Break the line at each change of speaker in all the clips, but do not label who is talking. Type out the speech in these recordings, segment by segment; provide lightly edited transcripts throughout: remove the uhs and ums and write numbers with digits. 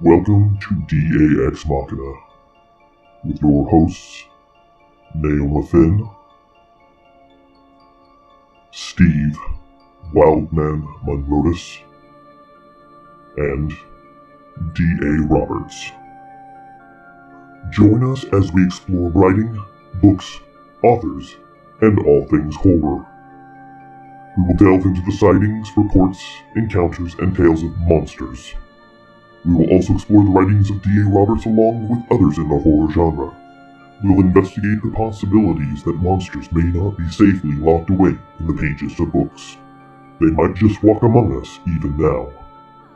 Welcome to DAX Machina, with your hosts, Naoma Finn, Steve Wildman Munrotis, and D.A. Roberts. Join us as we explore writing, books, authors, and all things horror. We will delve into the sightings, reports, encounters, and tales of monsters. We will also explore the writings of D.A. Roberts along with others in the horror genre. We will investigate the possibilities that monsters may not be safely locked away in the pages of books. They might just walk among us even now.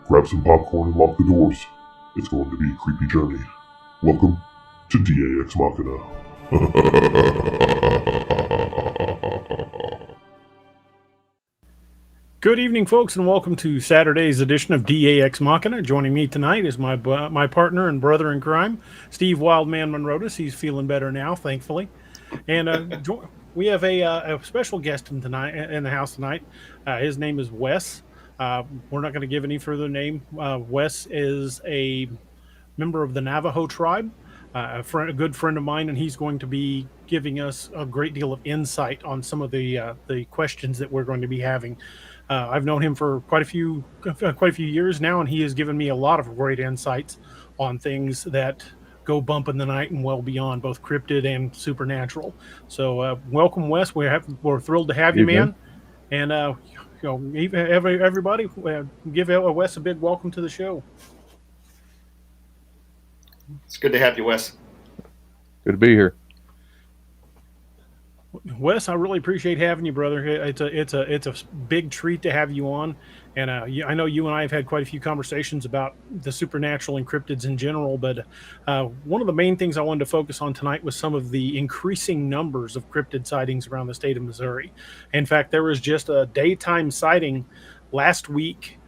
Grab some popcorn and lock the doors. It's going to be a creepy journey. Welcome to DAX Machina.
Good evening, folks, and welcome to Saturday's edition of DAX Machina. Joining me tonight is my partner and brother in crime, Steve Wildman Munrotis. He's feeling better now, thankfully. And we have a special guest in the house tonight. His name is Wes. We're not going to give any further name. Wes is a member of the Navajo tribe, a good friend of mine, and he's going to be giving us a great deal of insight on some of the questions that we're going to be having. I've known him for quite a few years now, and he has given me a lot of great insights on things that go bump in the night and well beyond, both cryptid and supernatural. So, welcome, Wes. We're thrilled to have you, man. And everybody, give Wes a big welcome to the show.
It's good to have you, Wes.
Good to be here.
Wes, I really appreciate having you, brother. It's a big treat to have you on, and I know you and I have had quite a few conversations about the supernatural and cryptids in general. But one of the main things I wanted to focus on tonight was some of the increasing numbers of cryptid sightings around the state of Missouri. In fact, there was just a daytime sighting last week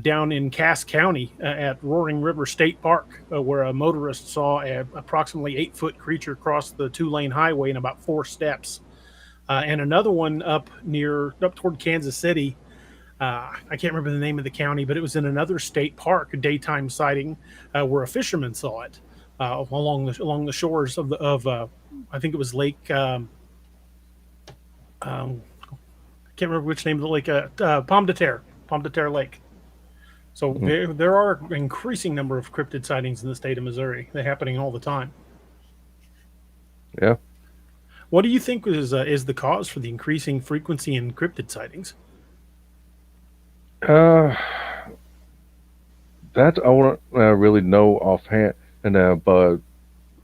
down in Cass County at Roaring River State Park, where a motorist saw an approximately 8-foot creature cross the 2-lane highway in about 4 steps. And another one up toward Kansas City. I can't remember the name of the county, but it was in another state park, a daytime sighting, where a fisherman saw it along the shores of I think it was Lake. I can't remember which name of the lake. Pomme de Terre Lake. So there are an increasing number of cryptid sightings in the state of Missouri. They're happening all the time.
Yeah.
What do you think is the cause for the increasing frequency in cryptid sightings?
That I won't really know offhand, but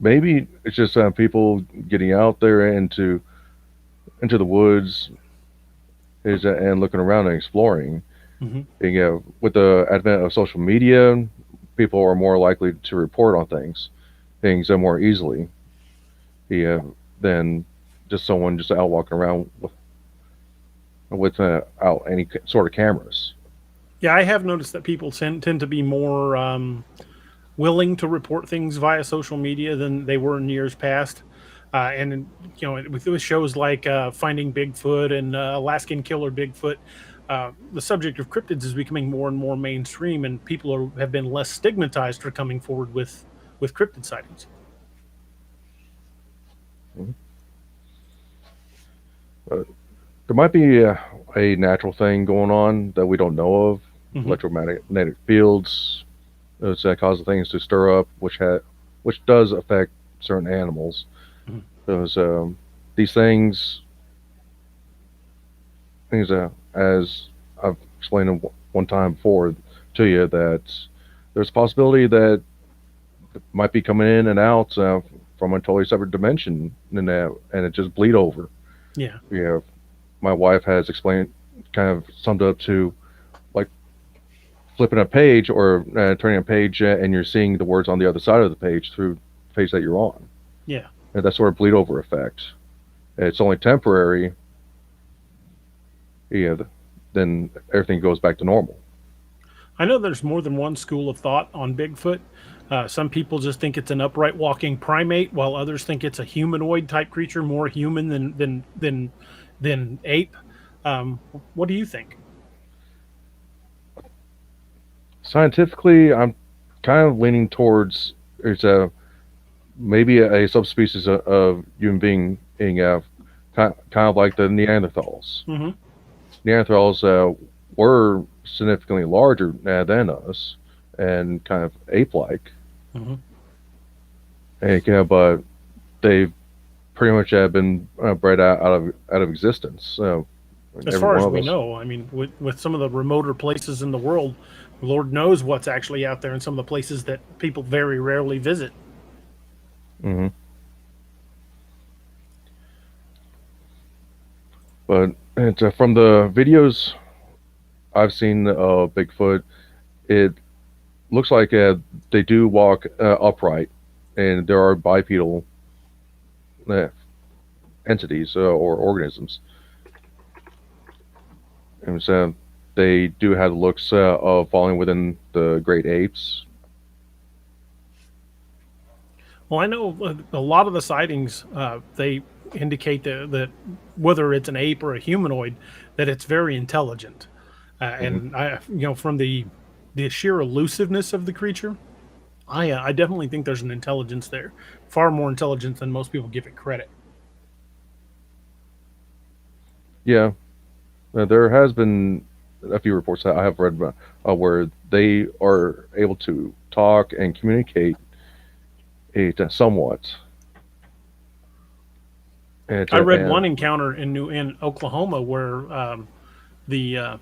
maybe it's just people getting out there into the woods and looking around and exploring. Mm-hmm. With the advent of social media, people are more likely to report on things more easily. Than just someone just out walking around without any sort of cameras.
Yeah, I have noticed that people tend to be more willing to report things via social media than they were in years past. And with shows like Finding Bigfoot and Alaskan Killer Bigfoot, the subject of cryptids is becoming more and more mainstream, and people have been less stigmatized for coming forward with cryptid sightings.
Mm-hmm. There might be a natural thing going on that we don't know of. Mm-hmm. Electromagnetic fields, those cause things to stir up, which does affect certain animals. Mm-hmm. Those these things as I've explained one time before to you, that there's a possibility that it might be coming in and out from a totally separate dimension, and it just bleed over. Yeah. My wife has explained, kind of summed up to like flipping a page or turning a page, and you're seeing the words on the other side of the page through the page that you're on.
Yeah.
And that sort of bleed over effect. It's only temporary. Yeah. Then everything goes back to normal.
I know there's more than one school of thought on Bigfoot. Some people just think it's an upright walking primate, while others think it's a humanoid type creature, more human than ape. What do you think?
Scientifically, I'm kind of leaning towards it's a maybe a subspecies of human being kind of like the Neanderthals.
Mm-hmm.
Neanderthals were significantly larger than us and kind of ape-like.
Mm-hmm.
And, but they've pretty much been bred out of existence. So
As far as we know, I mean, with some of the remoter places in the world, Lord knows what's actually out there in some of the places that people very rarely visit.
Mm-hmm. But it's, from the videos I've seen of Bigfoot, it looks like they do walk upright, and there are bipedal entities or organisms. And so they do have the looks of falling within the great apes.
Well, I know a lot of the sightings, they indicate that whether it's an ape or a humanoid, that it's very intelligent. And from the sheer elusiveness of the creature, I definitely think there's an intelligence there, far more intelligence than most people give it credit.
Yeah, there has been a few reports that I have read about, where they are able to talk and communicate somewhat.
I read one encounter in Oklahoma where the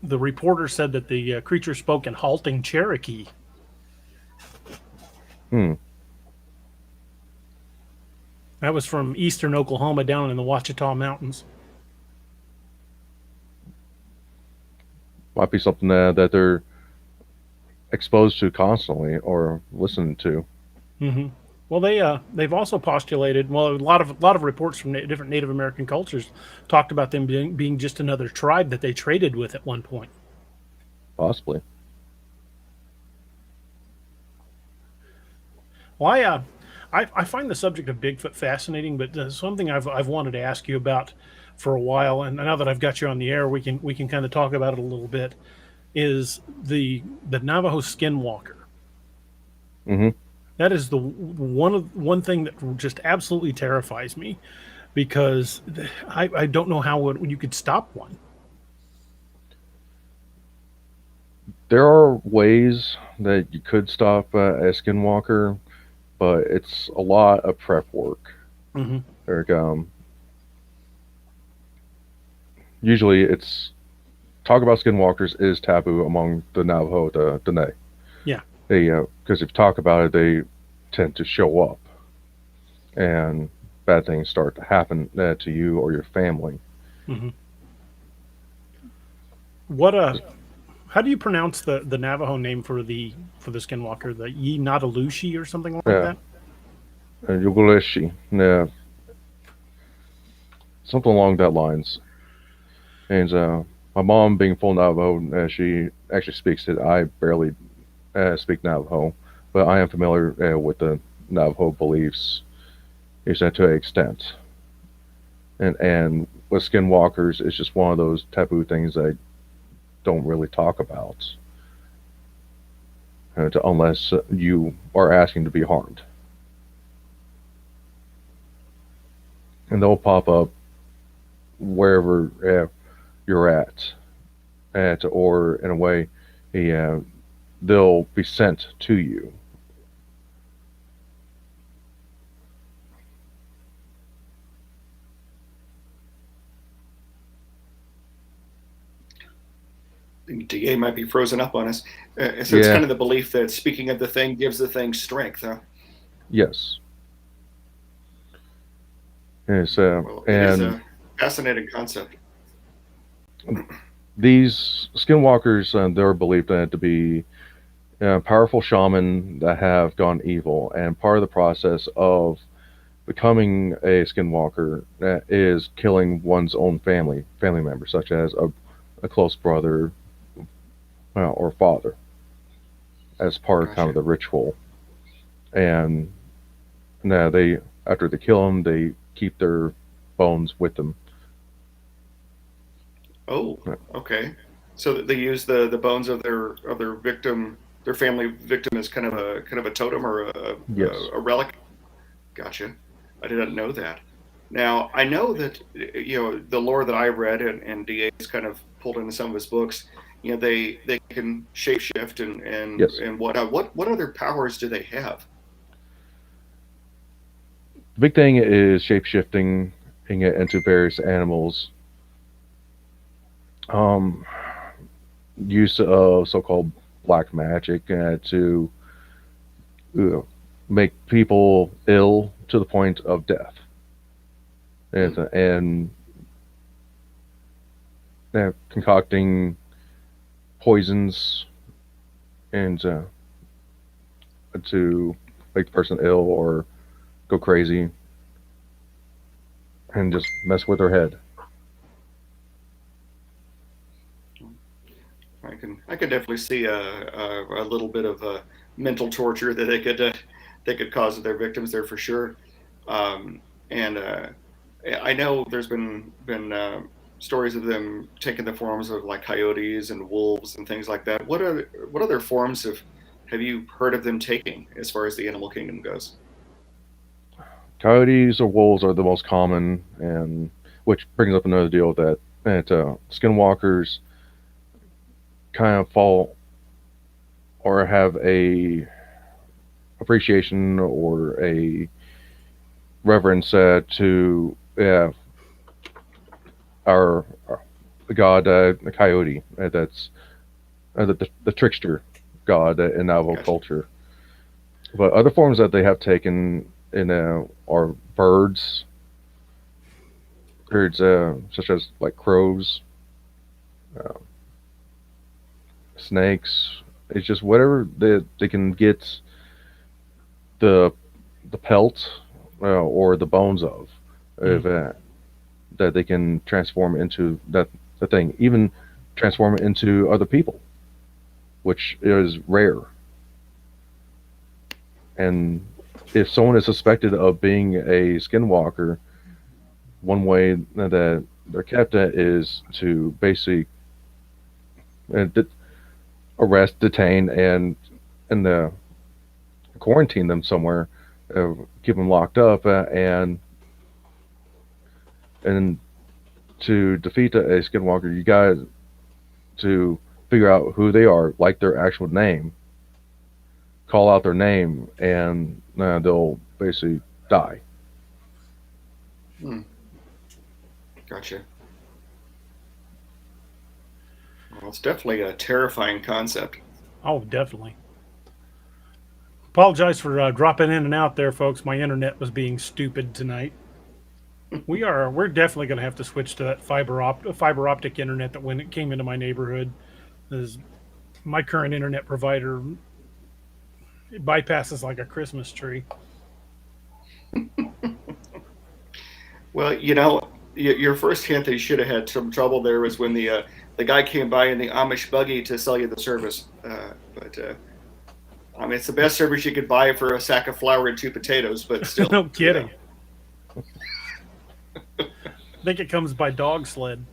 reporter said that the creature spoke in halting Cherokee. That was from eastern Oklahoma down in the Ouachita Mountains.
Might be something that they're exposed to constantly or listening to.
Mm-hmm. Well, they've also postulated. Well, a lot of reports from different Native American cultures talked about them being just another tribe that they traded with at one point.
Possibly.
Well, I find the subject of Bigfoot fascinating, but something I've wanted to ask you about for a while, and now that I've got you on the air, we can kind of talk about it a little bit. Is the Navajo Skinwalker?
Mm-hmm.
That is the one thing that just absolutely terrifies me, because I don't know how you could stop one.
There are ways that you could stop a skinwalker, but it's a lot of prep work.
Mm-hmm.
Usually it's talk about skinwalkers is taboo among the Navajo, the Dene.
Yeah.
Because if you talk about it, they tend to show up, and bad things start to happen to you or your family.
Mm-hmm. How do you pronounce the Navajo name for the Skinwalker? The Ye-Natalushi or something like that?
Yuguleshi. Yeah. Something along that lines. And my mom, being full Navajo, she actually speaks it. I barely speak Navajo, but I am familiar with the Navajo beliefs, to an extent. And with skinwalkers, it's just one of those taboo things I don't really talk about, unless you are asking to be harmed. And they'll pop up wherever you're at, or in a way, they'll be sent to you.
DA might be frozen up on us. So it's kind of the belief that speaking of the thing gives the thing strength, huh?
Yes. Yes,
well, it is a fascinating concept.
These skinwalkers, they're believed to be powerful shaman that have gone evil, and part of the process of becoming a skinwalker is killing one's own family member, such as a close brother or father, as part of kind of the ritual. And now after they kill them, they keep their bones with them.
Oh, okay. So they use the bones of their victim their family victim is kind of a totem or a relic. Gotcha. I didn't know that. Now I know that the lore that I read and DA's kind of pulled into some of his books. They can shapeshift and what other powers do they have?
The big thing is shapeshifting into various animals. Use of so-called black magic to make people ill to the point of death, and concocting poisons and to make the person ill or go crazy and just mess with their head.
I can definitely see a little bit of mental torture that they could cause their victims there for sure. And I know there's been stories of them taking the forms of like coyotes and wolves and things like that. What other forms have you heard of them taking as far as the animal kingdom goes?
Coyotes or wolves are the most common, and which brings up another deal that skinwalkers kind of fall or have a appreciation or a reverence to our god, the coyote. That's the trickster god in Navajo culture. But other forms that they have taken in are birds such as like crows, snakes. It's just whatever they can get the pelt or the bones of, that they can transform into the thing, even transform it into other people, which is rare. And if someone is suspected of being a skinwalker, one way that they're kept at is to basically arrest, detain, and quarantine them somewhere, keep them locked up, and to defeat a skinwalker, you got to figure out who they are, like their actual name, call out their name, and they'll basically die.
Gotcha. Well, it's definitely a terrifying concept.
Oh, definitely. Apologize for dropping in and out there, folks. My internet was being stupid tonight. We're definitely going to have to switch to that fiber optic internet that when it came into my neighborhood. My current internet provider, it bypasses like a Christmas tree.
Well, your first hint that you should have had some trouble there was when the guy came by in the Amish buggy to sell you the service. But it's the best service you could buy for a sack of flour and 2 potatoes, but still.
No kidding. I think it comes by dog sled.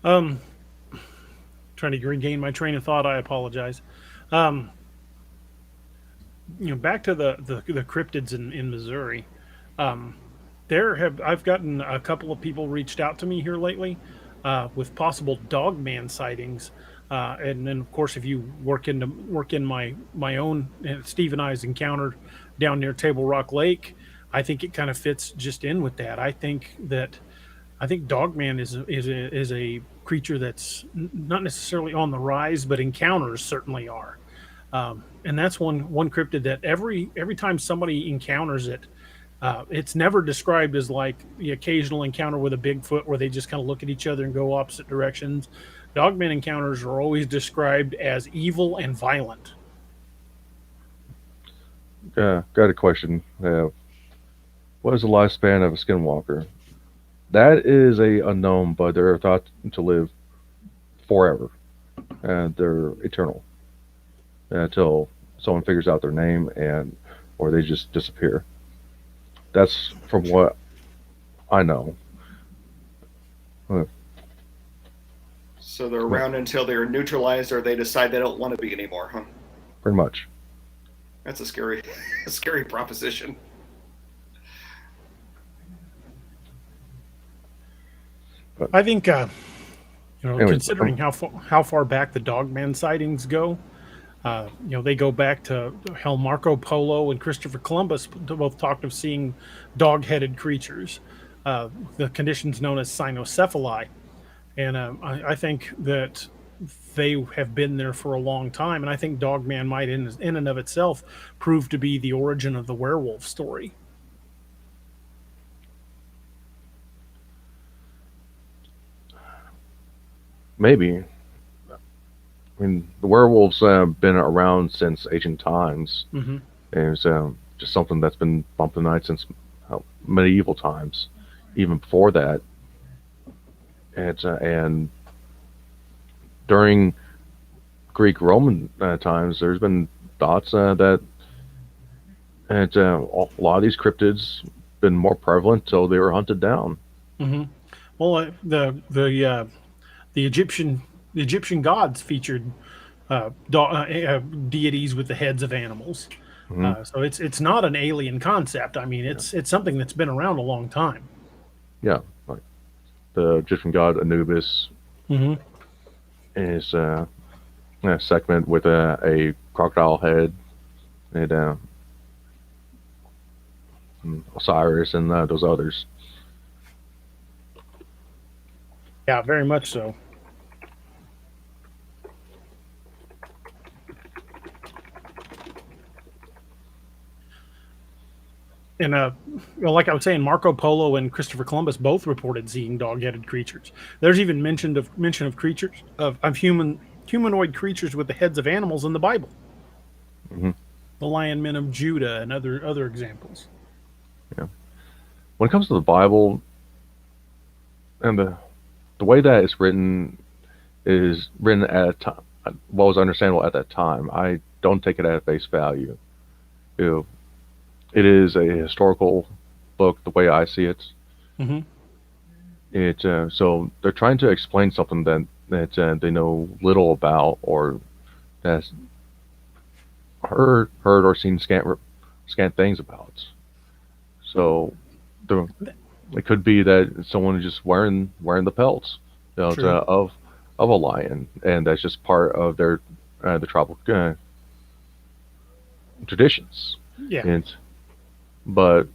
Trying to regain my train of thought. I apologize. Back to the cryptids in Missouri. I've gotten a couple of people reached out to me here lately with possible Dogman sightings. And then, of course, if you work in my own, Steve and I's encounter down near Table Rock Lake, I think it kind of fits just in with that. I think Dogman is a creature that's not necessarily on the rise, but encounters certainly are. And that's one cryptid that every time somebody encounters it, it's never described as like the occasional encounter with a Bigfoot where they just kind of look at each other and go opposite directions. Dogman encounters are always described as evil and violent.
Got a question. What is the lifespan of a skinwalker? That is a unknown, but they're thought to live forever, and they're eternal until someone figures out their name or they just disappear. That's from what I know.
So they're around until they're neutralized or they decide they don't want to be anymore, huh?
Pretty much.
That's a scary proposition.
I think,
Anyways,
considering how far back the Dogman sightings go, they go back to hell. Marco Polo and Christopher Columbus both talked of seeing dog-headed creatures, the conditions known as cynocephaly. And I think that they have been there for a long time. And I think Dogman might, in and of itself, prove to be the origin of the werewolf story.
Maybe. I mean, the werewolves have been around since ancient times.
Mm-hmm.
And it's just something that's been bumping the night since medieval times, even before that. And during Greek Roman times, there's been thoughts that a lot of these cryptids been more prevalent, so they were hunted down.
Mm-hmm. Well, the Egyptian gods featured deities with the heads of animals.
Mm-hmm.
So it's not an alien concept. I mean, it's something that's been around a long time.
Yeah, like the Egyptian god Anubis
Mm-hmm.
is a segment with a crocodile head, and Osiris and those others.
Yeah, very much so. And like I was saying, Marco Polo and Christopher Columbus both reported seeing dog-headed creatures. There's even mention of creatures of humanoid creatures with the heads of animals in the Bible.
Mm-hmm.
The Lion Men of Judah and other examples.
Yeah. When it comes to the Bible, and the way that it's written is written at a time what was understandable at that time. I don't take it at face value. It is a historical book, the way I see it.
Mm-hmm.
So they're trying to explain something that they know little about, or that's heard or seen scant things about. So it could be that someone is just wearing the pelts, of a lion, and that's just part of their the tribal traditions.
Yeah.
But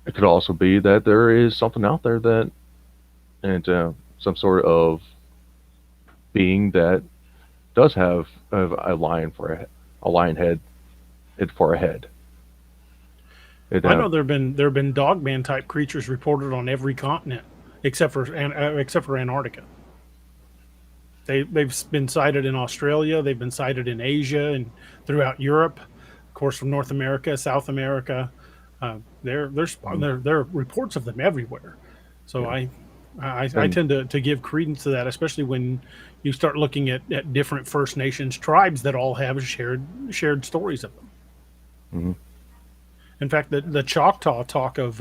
it could also be that there is something out there some sort of being that does have a lion a lion head for a head.
I know there have been Dogman type creatures reported on every continent except for Antarctica. They've been sighted in Australia. They've been sighted in Asia and throughout Europe. Of course, from North America, South America, there are reports of them everywhere. So I tend to give credence to that, especially when you start looking at different First Nations tribes that all have shared stories of them.
Mm-hmm.
In fact, the Choctaw talk of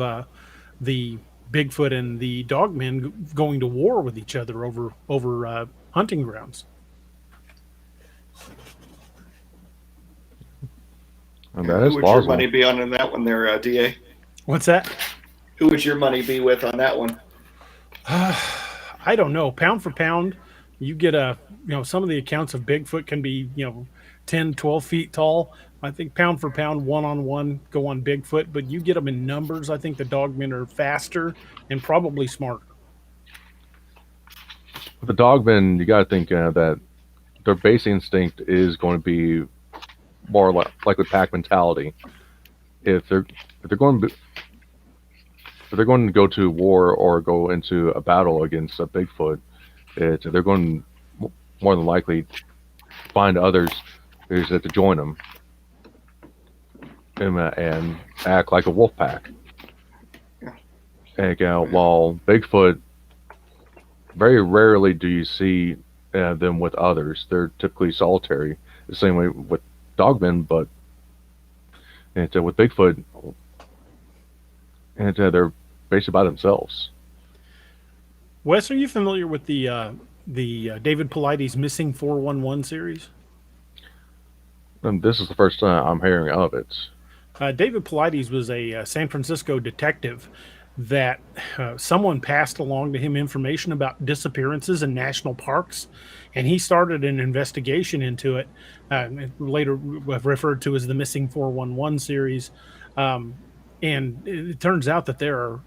the Bigfoot and the Dogman going to war with each other over hunting grounds.
And that is
Who would
plausible.
your money be on that one there, DA?
What's that?
Who would your money be with on that one?
I don't know. Pound for pound, you get some of the accounts of Bigfoot can be, 10, 12 feet tall. I think pound for pound, one-on-one, go on Bigfoot, but you get them in numbers. I think the Dogmen are faster and probably smarter.
With the Dogmen, you got to think that their base instinct is going to be more like with pack mentality. If they're going to go to war or go into a battle against a Bigfoot, they're going to more than likely find others to join them and act like a wolf pack. And while Bigfoot, very rarely do you see them with others. They're typically solitary. The same way with Dogmen, but with Bigfoot, they're basically by themselves.
Wes, are you familiar with the the David Paulides Missing 411 series?
And this is the first time I'm hearing of it.
David Paulides was a San Francisco detective that someone passed along to him information about disappearances in national parks, and he started an investigation into it, later referred to as the Missing 411 series. Um, and it turns out that there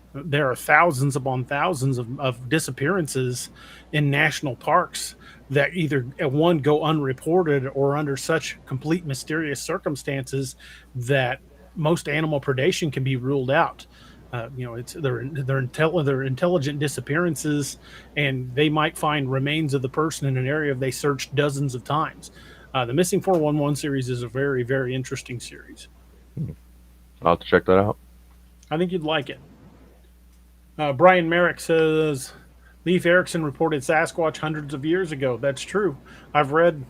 are thousands upon thousands of disappearances in national parks that either one go unreported or under such complete mysterious circumstances that most animal predation can be ruled out. They're intelligent disappearances, and they might find remains of the person in an area they searched dozens of times. The Missing 411 series is a very, very interesting series.
I'll have to check that out.
I think you'd like it. Brian Merrick says Leif Erikson reported Sasquatch hundreds of years ago. That's true. I've read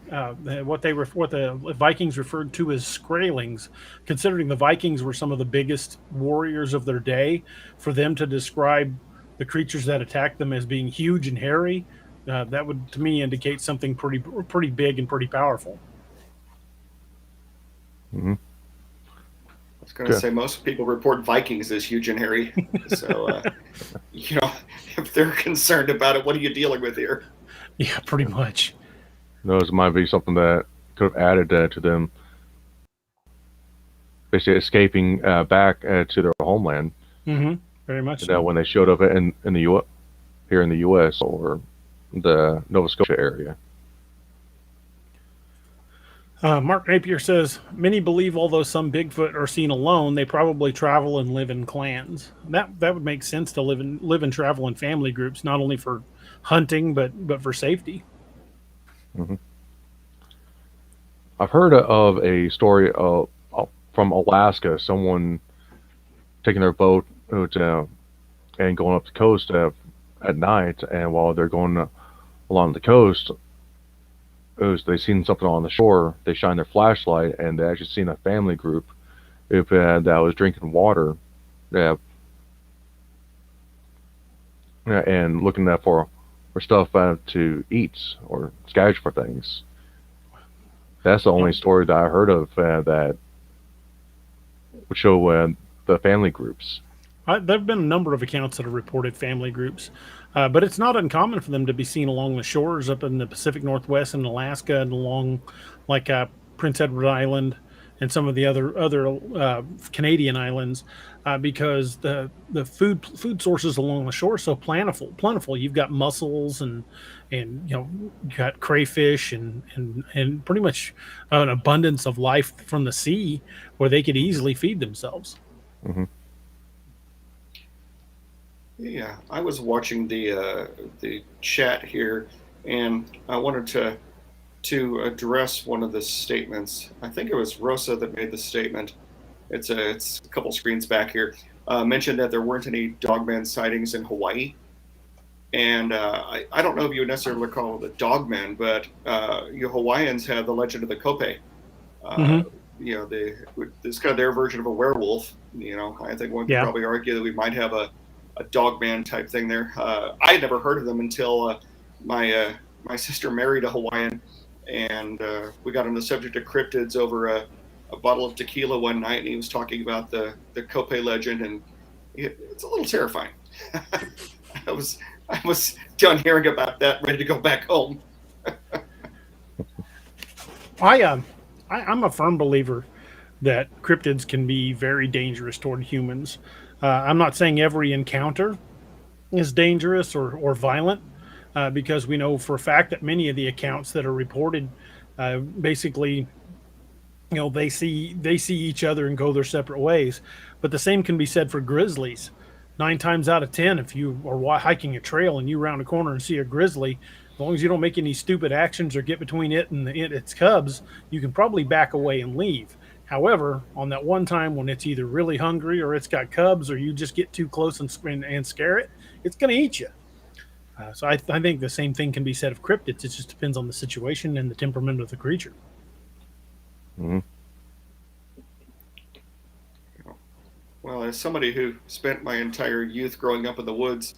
what the Vikings referred to as Skraelings. Considering the Vikings were some of the biggest warriors of their day, for them to describe the creatures that attacked them as being huge and hairy, that would to me indicate something pretty big and pretty powerful.
Mm-hmm.
I was going to say most people report Vikings as huge and hairy. So, if they're concerned about it, what are you dealing with here?
Yeah, pretty much.
Those might be something that could have added to them basically escaping back to their homeland.
Mm-hmm. Very much so.
When they showed up in the here in the U.S. or the Nova Scotia area.
Mark Napier says, many believe although some Bigfoot are seen alone, they probably travel and live in clans. That would make sense to live and travel in family groups, not only for hunting, but for safety.
Mm-hmm. I've heard of a story from Alaska, someone taking their boat and going up the coast at night, and while they're going along the coast, they seen something on the shore. They shine their flashlight, and they actually seen a family group that was drinking water, and looking for stuff to eat or scavenge for things. That's the only story that I heard of that would show the family groups.
There have been a number of accounts that have reported family groups, but it's not uncommon for them to be seen along the shores up in the Pacific Northwest and Alaska, and along like Prince Edward Island and some of the other Canadian islands, because the food sources along the shore are so plentiful. You've got mussels and you got crayfish and pretty much an abundance of life from the sea where they could easily feed themselves.
Mm-hmm.
Yeah, I was watching the chat here, and I wanted to address one of the statements. I think it was Rosa that made the statement. It's a couple screens back here. Mentioned that there weren't any Dogman sightings in Hawaii, and I don't know if you would necessarily call it a Dogman, but you Hawaiians have the legend of the Kope.
Mm-hmm.
It's kind of their version of a werewolf. I think one could probably argue that we might have a Dogman type thing there. I had never heard of them until my sister married a Hawaiian, and we got on the subject of cryptids over a bottle of tequila one night, and he was talking about the Kope legend, and it's a little terrifying. I was done hearing about that, ready to go back home.
I'm a firm believer that cryptids can be very dangerous toward humans. I'm not saying every encounter is dangerous or violent, because we know for a fact that many of the accounts that are reported, basically, they see each other and go their separate ways. But the same can be said for grizzlies. 9 times out of 10, if you are hiking a trail and you round a corner and see a grizzly, as long as you don't make any stupid actions or get between it and its cubs, you can probably back away and leave. However, on that one time when it's either really hungry or it's got cubs, or you just get too close and scare it, it's going to eat you. So I think the same thing can be said of cryptids. It just depends on the situation and the temperament of the creature.
Mm-hmm.
Well, as somebody who spent my entire youth growing up in the woods,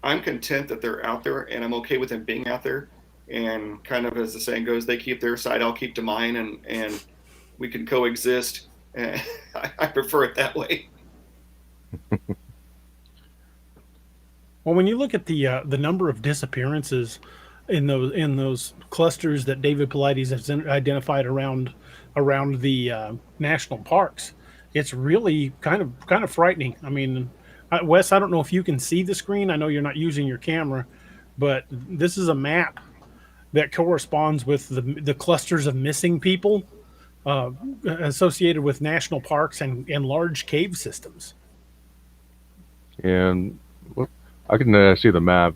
I'm content that they're out there, and I'm okay with them being out there. And kind of as the saying goes, they keep their side, I'll keep to mine, and we can coexist. And I prefer it that way.
Well, when you look at the number of disappearances in those clusters that David Paulides has identified around the national parks, it's really kind of frightening. I mean, Wes, I don't know if you can see the screen. I know you're not using your camera, but this is a map that corresponds with the clusters of missing people associated with national parks and large cave systems.
And I can see the map.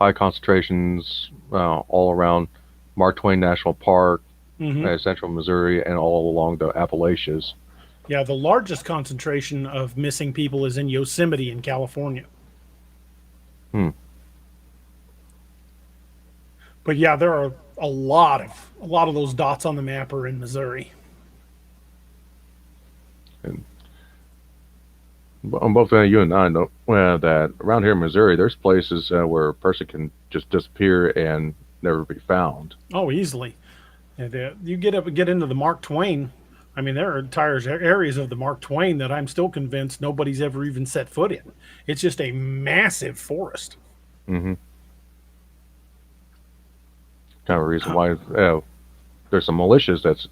High concentrations all around Mark Twain National Park, central Missouri, and all along the Appalachians.
Yeah, the largest concentration of missing people is in Yosemite in California. But yeah, there are a lot of those dots on the map are in Missouri.
And both you and I know that around here in Missouri, there's places where a person can just disappear and never be found.
Oh, easily. And you get into the Mark Twain. I mean, there are entire areas of the Mark Twain that I'm still convinced nobody's ever even set foot in. It's just a massive forest.
Mm-hmm. Kind of a reason why there's some militias that's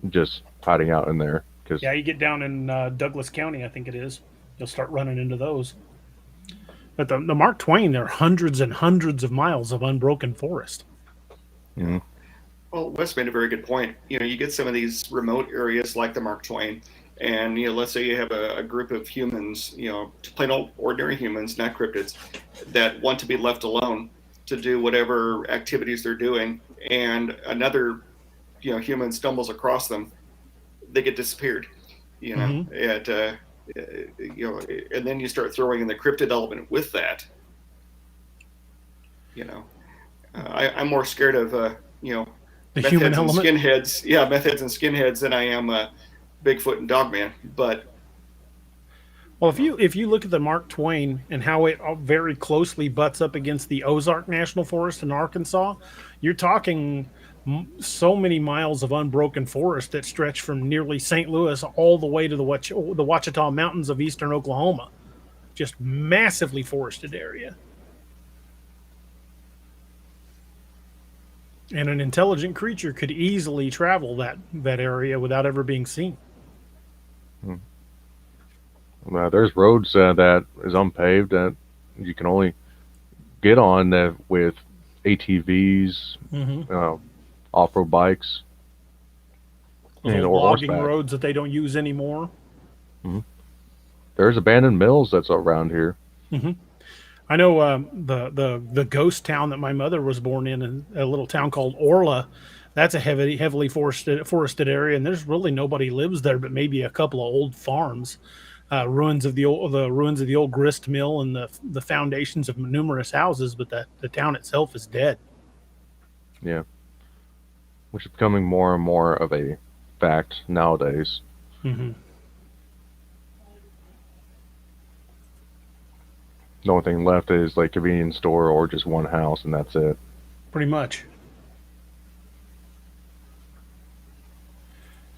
just hiding out in there.
Yeah, you get down in Douglas County, I think it is. You'll start running into those. But the Mark Twain, there are hundreds and hundreds of miles of unbroken forest.
Mm-hmm.
Well, Wes made a very good point. You get some of these remote areas like the Mark Twain, and let's say you have a group of humans, plain old ordinary humans, not cryptids, that want to be left alone to do whatever activities they're doing, and another, human stumbles across them, they get disappeared. And then you start throwing in the cryptid element with that. I'm more scared of the
human element,
skinheads. Yeah, meth heads and skinheads than I am Bigfoot and Dogman. But
well, if you look at the Mark Twain and how it very closely butts up against the Ozark National Forest in Arkansas, you're talking so many miles of unbroken forest that stretch from nearly St. Louis all the way to the Ouachita Mountains of eastern Oklahoma. Just massively forested area. And an intelligent creature could easily travel that area without ever being seen.
There's roads that is unpaved that you can only get on with ATVs, off-road bikes,
or logging roads that they don't use anymore.
There's abandoned mills that's around here.
I know the ghost town that my mother was born in, a little town called Orla. That's a heavily forested area, and there's really nobody lives there, but maybe a couple of old farms, ruins of the old grist mill, and the foundations of numerous houses. But the town itself is dead.
Yeah, which is becoming more and more of a fact nowadays. The only thing left is like a convenience store or just one house, and that's it.
Pretty much.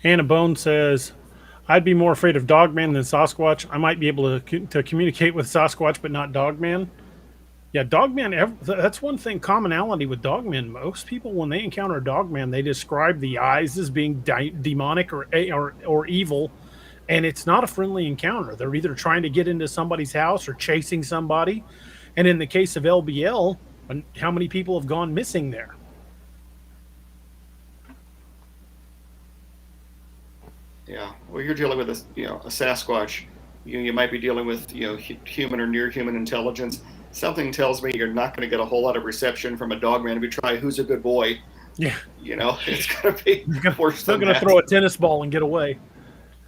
Anna Bone says, I'd be more afraid of Dogman than Sasquatch. I might be able to communicate with Sasquatch, but not Dogman. Yeah, Dogman, that's one thing, commonality with Dogman. Most people, when they encounter a Dogman, they describe the eyes as being demonic or evil, and it's not a friendly encounter. They're either trying to get into somebody's house or chasing somebody. And in the case of LBL, how many people have gone missing there?
Yeah, well, you're dealing with a Sasquatch. You might be dealing with human or near human intelligence. Something tells me you're not going to get a whole lot of reception from a Dogman if you try "Who's a Good Boy."
Yeah,
it's going to be worse.
They're going to throw a tennis ball and get away.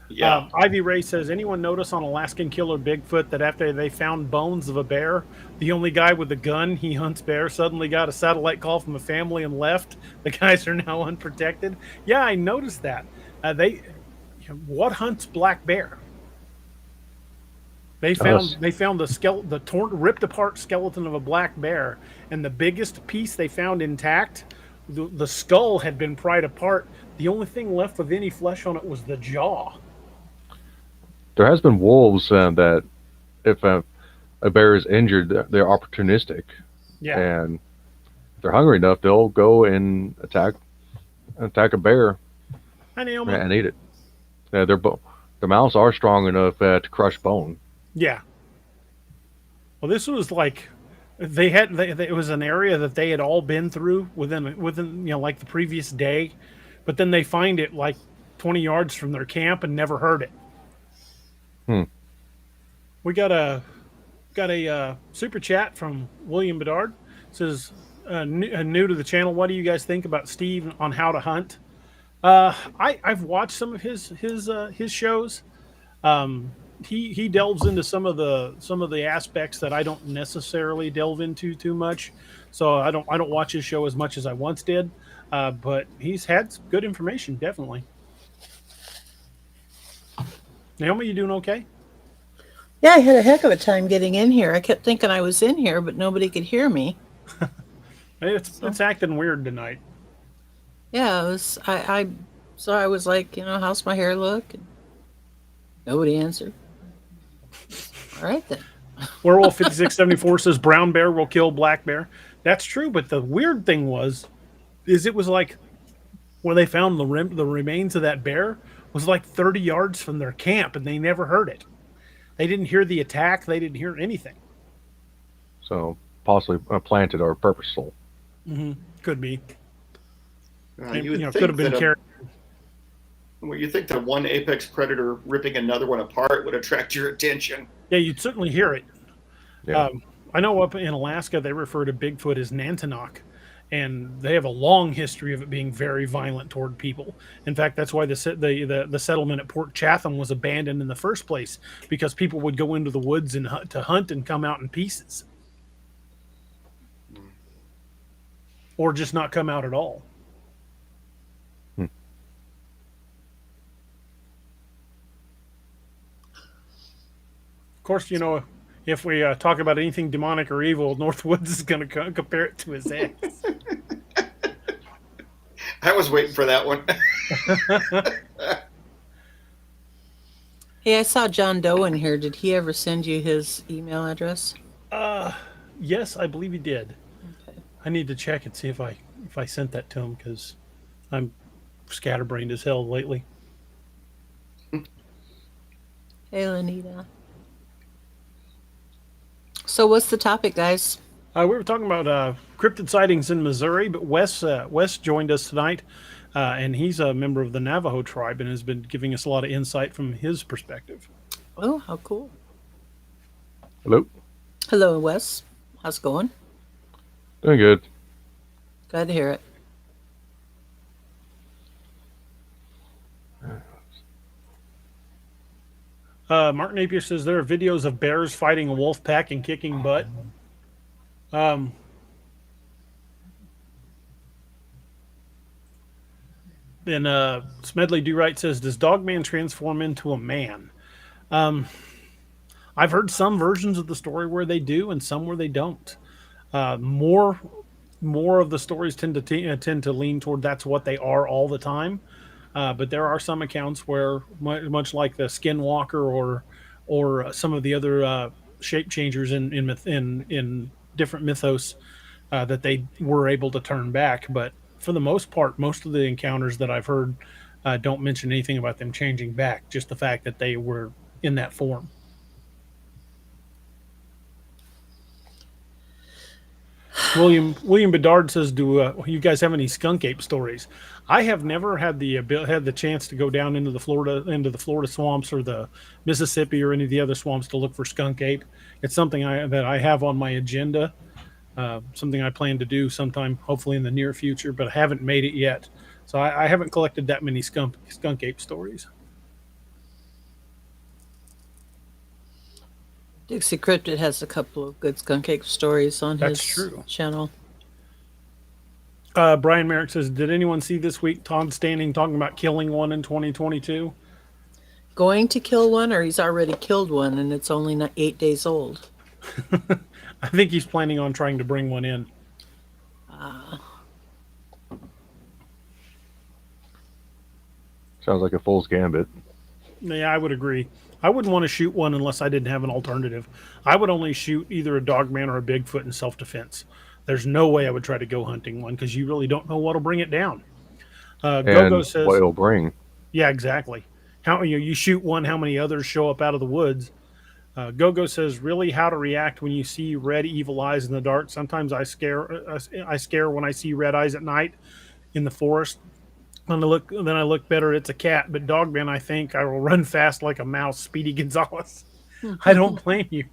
Yeah.
Ivy Ray says, anyone notice on Alaskan Killer Bigfoot that after they found bones of a bear, the only guy with the gun, he hunts bear, suddenly got a satellite call from a family and left? The guys are now unprotected. Yeah, I noticed that. What hunts black bear?
Yeah, well, you're dealing with a Sasquatch. You might be dealing with human or near human intelligence. Something tells me you're not going to get a whole lot of reception from a Dogman if you try "Who's a Good Boy."
They
Us.
found the torn, ripped apart skeleton of a black bear, and the biggest piece they found intact, the skull had been pried apart. The only thing left with any flesh on it was the jaw.
There has been wolves that if a bear is injured, they're opportunistic,
Yeah,
and if they're hungry enough, they'll go and attack a bear
hi Naomi.
and eat it. Yeah, their mouths are strong enough to crush bone.
Yeah. Well, this was like it was an area that they had all been through within like the previous day, but then they find it like 20 yards from their camp and never heard it.
Hmm.
We got a super chat from William Bedard. It says new to the channel. What do you guys think about Steve on how to hunt? I've watched some of his shows. He delves into some of the aspects that I don't necessarily delve into too much. So I don't watch his show as much as I once did. But he's had some good information, definitely. Naomi, you doing okay?
Yeah, I had a heck of a time getting in here. I kept thinking I was in here, but nobody could hear me.
It's acting weird tonight.
Yeah, it was. So I was like, how's my hair look? And nobody answered. All right then.
Werewolf 5674 says brown bear will kill black bear. That's true, but the weird thing is it was like when they found the remains of that bear was like 30 yards from their camp, and they never heard it. They didn't hear the attack. They didn't hear anything.
So possibly planted or purposeful.
Mm-hmm. Could be.
You would
could
think
have been
that
carried.
well, you think that one apex predator ripping another one apart would attract your attention.
Yeah, you'd certainly hear it.
Yeah.
I know up in Alaska they refer to Bigfoot as Nantinaq, and they have a long history of it being very violent toward people. In fact, that's why the settlement at Port Chatham was abandoned in the first place, because people would go into the woods and to hunt and come out in pieces, or just not come out at all. Of course, if we talk about anything demonic or evil, Northwoods is going to compare it to his ex.
I was waiting for that one.
Hey, I saw John Doe in here. Did he ever send you his email address?
Yes, I believe he did.
Okay.
I need to check and see if I sent that to him, because I'm scatterbrained as hell lately.
Hey, Lenita. So what's the topic, guys?
We were talking about cryptid sightings in Missouri, but Wes joined us tonight, and he's a member of the Navajo tribe and has been giving us a lot of insight from his perspective.
Oh, how cool.
Hello.
Hello, Wes. How's it going?
Doing good.
Glad to hear it.
Martin Napier says there are videos of bears fighting a wolf pack and kicking butt. Then Smedley Do Right says, does Dogman transform into a man? I've heard some versions of the story where they do and some where they don't. More of the stories tend to lean toward that's what they are all the time. But there are some accounts where, much like the Skinwalker or some of the other shape changers in different mythos, that they were able to turn back. But for the most part, most of the encounters that I've heard don't mention anything about them changing back, just the fact that they were in that form. William Bedard says, "Do you guys have any skunk ape stories?" I have never had the chance to go down into the Florida swamps or the Mississippi or any of the other swamps to look for skunk ape. It's something that I have on my agenda, something I plan to do sometime, hopefully in the near future, but I haven't made it yet. So I haven't collected that many skunk ape stories.
Dixie Cryptid has a couple of good skunk ape stories on his channel.
Brian Merrick says, did anyone see this week Todd Standing talking about killing one in 2022?
going to kill one, or he's already killed one and it's only not 8 days old?
I think he's planning on trying to bring one in.
Sounds like a fool's gambit.
Yeah, I would agree. I wouldn't want to shoot one unless I didn't have an alternative. I would only shoot either a Dogman or a Bigfoot in self-defense. There's no way I would try to go hunting one because you really don't know what'll bring it down. Gogo
And
says,
what it'll bring.
"Yeah, exactly. How you shoot one, how many others show up out of the woods?" Gogo says, "Really, how to react when you see red evil eyes in the dark? Sometimes I scare when I see red eyes at night in the forest. Then I look better. It's a cat, but Dogman, I think I will run fast like a mouse." Speedy Gonzalez. I don't blame you.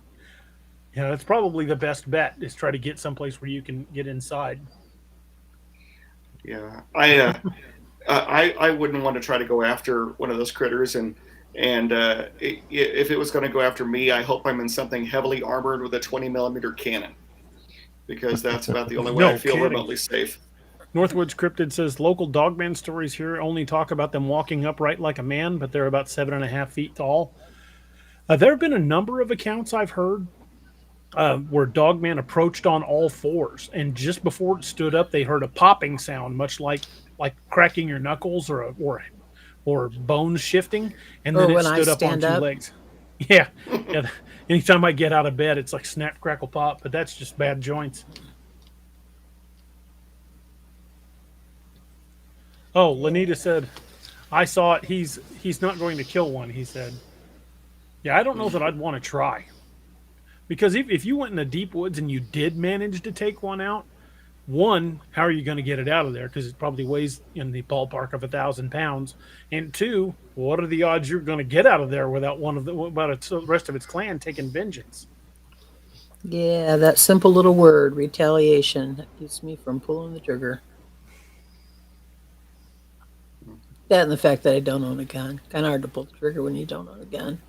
Yeah, that's probably the best bet is try to get someplace where you can get inside.
Yeah, I wouldn't want to try to go after one of those critters, and if it was going to go after me, I hope I'm in something heavily armored with a 20 mm cannon, because that's about the only way
No
I feel
kidding.
remotely safe.
Northwoods Cryptid says local Dogman stories here only talk about them walking upright like a man, but they're about 7.5 feet tall. There have been a number of accounts I've heard where Dogman approached on all fours, and just before it stood up, they heard a popping sound, much like cracking your knuckles or bones shifting, and
Or
then it
when I
stood up on
stand
two
up.
legs. Yeah, yeah. Anytime I get out of bed, it's like snap, crackle, pop, but that's just bad joints. Oh, Lanita said, "I saw it. He's not going to kill one," he said. Yeah, I don't know that I'd want to try. Because if you went in the deep woods and you did manage to take one out, one, how are you going to get it out of there? Because it probably weighs in the ballpark of 1,000 pounds. And two, what are the odds you're going to get out of there without the rest of its clan taking vengeance?
Yeah, that simple little word, retaliation, that keeps me from pulling the trigger. That and the fact that I don't own a gun. Kind of hard to pull the trigger when you don't own a gun.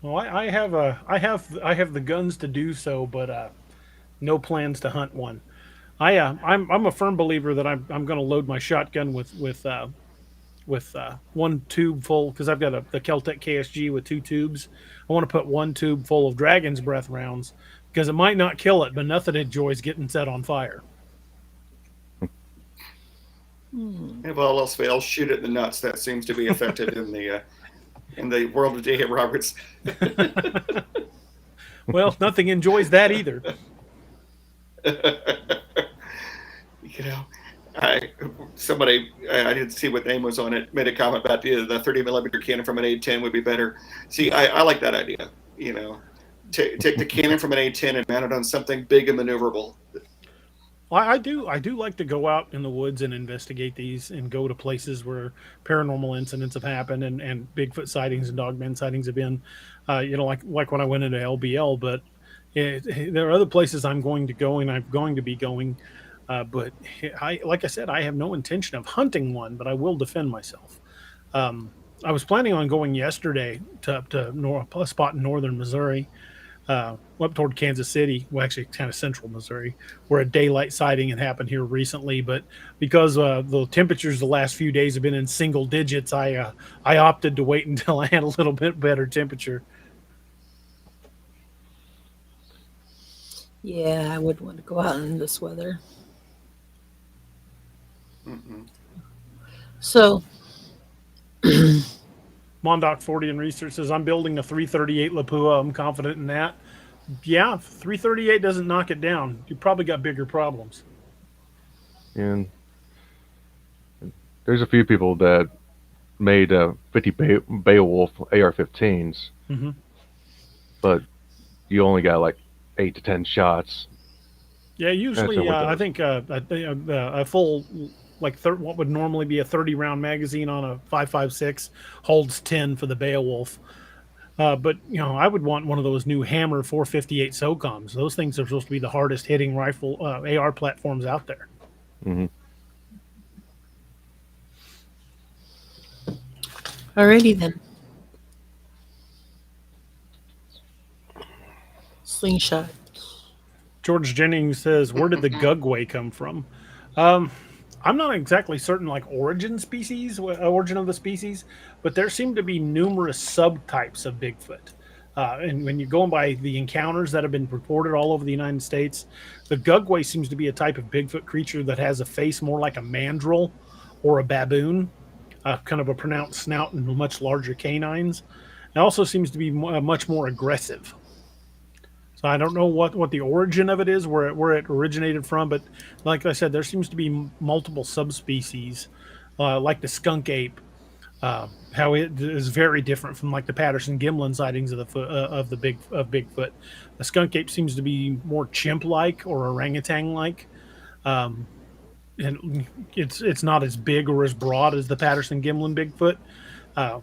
Well, I have the guns to do so, but no plans to hunt one. I'm a firm believer that I'm going to load my shotgun with one tube full, because I've got the Keltec KSG with 2 tubes. I want to put 1 tube full of Dragon's Breath rounds because it might not kill it, but nothing enjoys getting set on fire.
If all else fails, shoot it in the nuts. That seems to be effective in the world of J.A. Roberts.
Well, nothing enjoys that either.
You know, I didn't see what name was on it, made a comment about the 30 mm cannon from an A10 would be better. See, I like that idea. You know, take the cannon from an A10 and mount it on something big and maneuverable.
I do like to go out in the woods and investigate these and go to places where paranormal incidents have happened and Bigfoot sightings and Dogman sightings have been, like when I went into LBL. But there are other places I'm going to go and I'm going to be going. But like I said, I have no intention of hunting one, but I will defend myself. I was planning on going yesterday to a spot in northern Missouri. Up toward Kansas City, well, actually kind of central Missouri, where a daylight sighting had happened here recently. But because the temperatures the last few days have been in single digits, I opted to wait until I had a little bit better temperature.
Yeah, I wouldn't want to go out in this weather. So,
Mondoc 40 and Research says, "I'm building a 338 Lapua. I'm confident in that." Yeah, 338 doesn't knock it down. You probably got bigger problems.
And there's a few people that made 50 Beowulf AR-15s, but you only got like 8 to 10 shots.
Yeah, usually I think a full, what would normally be a 30-round magazine on a 5.56 holds 10 for the Beowulf. But I would want one of those new Hammer 458 SOCOMs. Those things are supposed to be the hardest hitting rifle AR platforms out there.
Mm-hmm.
alrighty then. Slingshot.
George Jennings says, "Where did the Gugway come from?" I'm not exactly certain, like origin of the species, but there seem to be numerous subtypes of Bigfoot. And when you're going by the encounters that have been reported all over the United States, the Gugway seems to be a type of Bigfoot creature that has a face more like a mandrill or a baboon, kind of a pronounced snout and much larger canines. It also seems to be much more aggressive. So I don't know what the origin of it is, where it originated from, but like I said, there seems to be multiple subspecies, like the skunk ape. How it is very different from like the Patterson Gimlin sightings of Bigfoot. The skunk ape seems to be more chimp-like or orangutan-like, um, and it's not as big or as broad as the Patterson Gimlin Bigfoot. Uh,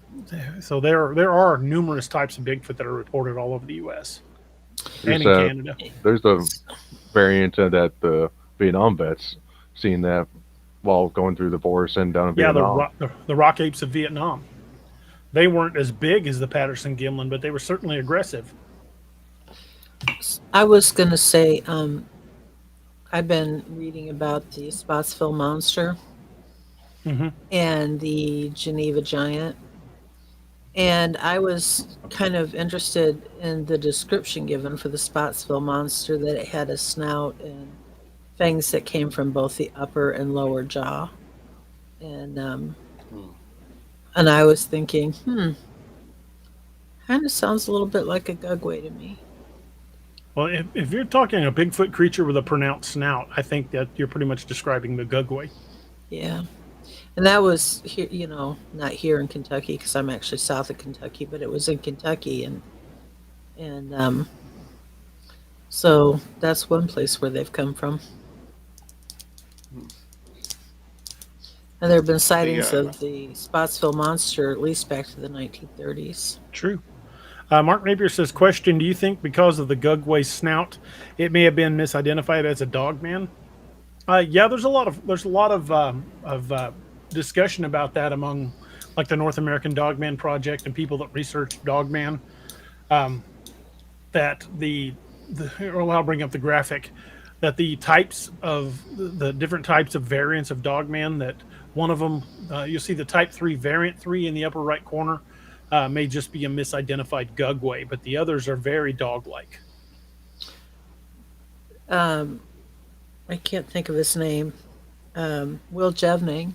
so there are numerous types of Bigfoot that are reported all over the U.S. and
There's
in Canada.
there's the variant that the Vietnam vets seen that while going through the forest and down in
Yeah,
Vietnam.
the rock apes of Vietnam. They weren't as big as the Patterson Gimlin, but they were certainly aggressive.
I was going to say, I've been reading about the Spotsville monster
Hmm.
and the Geneva giant. And I was kind of interested in the description given for the Spotsville monster, that it had a snout and fangs that came from both the upper and lower jaw. And
Hmm.
and I was thinking, kind of sounds a little bit like a Gugway to me.
Well, if you're talking a Bigfoot creature with a pronounced snout, I think that you're pretty much describing the Gugway.
Yeah. And that was here, not here in Kentucky because I'm actually south of Kentucky, but it was in Kentucky, and so that's one place where they've come from. And there have been sightings
The
of the Spotsville monster at least back to the 1930s.
True. Mark Napier says, question, do you think because of the Gugway snout, it may have been misidentified as a dogman? Yeah, there's a lot of discussion about that among like the North American Dogman Project and people that research Dogman. That well, I'll bring up the graphic, that the types of the different types of variants of Dogman, that one of them, you'll see the Type 3 Variant 3 in the upper right corner, may just be a misidentified Gugway, but the others are very dog-like.
Um, I can't think of his name. Will Jevning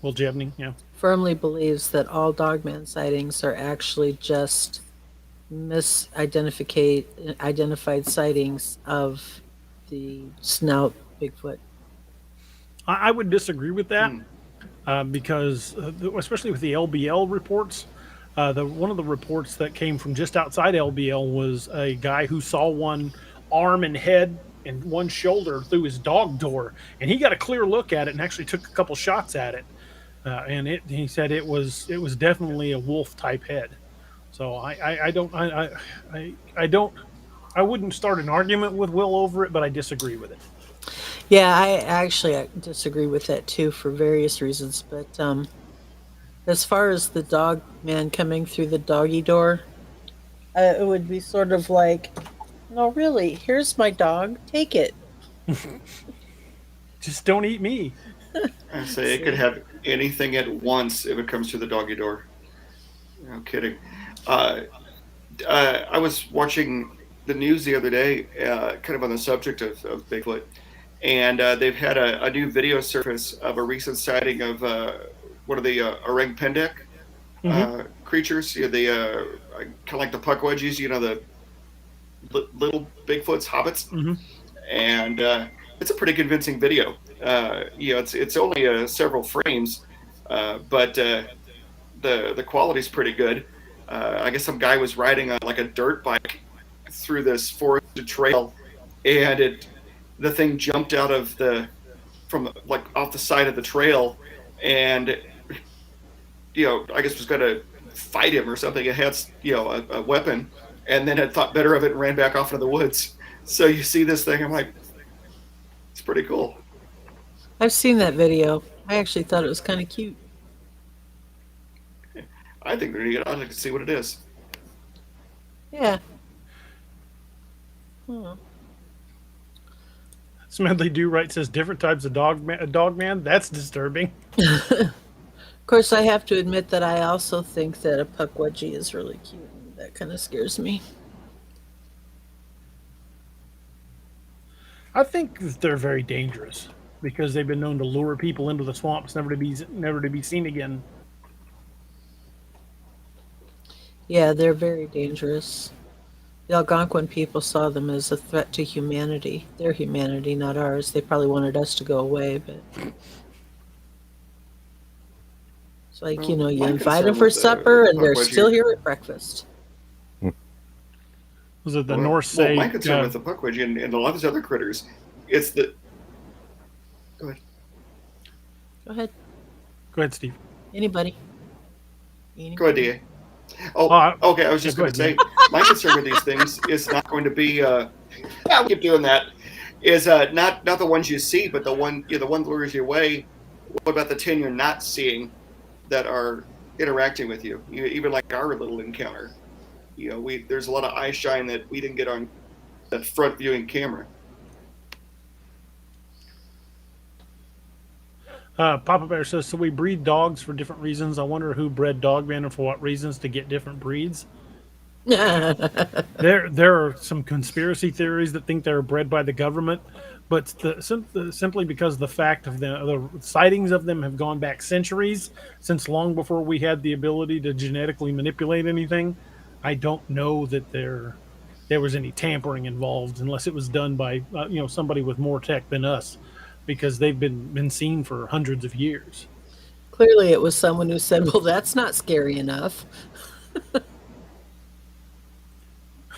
Will Jevning, yeah.
firmly believes that all Dogman sightings are actually just identified sightings of the snout Bigfoot.
I would disagree with that, because especially with the LBL reports, one of the reports that came from just outside LBL was a guy who saw one arm and head and one shoulder through his dog door, and he got a clear look at it and actually took a couple shots at it, and he said it was definitely a wolf type head. So I wouldn't start an argument with Will over it, but I disagree with it.
Yeah, I disagree with that too for various reasons. But as far as the dog man coming through the doggy door, it would be sort of like, no, really, here's my dog, take it.
Just don't eat me.
I say it could have anything at once if it comes through the doggy door. No kidding. I was watching the news the other day, kind of on the subject of Bigfoot, and they've had a new video surface of a recent sighting of one of the orang pendek creatures. You know, the kind of like the puckwudgies, the little Bigfoots, hobbits, and it's a pretty convincing video. It's only several frames, but the quality's pretty good. I guess some guy was riding on like a dirt bike through this forested trail, and the thing jumped out of like off the side of the trail, and I guess was going to fight him or something. It had a weapon, and then had thought better of it and ran back off into the woods. So you see this thing, I'm like, it's pretty cool.
I've seen that video. I actually thought it was kind of cute.
I think we're gonna get on to see what it is.
Yeah.
Smedley Do Right says different types of dogman. That's disturbing.
Of course, I have to admit that I also think that a puckwudgie is really cute. That kind of scares me.
I think that they're very dangerous because they've been known to lure people into the swamps, never to be seen again.
Yeah, they're very dangerous. The Algonquin people saw them as a threat to humanity. Their humanity, not ours. They probably wanted us to go away, but it's like,
Well,
you
my
invite them
concern
for
with the
supper and they're
puckwudgie-
still here at breakfast.
Was it the
well,
North
well,
say?
my concern with the puckwudgie and a lot of these other critters, it's the. Go ahead.
Go ahead.
Go ahead, Steve.
Anybody?
Go ahead, DA. Oh, okay. I was just
go
going to
ahead,
say, my concern with these things is not going to be. I'll keep doing that. Is not the ones you see, but the one that lures you away. What about the 10 you're not seeing that are interacting with you? Even like our little encounter. There's a lot of eye shine that we didn't get on that front viewing camera.
Papa Bear says, so we breed dogs for different reasons. I wonder who bred Dogman and for what reasons to get different breeds. There are some conspiracy theories that think they're bred by the government, but simply because the fact of the sightings of them have gone back centuries, since long before we had the ability to genetically manipulate anything. I don't know that there was any tampering involved, unless it was done by somebody with more tech than us, because they've been seen for hundreds of years.
Clearly, it was someone who said, "Well, that's not scary enough."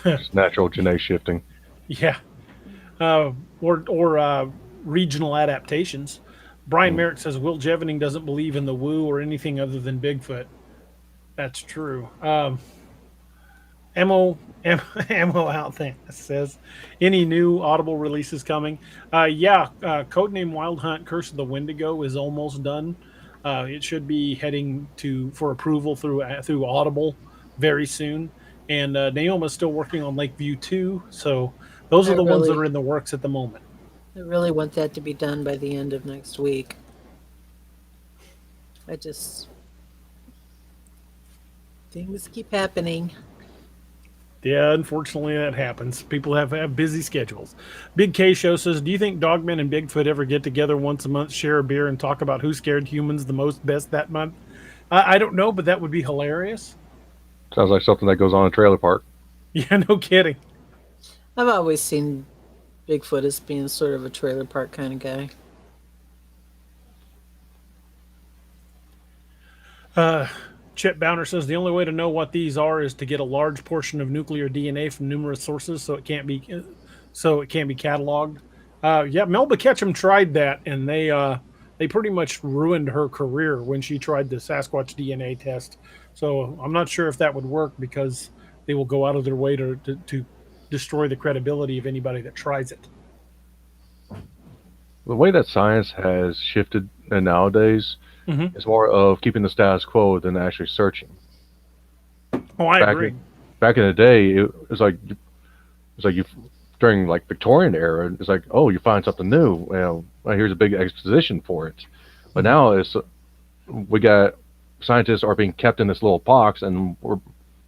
It's natural genetic shifting.
Yeah, or regional adaptations. Brian Merrick says Will Jevening doesn't believe in the woo or anything other than Bigfoot. That's true. Ammo out there says, any new Audible releases coming? Codename Wild Hunt Curse of the Wendigo is almost done. It should be heading for approval through Audible very soon. And Naoma's still working on Lakeview 2, so those are the ones that are in the works at the moment.
I really want that to be done by the end of next week. Things keep happening.
Yeah, unfortunately that happens. People have busy schedules. Big K Show says, do you think Dogman and Bigfoot ever get together once a month, share a beer, and talk about who scared humans the most best that month? I don't know, but that would be hilarious.
Sounds like something that goes on in a trailer park.
Yeah, no kidding.
I've always seen Bigfoot as being sort of a trailer park kind of guy.
Chet Bowner says the only way to know what these are is to get a large portion of nuclear DNA from numerous sources, so it can't be cataloged. Melba Ketchum tried that, and they pretty much ruined her career when she tried the Sasquatch DNA test. So I'm not sure if that would work, because they will go out of their way to destroy the credibility of anybody that tries it.
The way that science has shifted nowadays, it's more of keeping the status quo than actually searching.
Oh, I agree.
Back in the day, it was like you during like Victorian era. It's like, oh, you find something new. Well, here's a big exposition for it. But now we got scientists are being kept in this little box, and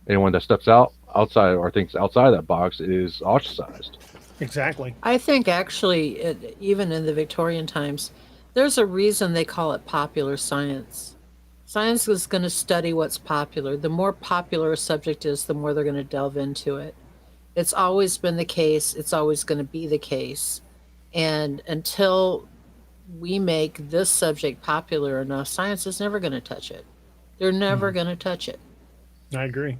anyone that steps outside or thinks outside that box is ostracized.
Exactly.
I think actually, even in the Victorian times, there's a reason they call it popular science. Science is going to study what's popular. The more popular a subject is, the more they're going to delve into it. It's always been the case. It's always going to be the case. And until we make this subject popular enough, science is never going to touch it. They're never going to touch it.
I agree.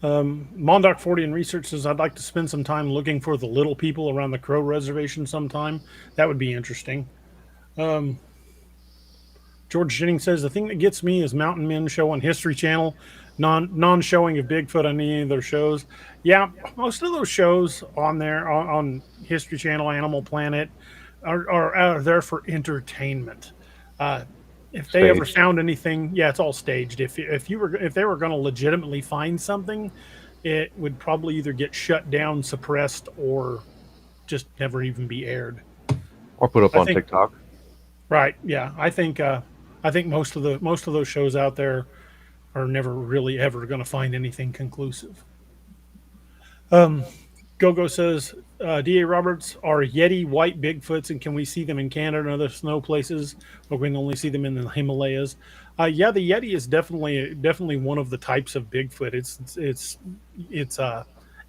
Mondoc 40 and Research says, I'd like to spend some time looking for the little people around the Crow Reservation sometime. That would be interesting. George Jennings says, the thing that gets me is Mountain Men show on History Channel, non-showing of Bigfoot on any of their shows. Yeah, most of those shows on there, on History Channel, Animal Planet, are there for entertainment. If they ever found anything, yeah, it's all staged. If they were going to legitimately find something, it would probably either get shut down, suppressed, or just never even be aired.
Or put up
I
on
think-
TikTok.
Right? Yeah, I think most of those shows out there are never really ever going to find anything conclusive. Gogo says, D.A. Roberts, are Yeti white Bigfoots, and can we see them in Canada and other snow places, or we can only see them in the Himalayas? Yeah, the Yeti is definitely one of the types of Bigfoot. It's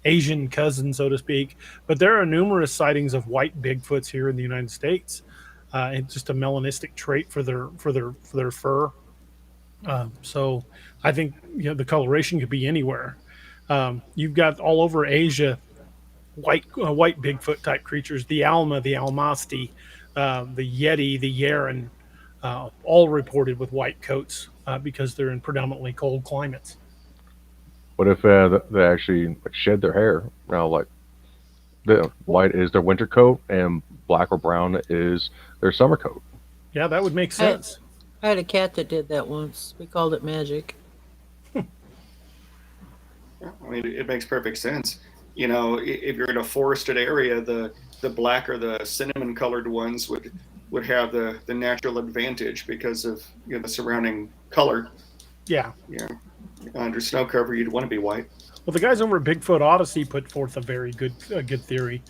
Asian cousin, so to speak. But there are numerous sightings of white Bigfoots here in the United States. It's just a melanistic trait for their fur. So I think the coloration could be anywhere. You've got all over Asia white Bigfoot type creatures, the Alma, the Almasti, the Yeti, the Yeren, all reported with white coats because they're in predominantly cold climates.
What if they actually shed their hair? Now, like the white is their winter coat, and black or brown is their summer coat.
Yeah, that would make sense.
I had a cat that did that once. We called it Magic.
I mean, it makes perfect sense. If you're in a forested area, the black or the cinnamon colored ones would have the natural advantage because of the surrounding color.
Yeah.
Under snow cover, you'd want to be white.
Well, the guys over at Bigfoot Odyssey put forth a very good theory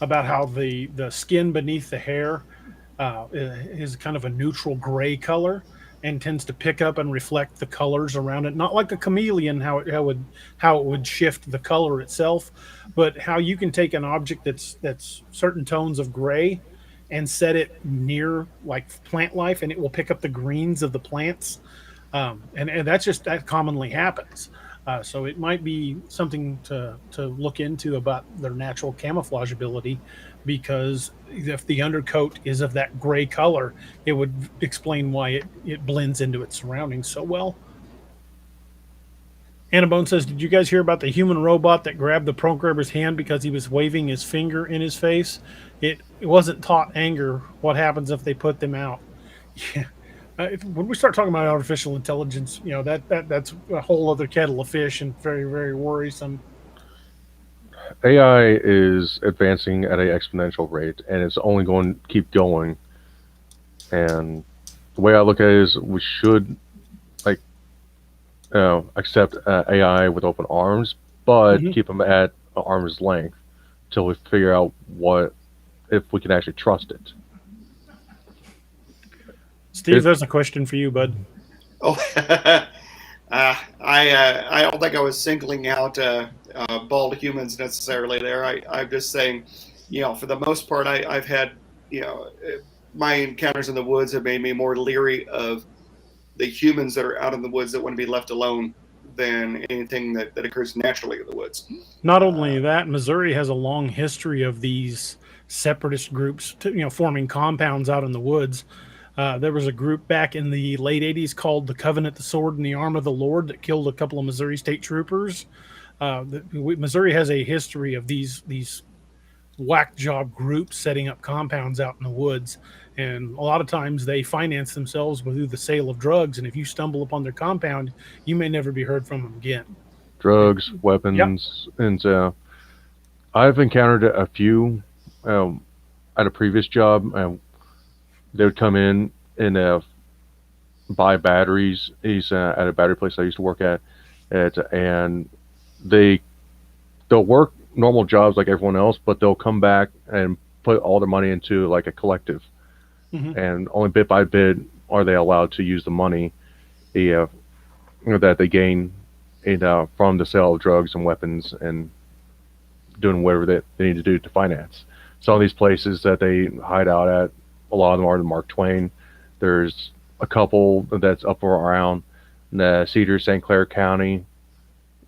about how the skin beneath the hair is kind of a neutral gray color and tends to pick up and reflect the colors around it. Not like a chameleon, how it would shift the color itself, but how you can take an object that's certain tones of gray and set it near like plant life, and it will pick up the greens of the plants. And that commonly happens. So it might be something to look into about their natural camouflage ability, because if the undercoat is of that gray color, it would explain why it blends into its surroundings so well. Annabone says, did you guys hear about the human robot that grabbed the programmer's hand because he was waving his finger in his face? It wasn't taught anger. What happens if they put them out? Yeah. When we start talking about artificial intelligence, that's a whole other kettle of fish and very, very worrisome.
AI is advancing at an exponential rate, and it's only going to keep going. And the way I look at it is, we should accept AI with open arms, but keep them at arm's length till we figure out if we can actually trust it.
Steve, there's a question for you, bud.
Oh, I don't think I was singling out bald humans necessarily there. I'm just saying, for the most part, I've had, my encounters in the woods have made me more leery of the humans that are out in the woods that want to be left alone than anything that occurs naturally in the woods.
Not only that, Missouri has a long history of these separatist groups, forming compounds out in the woods. There was a group back in the late 80s called the Covenant, the Sword, and the Arm of the Lord that killed a couple of Missouri state troopers. Missouri has a history of these whack job groups setting up compounds out in the woods. And a lot of times they finance themselves through the sale of drugs. And if you stumble upon their compound, you may never be heard from them again.
Drugs, weapons, and I've encountered a few at a previous job. They would come in and buy batteries. He's at a battery place I used to work at, and they'll work normal jobs like everyone else, but they'll come back and put all their money into like a collective, and only bit by bit are they allowed to use the money that they gain from the sale of drugs and weapons and doing whatever they need to do to finance. Some of these places that they hide out at, a lot of them are in Mark Twain. There's a couple that's up around the Cedar, St. Clair County,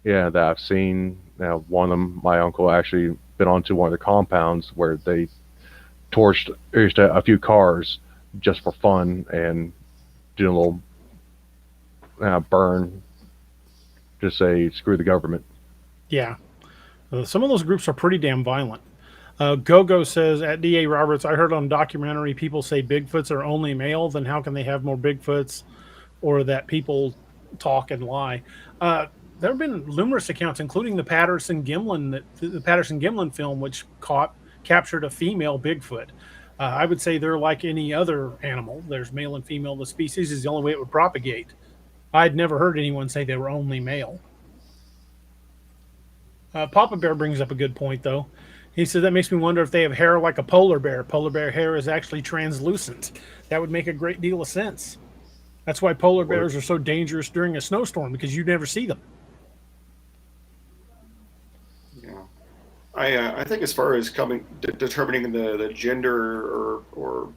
that I've seen. One of them, my uncle actually been onto one of the compounds where they torched a few cars just for fun and did a little burn, just say screw the government.
Yeah. Some of those groups are pretty damn violent. Gogo says, at D.A. Roberts, I heard on a documentary people say Bigfoots are only male, then how can they have more Bigfoots? Or that people talk and lie. There have been numerous accounts, including the Patterson-Gimlin film, which caught captured a female Bigfoot. I would say they're like any other animal. There's male and female. The species is the only way it would propagate. I'd never heard anyone say they were only male. Papa Bear brings up a good point, though. He said that makes me wonder if they have hair like a polar bear. Polar bear hair is actually translucent. That would make a great deal of sense. That's why polar bears are so dangerous during a snowstorm, because you never see them.
Yeah, I think as far as determining the gender or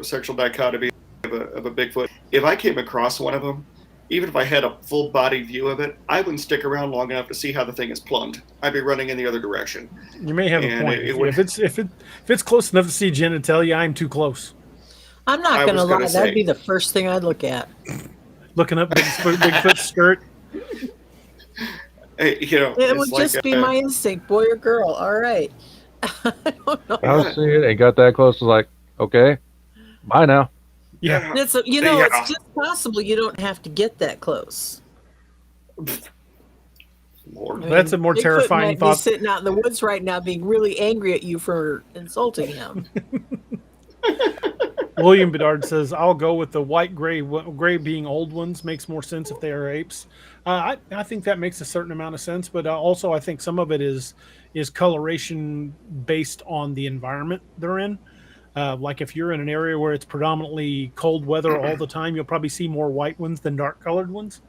sexual dichotomy of a Bigfoot, if I came across one of them, even if I had a full body view of it, I wouldn't stick around long enough to see how the thing is plumbed. I'd be running in the other direction.
You may have a point. If it's close enough to see genitalia, I'm too close.
I'm not going to lie. That'd be the first thing I'd look at.
Looking up Bigfoot's skirt.
It would just be my instinct, boy or girl. All right. I don't know.
I was seeing it and got that close. I was like, okay, bye now.
Yeah.
It's just possible you don't have to get that close.
Lord.
That's a more
Bigfoot
terrifying
might
thought.
be sitting out in the woods right now being really angry at you for insulting him.
William Bedard says, I'll go with the white gray being old ones. Makes more sense if they are apes. I think that makes a certain amount of sense, but also I think some of it is coloration based on the environment they're in. Like if you're in an area where it's predominantly cold weather all the time, you'll probably see more white ones than dark colored ones.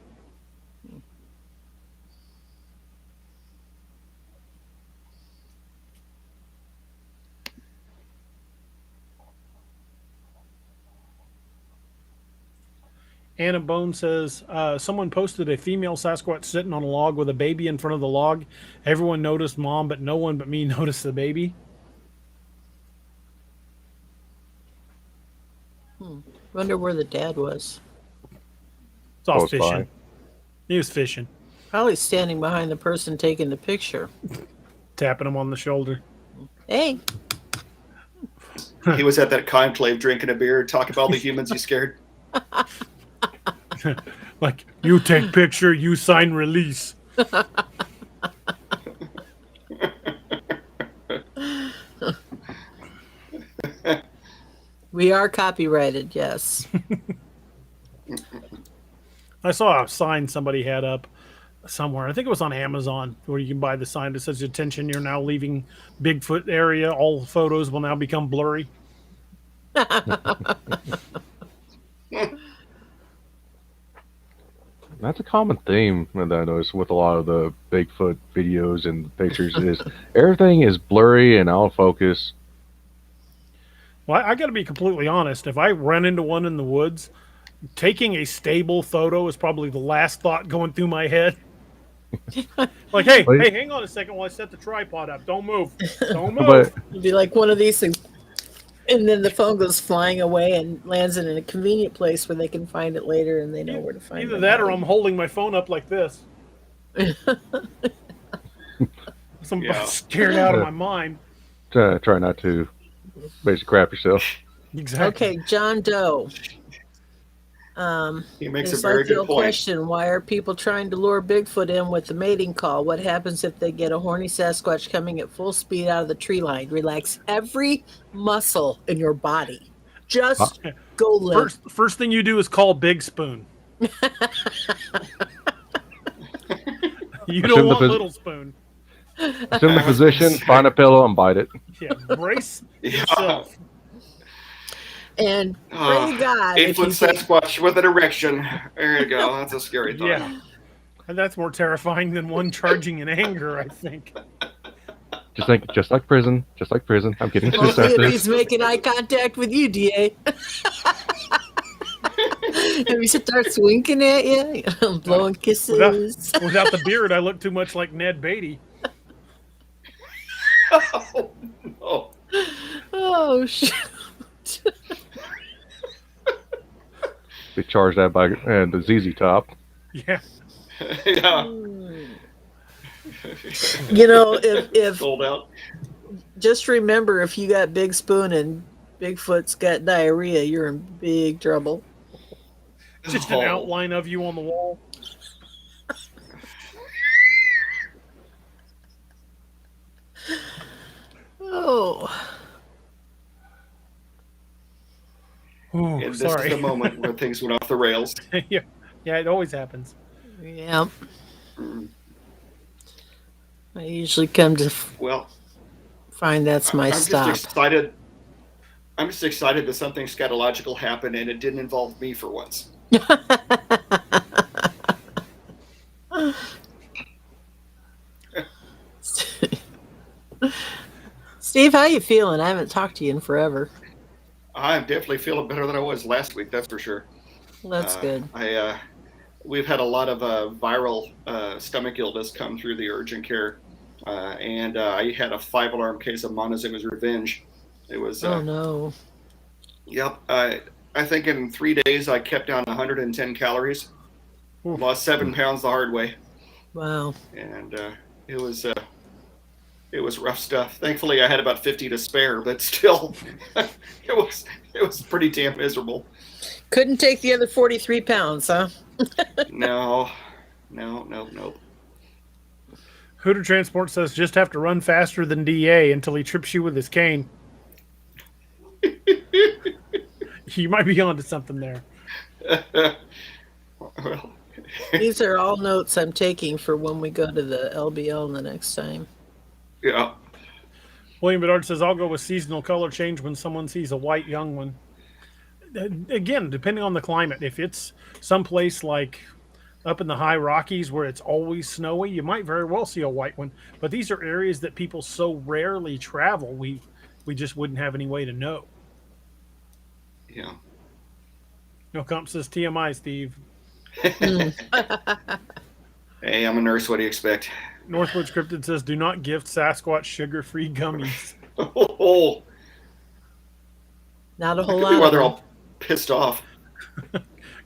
Anna Bone says, someone posted a female Sasquatch sitting on a log with a baby in front of the log. Everyone noticed mom, but no one but me noticed the baby.
Wonder where the dad was.
It's off fishing. He was fishing.
Probably standing behind the person taking the picture.
Tapping him on the shoulder.
Hey.
He was at that conclave drinking a beer, talking about all the humans he scared.
Like, you take picture, you sign release.
We are copyrighted, yes.
I saw a sign somebody had up somewhere. I think it was on Amazon, where you can buy the sign that says, attention, you're now leaving Bigfoot area. All photos will now become blurry.
That's a common theme that I notice with a lot of the Bigfoot videos and pictures is everything is blurry and out of focus.
Well, I got to be completely honest. If I run into one in the woods, taking a stable photo is probably the last thought going through my head. Like, hey, hang on a second while I set the tripod up. Don't move. Don't move.
It'd be like one of these things. And then the phone goes flying away and lands in a convenient place where they can find it later and they know where to find it.
Either that or I'm holding my phone up like this. I'm scared out of my mind.
Try not to basically crap yourself.
Exactly.
Okay, John Doe.
He makes a very good point.
Question: why are people trying to lure Bigfoot in with the mating call? What happens if they get a horny Sasquatch coming at full speed out of the tree line? Relax every muscle in your body. Just go live.
First thing you do is call Big Spoon. You don't want Little Spoon.
Assume the position, find a pillow, and bite it.
Yeah, brace yourself.
And pray to God.
8-foot Sasquatch with an erection. There you go. That's a scary thought.
Yeah. And that's more terrifying than one charging in anger, I think.
Just like prison. I'm getting too
Mostly if
sensitive.
he's making eye contact with you, DA. And he starts winking at you, blowing kisses.
Without the beard, I look too much like Ned Beatty.
Oh, no.
Oh, shit.
They charge that by the ZZ Top.
Yeah.
Yeah.
You know, if
Sold out.
just remember, if you got Big Spoon and Bigfoot's got diarrhea, you're in big trouble.
Just an outline of you on the wall.
Oh,
Oh,
And this
sorry.
is the moment where things went off the rails.
yeah, it always happens.
yeah.
Mm.
I usually come to
Well,
find that's my
I'm just
stop.
excited. I'm just excited that something scatological happened and it didn't involve me for once.
Steve, how you feeling? I haven't talked to you in forever.
I'm definitely feeling better than I was last week. That's for sure.
Well, that's good.
We've had a lot of viral stomach illness come through the urgent care, and I had a 5-alarm case of Montezuma's Revenge. It was.
Oh no.
Yep. I think in 3 days I kept down 110 calories, lost 7 pounds the hard way,
Wow.
and it was rough stuff. Thankfully, I had about 50 to spare, but still, it was pretty damn miserable.
Couldn't take the other 43 pounds, huh?
No.
Hooter Transport says just have to run faster than DA until he trips you with his cane. You might be onto something there.
Well,
These are all notes I'm taking for when we go to the LBL the next time.
yeah.
William Bedard says, I'll go with seasonal color change when someone sees a white young one. Again, depending on the climate. If it's someplace like up in the high Rockies where it's always snowy, you might very well see a white one. But these are areas that people so rarely travel, we just wouldn't have any way to know.
Yeah.
No comp says TMI, Steve.
Hey, I'm a nurse. What do you expect?
Northwoods Cryptid says, do not gift Sasquatch sugar-free gummies.
Oh,
Not a
that
whole
could be
lot
why
of
they're
them.
all pissed off.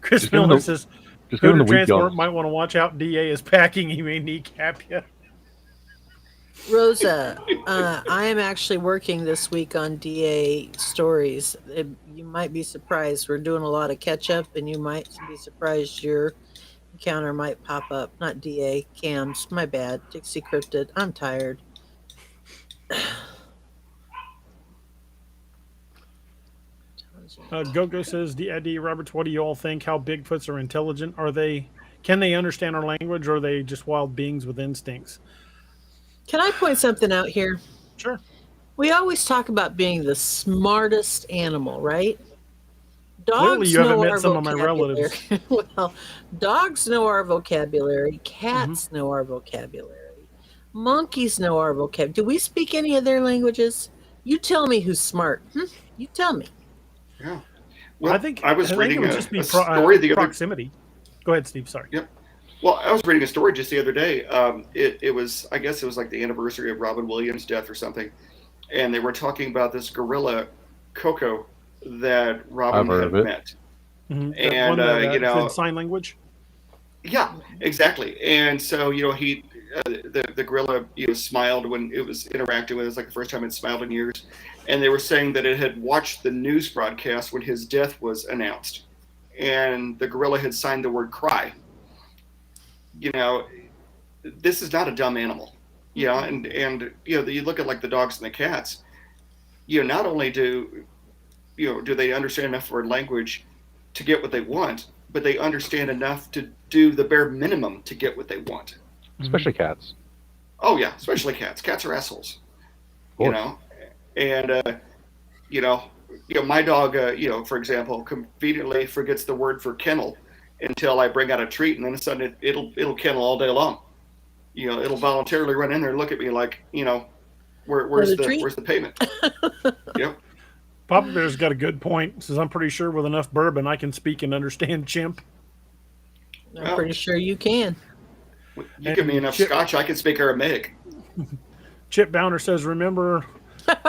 Chris
Just give 'em
Miller
the-
says,
Just give him
Hooter
the weed
Transport
gums.
might want to watch out. DA is packing. He may kneecap you.
Rosa, I am actually working this week on DA stories. You might be surprised. We're doing a lot of catch up, and you might be surprised your encounter might pop up. Not DA, Cams. My bad. Dixie Cryptid. I'm tired.
Gogo says, D. Roberts, what do you all think? How Bigfoots are intelligent? Can they understand our language, or are they just wild beings with instincts?
Can I point something out here?
Sure.
We always talk about being the smartest animal, right?
Clearly,
Dogs
you haven't
know
met
our
some of my
vocabulary.
relatives.
Well, dogs know our vocabulary. Cats know our vocabulary. Monkeys know our vocabulary. Do we speak any of their languages? You tell me who's smart. You tell me.
Yeah. Well,
I think
I was
think
reading
it would
a
just be
story the other.
proximity. Go ahead, Steve. Sorry.
Yep. Well, I was reading a story just the other day. It was, I guess it was like the anniversary of Robin Williams' death or something, and they were talking about this gorilla, Coco, that Robin
I've heard
had
of it.
met.
Mm-hmm.
And, you know-
said sign language.
Yeah, exactly. And so, you know, the gorilla, smiled when it was interacting with us, like the first time it smiled in years. And they were saying that it had watched the news broadcast when his death was announced, and the gorilla had signed the word "cry." You know, this is not a dumb animal. You know, and you look at like the dogs and the cats. Not only do they understand enough for language to get what they want, but they understand enough to do the bare minimum to get what they want.
Especially cats.
Oh yeah, especially cats. Cats are assholes.
Of
You
course.
know, and my dog, for example, conveniently forgets the word for kennel until I bring out a treat, and then all of a sudden it'll kennel all day long. It'll voluntarily run in there and look at me like, where's the payment? Yep.
Papa Bear's got a good point. Says, I'm pretty sure with enough bourbon I can speak and understand chimp.
I'm pretty sure you can.
You give me enough scotch, I can speak Aramaic.
Chip Bounder says, remember,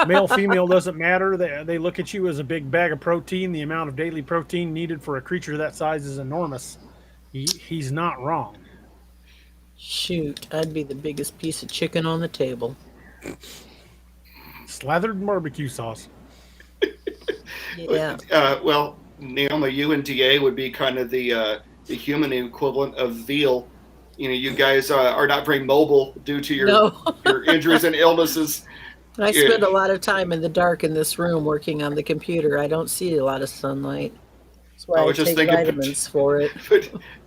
male, female doesn't matter. They look at you as a big bag of protein. The amount of daily protein needed for a creature that size is enormous. He's not wrong.
Shoot, I'd be the biggest piece of chicken on the table.
Slathered in barbecue sauce.
Yeah.
Well, Naoma, you and DA would be kind of the human equivalent of veal. You guys are not very mobile due to your
No.
your injuries and illnesses.
I spend a lot of time in the dark in this room working on the computer. I don't see a lot of sunlight. That's why
I
I
was just
take
thinking
vitamins for it.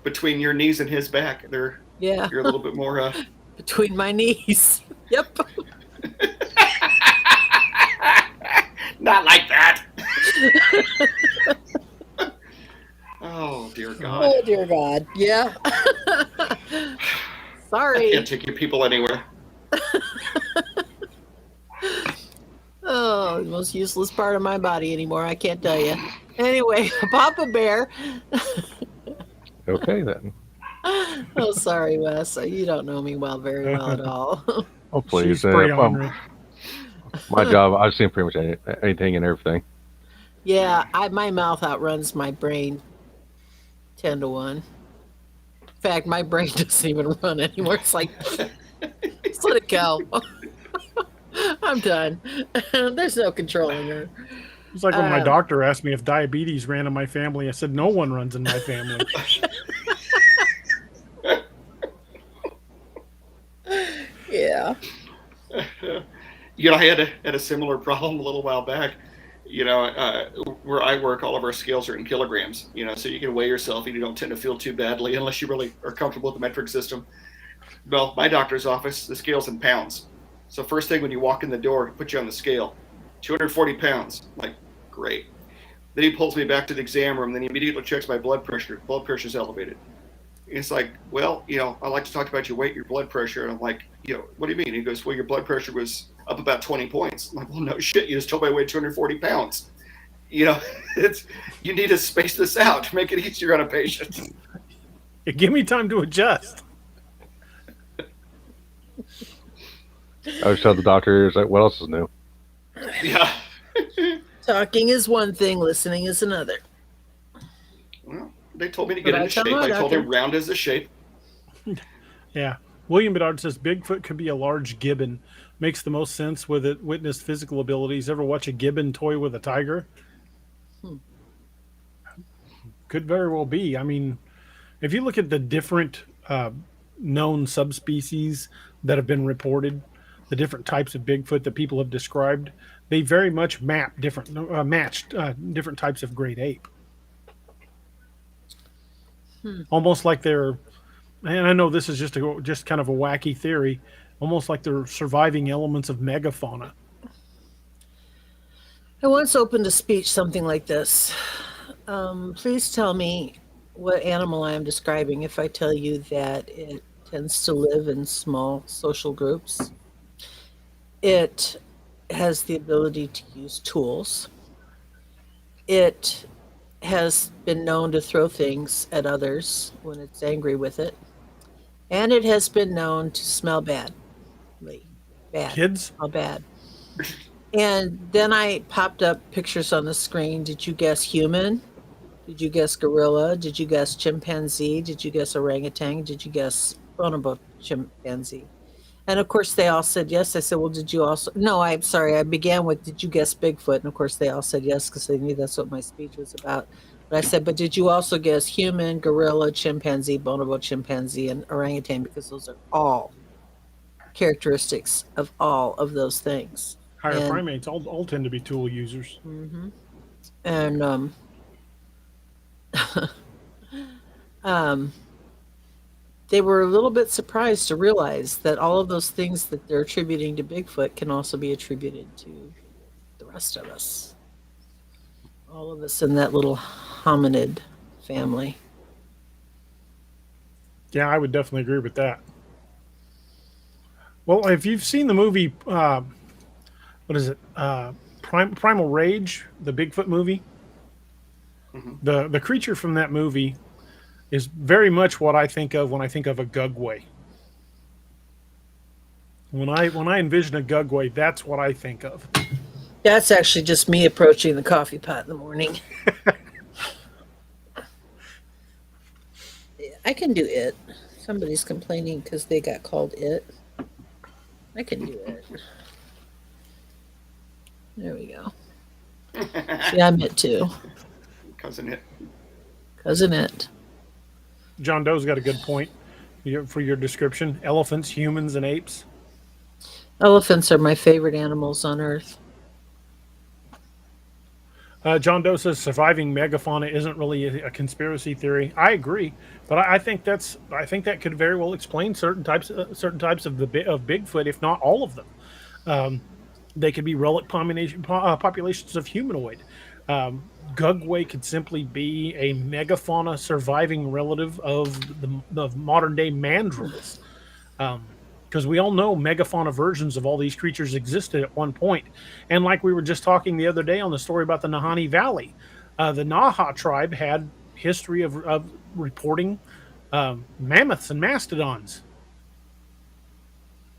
between your knees and his back,
Yeah,
you're a little bit more.
between my knees. Yep.
Not like that. Oh dear God.
Oh dear God. Yeah.
I
Sorry.
can't take you people anywhere.
Oh, the most useless part of my body anymore. I can't tell you. Anyway, Papa Bear.
Okay, then.
Oh, sorry, Wes. You don't know me very well at all.
Oh, please.
She's pretty ornery.
My job, I've seen pretty much anything and everything.
Yeah, my mouth outruns my brain 10 to 1. In fact, my brain doesn't even run anymore. It's like, just let it go. I'm done. There's no controlling her.
It's like when my doctor asked me if diabetes ran in my family. I said, no one runs in my family.
Yeah.
You know, I had a similar problem a little while back. You know, where I work, all of our scales are in kilograms. You know, so you can weigh yourself, and you don't tend to feel too badly unless you really are comfortable with the metric system. Well, my doctor's office, the scale's in pounds. So first thing when you walk in the door, put you on the scale, 240 pounds. I'm like, great. Then he pulls me back to the exam room. Then he immediately checks my blood pressure. Blood pressure's elevated. It's like, well, you know, I like to talk about your weight, your blood pressure. And I'm like, you know, what do you mean? He goes, well, your blood pressure was up about 20 points. I'm like, well, no shit. You just told me I weighed 240 pounds. You know, you need to space this out to make it easier on a patient.
Yeah, give me time to adjust.
I always tell the doctor, it's like, what else is new?
Yeah.
Talking is one thing, listening is another.
Well, they told me to get
But
into shape. I told him round is the shape.
Yeah. William Bedard says Bigfoot could be a large gibbon. Makes the most sense with it. Witnessed physical abilities. Ever watch a gibbon toy with a tiger? Could very well be. I mean, if you look at the different known subspecies that have been reported, the different types of Bigfoot that people have described, they very much matched different types of great ape. Almost like they're, and I know this is just kind of a wacky theory, almost like they're surviving elements of megafauna.
I once opened a speech something like this. Please tell me what animal I am describing if I tell you that it tends to live in small social groups. It has the ability to use tools. It has been known to throw things at others when it's angry with it. And it has been known to smell bad.
Kids?
Smell bad. And then I popped up pictures on the screen. Did you guess human? Did you guess gorilla? Did you guess chimpanzee? Did you guess orangutan? Did you guess bonobo chimpanzee? And of course they all said yes. I said, well, did you also? No, I'm sorry. I began with, did you guess Bigfoot? And of course they all said yes because they knew that's what my speech was about. But I said, but did you also guess human, gorilla, chimpanzee, bonobo chimpanzee, and orangutan? Because those are all characteristics of all of those things.
Higher primates all tend to be tool users.
Mm-hmm. And they were a little bit surprised to realize that all of those things that they're attributing to Bigfoot can also be attributed to the rest of us. All of us in that little hominid family.
Yeah, I would definitely agree with that. Well, if you've seen the movie, what is it? Primal Rage, the Bigfoot movie. Mm-hmm. The creature from that movie is very much what I think of when I think of a gugway. When I envision a gugway, that's what I think of.
That's actually just me approaching the coffee pot in the morning. I can do it. Somebody's complaining because they got called it. I can do it. There we go. See, I'm it too.
Cousin it.
John Doe's got a good point for your description. Elephants, humans, and apes.
Elephants are my favorite animals on Earth.
John Doe says surviving megafauna isn't really a conspiracy theory. I agree, but I think that could very well explain certain types of of Bigfoot, if not all of them. They could be relic populations of humanoid. Gugway could simply be a megafauna surviving relative of modern day mandrills. Because we all know megafauna versions of all these creatures existed at one point. And like we were just talking the other day on the story about the Nahanni Valley, the Naha tribe had history of reporting mammoths and mastodons.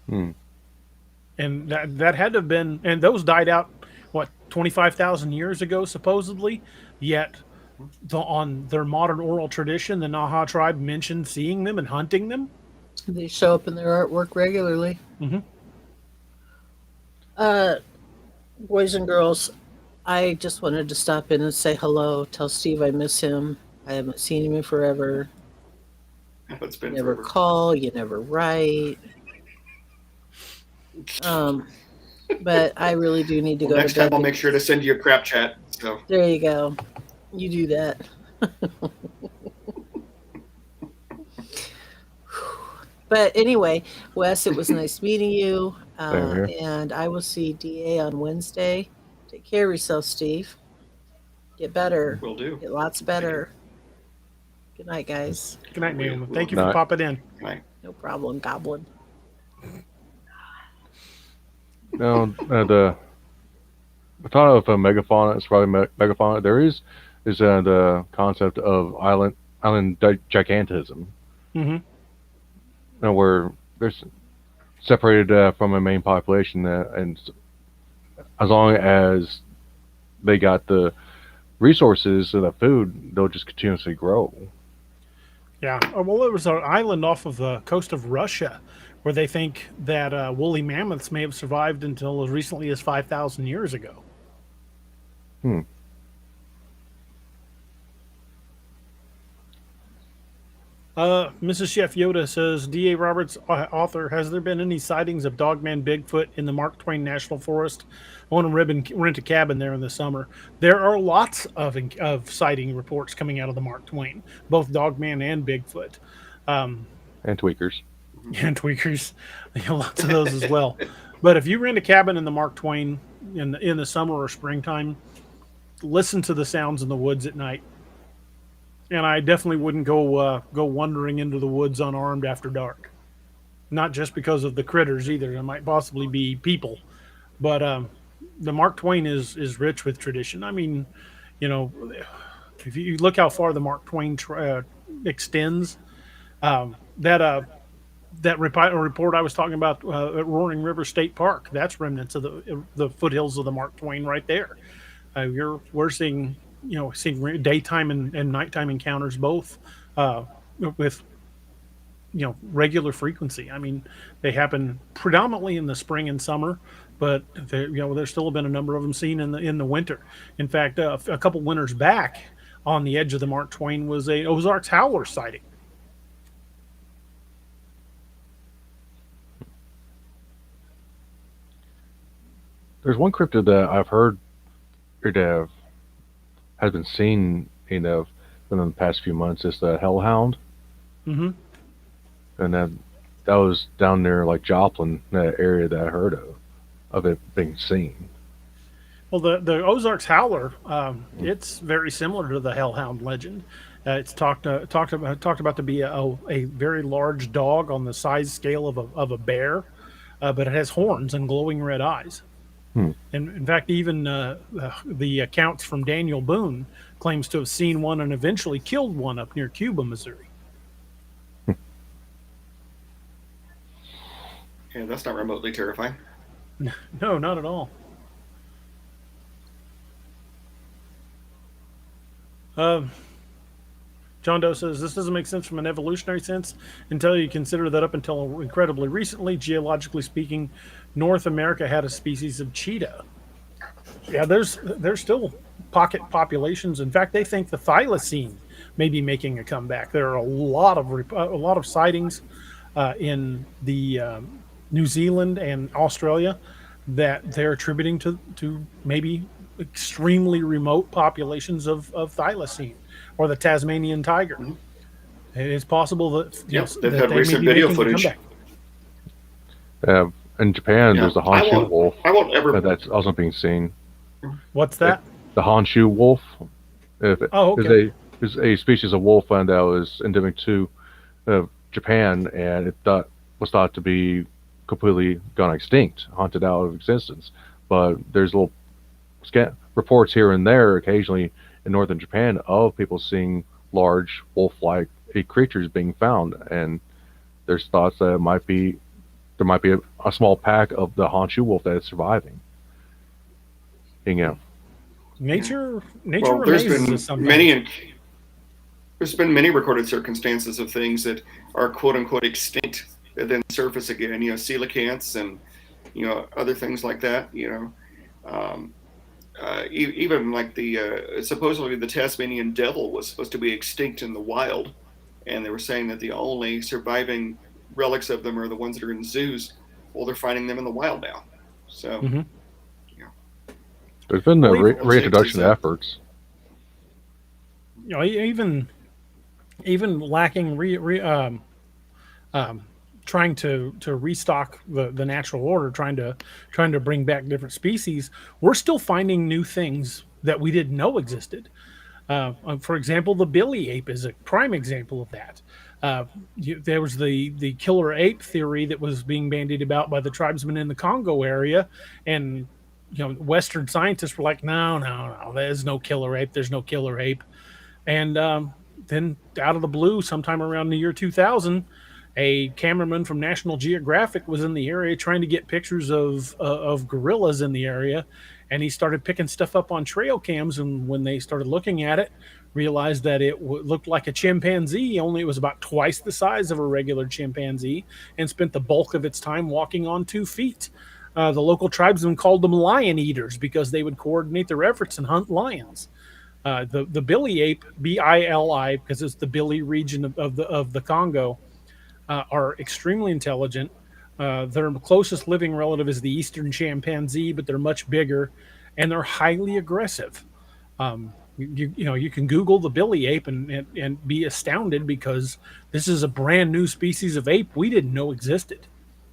Hmm.
And that had to have been, and those died out, what, 25,000 years ago, supposedly? Yet, on their modern oral tradition, the Naha tribe mentioned seeing them and hunting them.
They show up in their artwork regularly.
Mm-hmm.
Boys and girls, I just wanted to stop in and say hello. Tell Steve I miss him. I haven't seen him in forever.
It's
You
been
never
forever.
call. You never write. But I really do need to
Well,
go
next
to
time
bed.
I'll make sure to send you a crap chat. So
There you go. You do that. But anyway, Wes, it was nice meeting you.
Same here.
And I will see DA on Wednesday. Take care of yourself, Steve. Get better.
will do.
Get lots better. Good night, guys.
Good night, Naomi.
Well,
Thank you
good
for
night.
popping in.
Right.
No problem, Goblin.
Now, the thought of a megafauna, it's probably megafauna. There is the concept of island gigantism.
Mm-hmm.
Now, where they're separated from a main population, and as long as they got the resources and the food, they'll just continuously grow.
Yeah. Well, there was an island off of the coast of Russia where they think that woolly mammoths may have survived until as recently as 5,000 years ago.
Hmm.
Mrs. Chef Yoda says, D.A. Roberts, author, has there been any sightings of Dogman Bigfoot in the Mark Twain National Forest? I want to rent a cabin there in the summer. There are lots of sighting reports coming out of the Mark Twain, both Dogman and Bigfoot.
And tweakers.
And tweakers, lots of those as well. But if you rent a cabin in the Mark Twain in the summer or springtime, listen to the sounds in the woods at night. And I definitely wouldn't go wandering into the woods unarmed after dark. Not just because of the critters either. There might possibly be people, but the Mark Twain is rich with tradition. I mean, if you look how far the Mark Twain extends, that report I was talking about at Roaring River State Park, that's remnants of the foothills of the Mark Twain right there. We're seeing daytime and nighttime encounters both with regular frequency. I mean, they happen predominantly in the spring and summer, but there's still been a number of them seen in the winter. In fact, a couple winters back, on the edge of the Mark Twain was a Ozarks Howler sighting.
There's one cryptid that I've heard has been seen in the past few months. Is the hellhound.
Mm-hmm.
And that was down there like Joplin, that area that I heard of it being seen.
Well, the Ozarks Howler, it's very similar to the hellhound legend. It's talked about to be a very large dog on the size scale of a bear, but it has horns and glowing red eyes. And in fact, even the accounts from Daniel Boone claims to have seen one and eventually killed one up near Cuba, Missouri.
Yeah, that's not remotely terrifying.
No, not at all. John Doe says, this doesn't make sense from an evolutionary sense until you consider that up until incredibly recently, geologically speaking, North America had a species of cheetah. Yeah, there's still pocket populations. In fact, they think the thylacine may be making a comeback. There are a lot of sightings in the New Zealand and Australia that they're attributing to maybe extremely remote populations of thylacine or the Tasmanian tiger.
Mhm.
It's possible that
Yep, they've
that
had
they may
recent
be
video
making a
footage.
comeback.
In Japan,
Yeah,
there's the Honshu wolf
I won't ever.
that's also being seen.
What's that?
The Honshu wolf
Oh, okay.
is a species of wolf that was endemic to Japan, and was thought to be completely gone extinct, haunted out of existence. But there's little reports here and there, occasionally in northern Japan, of people seeing large wolf-like creatures being found, and there's thoughts that there might be a small pack of the Honshu wolf that is surviving.
Nature
Well, there's
amazes
been
us sometimes.
there's been many recorded circumstances of things that are quote unquote extinct that then surface again. Coelacanths and other things like that. Even like the supposedly the Tasmanian devil was supposed to be extinct in the wild, and they were saying that the only surviving relics of them are the ones that are in zoos. Well, they're finding them in the wild now. So,
Mhm.
There's been the
Well,
reintroduction efforts.
Even lacking trying to restock the natural order, trying to bring back different species, we're still finding new things that we didn't know existed. For example, the billy ape is a prime example of that. There was the killer ape theory that was being bandied about by the tribesmen in the Congo area, and Western scientists were like, no, there's no killer ape. There's no killer ape. And then out of the blue, sometime around the year 2000, a cameraman from National Geographic was in the area trying to get pictures of gorillas in the area. And he started picking stuff up on trail cams. And when they started looking at it, realized that it looked like a chimpanzee, only it was about twice the size of a regular chimpanzee, and spent the bulk of its time walking on 2 feet. The local tribesmen called them lion eaters because they would coordinate their efforts and hunt lions. The billy ape, Bili, because it's the Billy region of the Congo, are extremely intelligent. Their closest living relative is the eastern chimpanzee, but they're much bigger, and they're highly aggressive. You can Google the billy ape and be astounded, because this is a brand new species of ape we didn't know existed,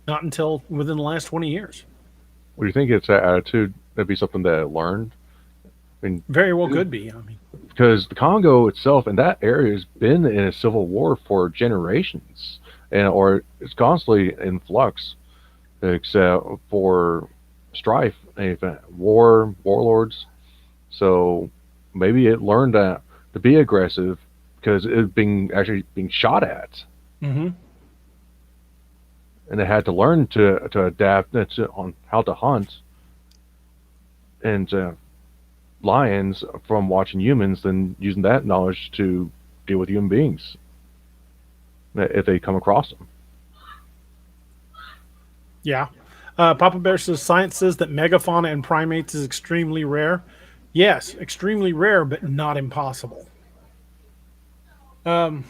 not until within the last 20 years.
Well, do you think it's that attitude that'd be something that it learned? I mean,
Very well could be.
because the Congo itself and that area has been in a civil war for generations, or it's constantly in flux, except for strife, warlords. So maybe it learned that to be aggressive because it was actually being shot at.
Mm-hmm.
And they had to learn to adapt on how to hunt and lions from watching humans, then using that knowledge to deal with human beings if they come across them.
Yeah. Papa Bear says science says that megafauna in primates is extremely rare. Yes, extremely rare, but not impossible. Northwoods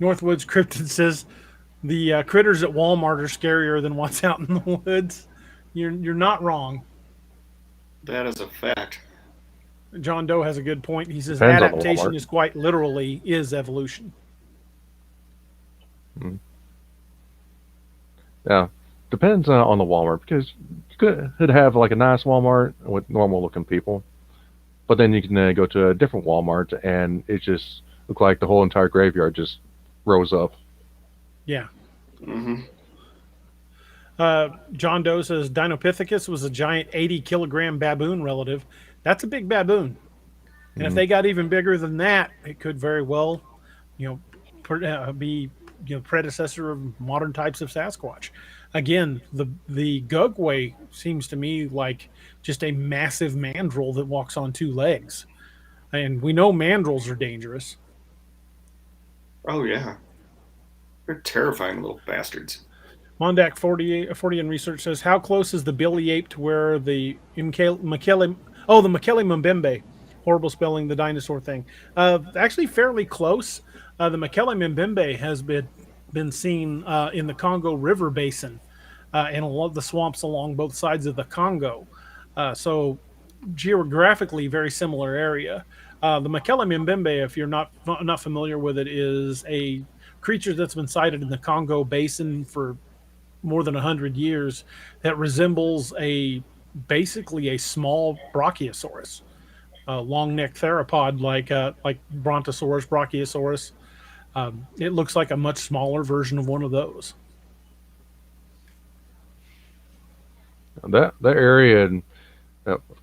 Cryptid says the critters at Walmart are scarier than what's out in the woods. You're not wrong.
That is a fact.
John Doe has a good point. He says
Depends on
adaptation
Walmart.
is quite literally is evolution.
Yeah, depends on the Walmart, because you could have like a nice Walmart with normal looking people, but then you can go to a different Walmart and it just look like the whole entire graveyard just rose up.
Yeah.
Mm-hmm.
John Doe says Dinopithecus was a giant 80-kilogram baboon relative. That's a big baboon. And if they got even bigger than that, it could very well, be predecessor of modern types of Sasquatch. Again, the Gugway seems to me like just a massive mandrill that walks on 2 legs. And we know mandrills are dangerous.
Oh yeah, they're terrifying little bastards.
Mondak 40 in research says, how close is the billy ape to where the Machele Mbembe, horrible spelling, the dinosaur thing. Actually fairly close. The Machele Mbembe has been been seen in the Congo River Basin and a lot of the swamps along both sides of the Congo. So geographically, very similar area. The Makele Mbembe, if you're not familiar with it, is a creature that's been sighted in the Congo Basin for more than 100 years that resembles basically a small brachiosaurus, long neck theropod like Brontosaurus, Brachiosaurus. It looks like a much smaller version of one of those.
That area in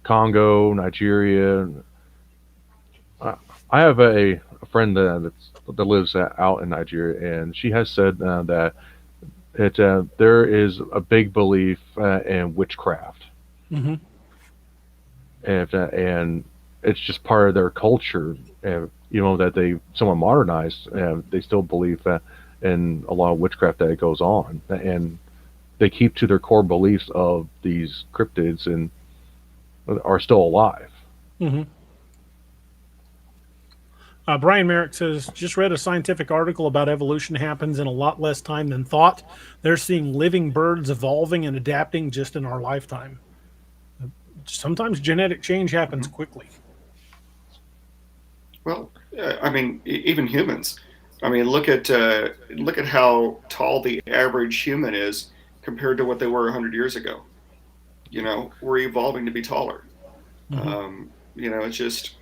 Congo, Nigeria. I have a friend that lives out in Nigeria, and she has said that there is a big belief in witchcraft,
Mm-hmm.
and it's just part of their culture. That they somewhat modernized, they still believe in a lot of witchcraft that goes on, and they keep to their core beliefs of these cryptids and are still alive.
Mm-hmm. Brian Merrick says, just read a scientific article about evolution happens in a lot less time than thought. They're seeing living birds evolving and adapting just in our lifetime. Sometimes genetic change happens quickly.
Well, I mean, even humans. I mean, look at how tall the average human is compared to what they were 100 years ago. We're evolving to be taller.
Mm-hmm.
It's just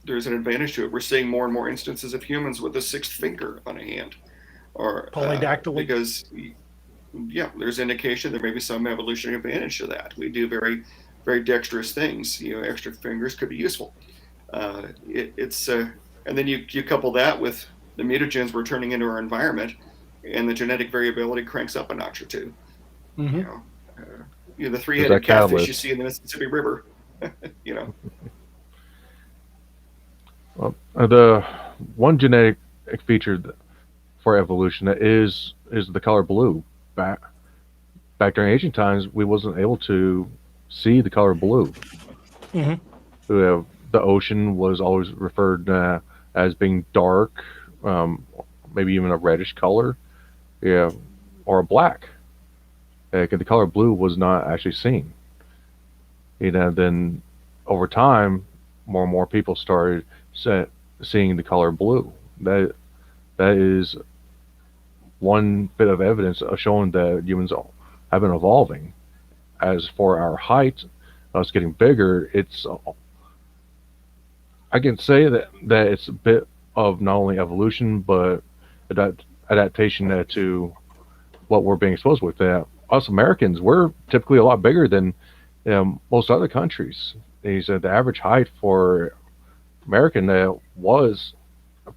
there's an advantage to it. We're seeing more and more instances of humans with a sixth finger on a hand, or
polydactyly.
Because there's indication there may be some evolutionary advantage to that. We do very, very dexterous things. Extra fingers could be useful. And then you couple that with the mutagens we're turning into our environment, and the genetic variability cranks up a notch or two.
Mm-hmm.
The three-headed catfish you see in the Mississippi River.
Well, the one genetic feature for evolution that is the color blue. Back during ancient times, we wasn't able to see the color blue.
Mm-hmm.
The ocean was always referred as being dark, maybe even a reddish color, or a black. The color blue was not actually seen. Then over time, more and more people started seeing the color blue. That is one bit of evidence of showing that humans have been evolving. As for our height, us getting bigger, I can say that it's a bit of not only evolution but adaptation to what we're being exposed with. Us Americans, we're typically a lot bigger than most other countries. He said the average height for American was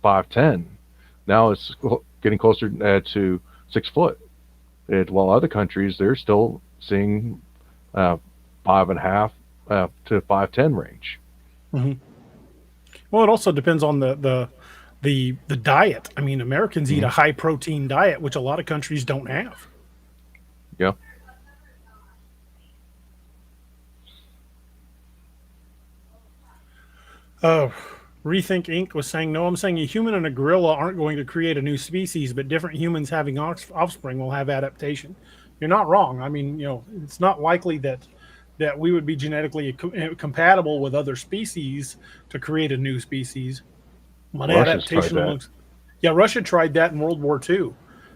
5'10". Now it's getting closer to 6 foot. While other countries, they're still seeing 5.5 to 5'10" range.
Mm-hmm. Well, it also depends on the diet. I mean, Americans eat a high protein diet, which a lot of countries don't have.
Yeah.
Rethink Inc. was saying, no, I'm saying a human and a gorilla aren't going to create a new species, but different humans having offspring will have adaptation. You're not wrong. I mean, it's not likely that we would be genetically compatible with other species to create a new species. Russia tried that in World War II,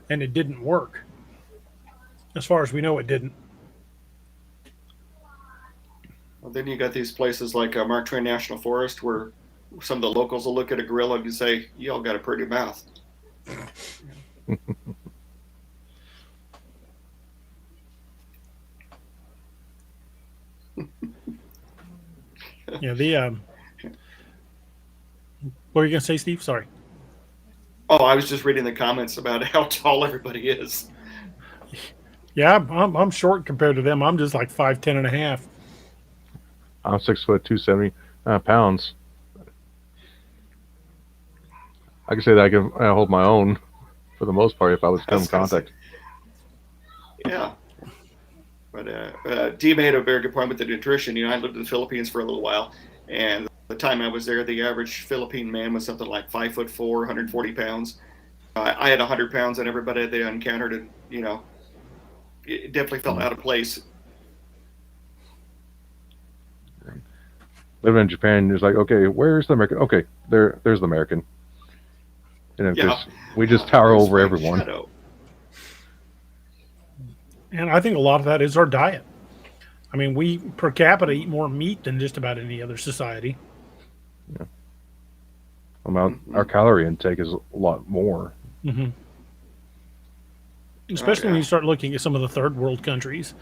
and it didn't work. As far as we know, it didn't.
Well, then you got these places like Mark Twain National Forest where some of the locals will look at a gorilla and say, "Y'all got a pretty mouth."
What were you gonna say, Steve? Sorry.
Oh, I was just reading the comments about how tall everybody is.
Yeah, I'm short compared to them. I'm just like 5'10" and a half.
I'm 6 foot 270 pounds. I can say that I can hold my own for the most part if I was to come in contact.
Yeah. But Dee made a very good point with the nutrition. I lived in the Philippines for a little while, and the time I was there, the average Philippine man was something like 5'4", 140 pounds. I had 100 pounds on everybody they encountered, and it definitely felt out of place.
Living in Japan, it's like, okay, where's the American? Okay, there's the American. Because we just tower
There's
over
my
everyone.
shadow.
And I think a lot of that is our diet. I mean, we per capita eat more meat than just about any other society.
Our calorie intake is a lot more.
Mm-hmm. Especially when you start looking at some of the third world countries,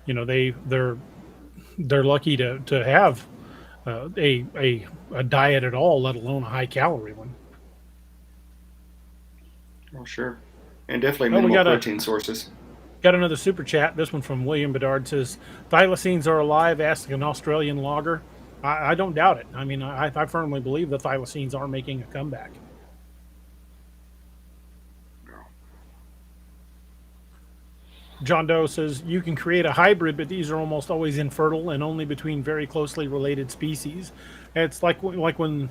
they're lucky to have a diet at all, let alone a high calorie one.
Oh, sure. And definitely
we
minimal
got
protein sources.
Got another super chat. This one from William Bedard says, "Thylacines are alive," asking an Australian logger. I don't doubt it. I mean, I firmly believe the thylacines are making a comeback. John Doe says, "You can create a hybrid, but these are almost always infertile and only between very closely related species." It's like when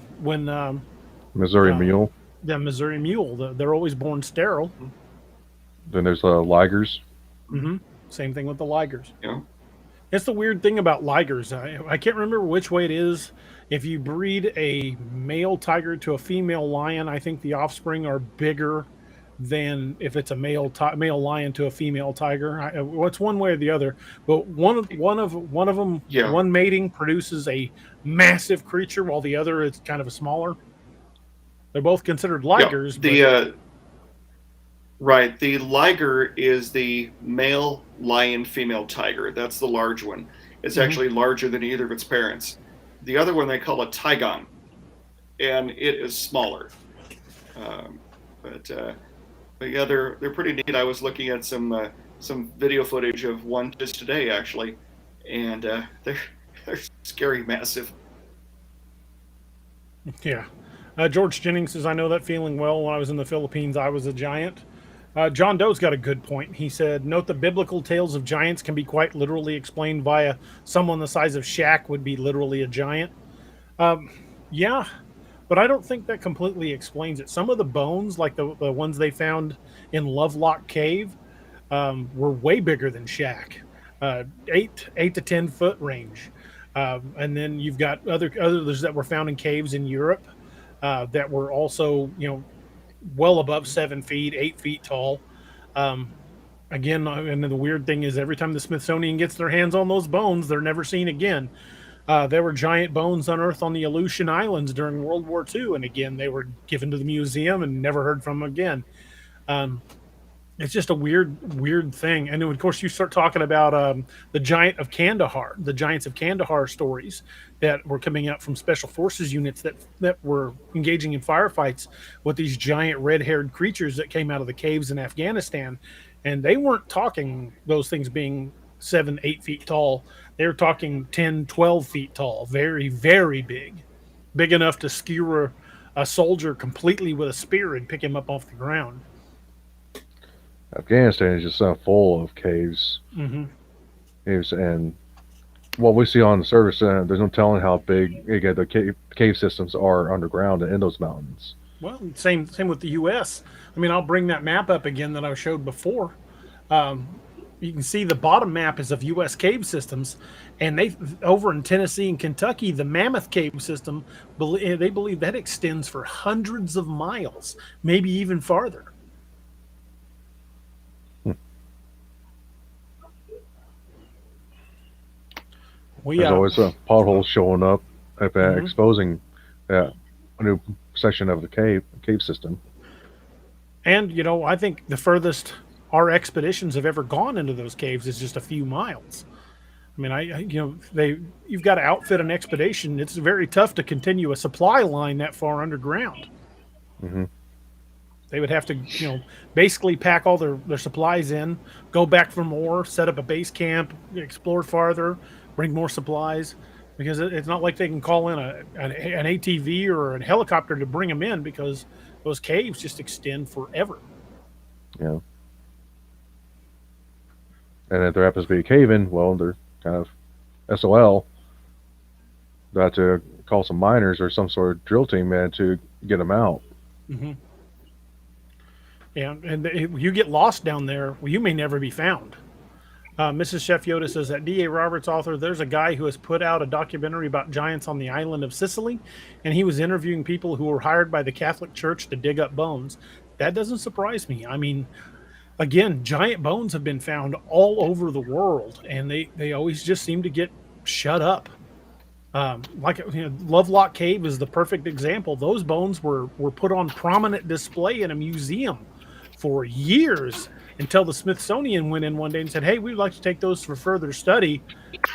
Missouri mule.
The Missouri mule, they're always born sterile.
Then there's ligers.
Mm-hmm. Same thing with the ligers.
Yeah.
It's the weird thing about ligers. I can't remember which way it is. If you breed a male tiger to a female lion, I think the offspring are bigger than if it's a male lion to a female tiger. It's one way or the other. But one of them, one mating produces a massive creature, while the other is kind of a smaller. They're both considered ligers.
Right. The liger is the male lion, female tiger. That's the large one. It's actually larger than either of its parents. The other one they call a tigon, and it is smaller. But yeah, they're pretty neat. I was looking at some video footage of one just today, actually, and they're scary, massive.
Yeah. George Jennings says, "I know that feeling well. When I was in the Philippines, I was a giant." John Doe's got a good point. He said, "Note the biblical tales of giants can be quite literally explained via someone the size of Shaq would be literally a giant." Yeah, but I don't think that completely explains it. Some of the bones, like the ones they found in Lovelock Cave, were way bigger than Shaq, 8 to 10 foot range. And then you've got others that were found in caves in Europe. That were also, well above 7 feet, 8 feet tall. Again, and the weird thing is every time the Smithsonian gets their hands on those bones, they're never seen again. There were giant bones unearthed on the Aleutian Islands during World War II. And again, they were given to the museum and never heard from them again. It's just a weird thing. And then, of course, you start talking about the Giant of Kandahar, the Giants of Kandahar stories that were coming out from special forces units that were engaging in firefights with these giant red-haired creatures that came out of the caves in Afghanistan. And they weren't talking those things being 7, 8 feet tall. They were talking 10, 12 feet tall, very, very big enough to skewer a soldier completely with a spear and pick him up off the ground.
Afghanistan is just so full of caves.
Mm-hmm.
Caves, and what we see on the surface, there's no telling how big the cave systems are underground and in those mountains.
Well, same with the U.S. I mean, I'll bring that map up again that I showed before. You can see the bottom map is of U.S. cave systems, and they over in Tennessee and Kentucky, the Mammoth cave system, they believe that extends for hundreds of miles, maybe even farther.
There's always a pothole showing up, exposing a new section of the cave system.
And I think the furthest our expeditions have ever gone into those caves is just a few miles. I mean, you've got to outfit an expedition. It's very tough to continue a supply line that far underground.
Mm-hmm.
They would have to, basically pack all their supplies in, go back for more, set up a base camp, explore farther, bring more supplies, because it's not like they can call in an ATV or a helicopter to bring them in, because those caves just extend forever.
Yeah. And if there happens to be a cave in, well, they're kind of SOL. They have to call some miners or some sort of drill team man to get them out.
Mm-hmm. You get lost down there, well, you may never be found. Mrs. Chef Yoda says that D.A. Roberts author, there's a guy who has put out a documentary about giants on the island of Sicily, and he was interviewing people who were hired by the Catholic Church to dig up bones. That doesn't surprise me. I mean, again, giant bones have been found all over the world, and they always just seem to get shut up. Lovelock Cave is the perfect example. Those bones were put on prominent display in a museum for years until the Smithsonian went in one day and said, "Hey, we'd like to take those for further study."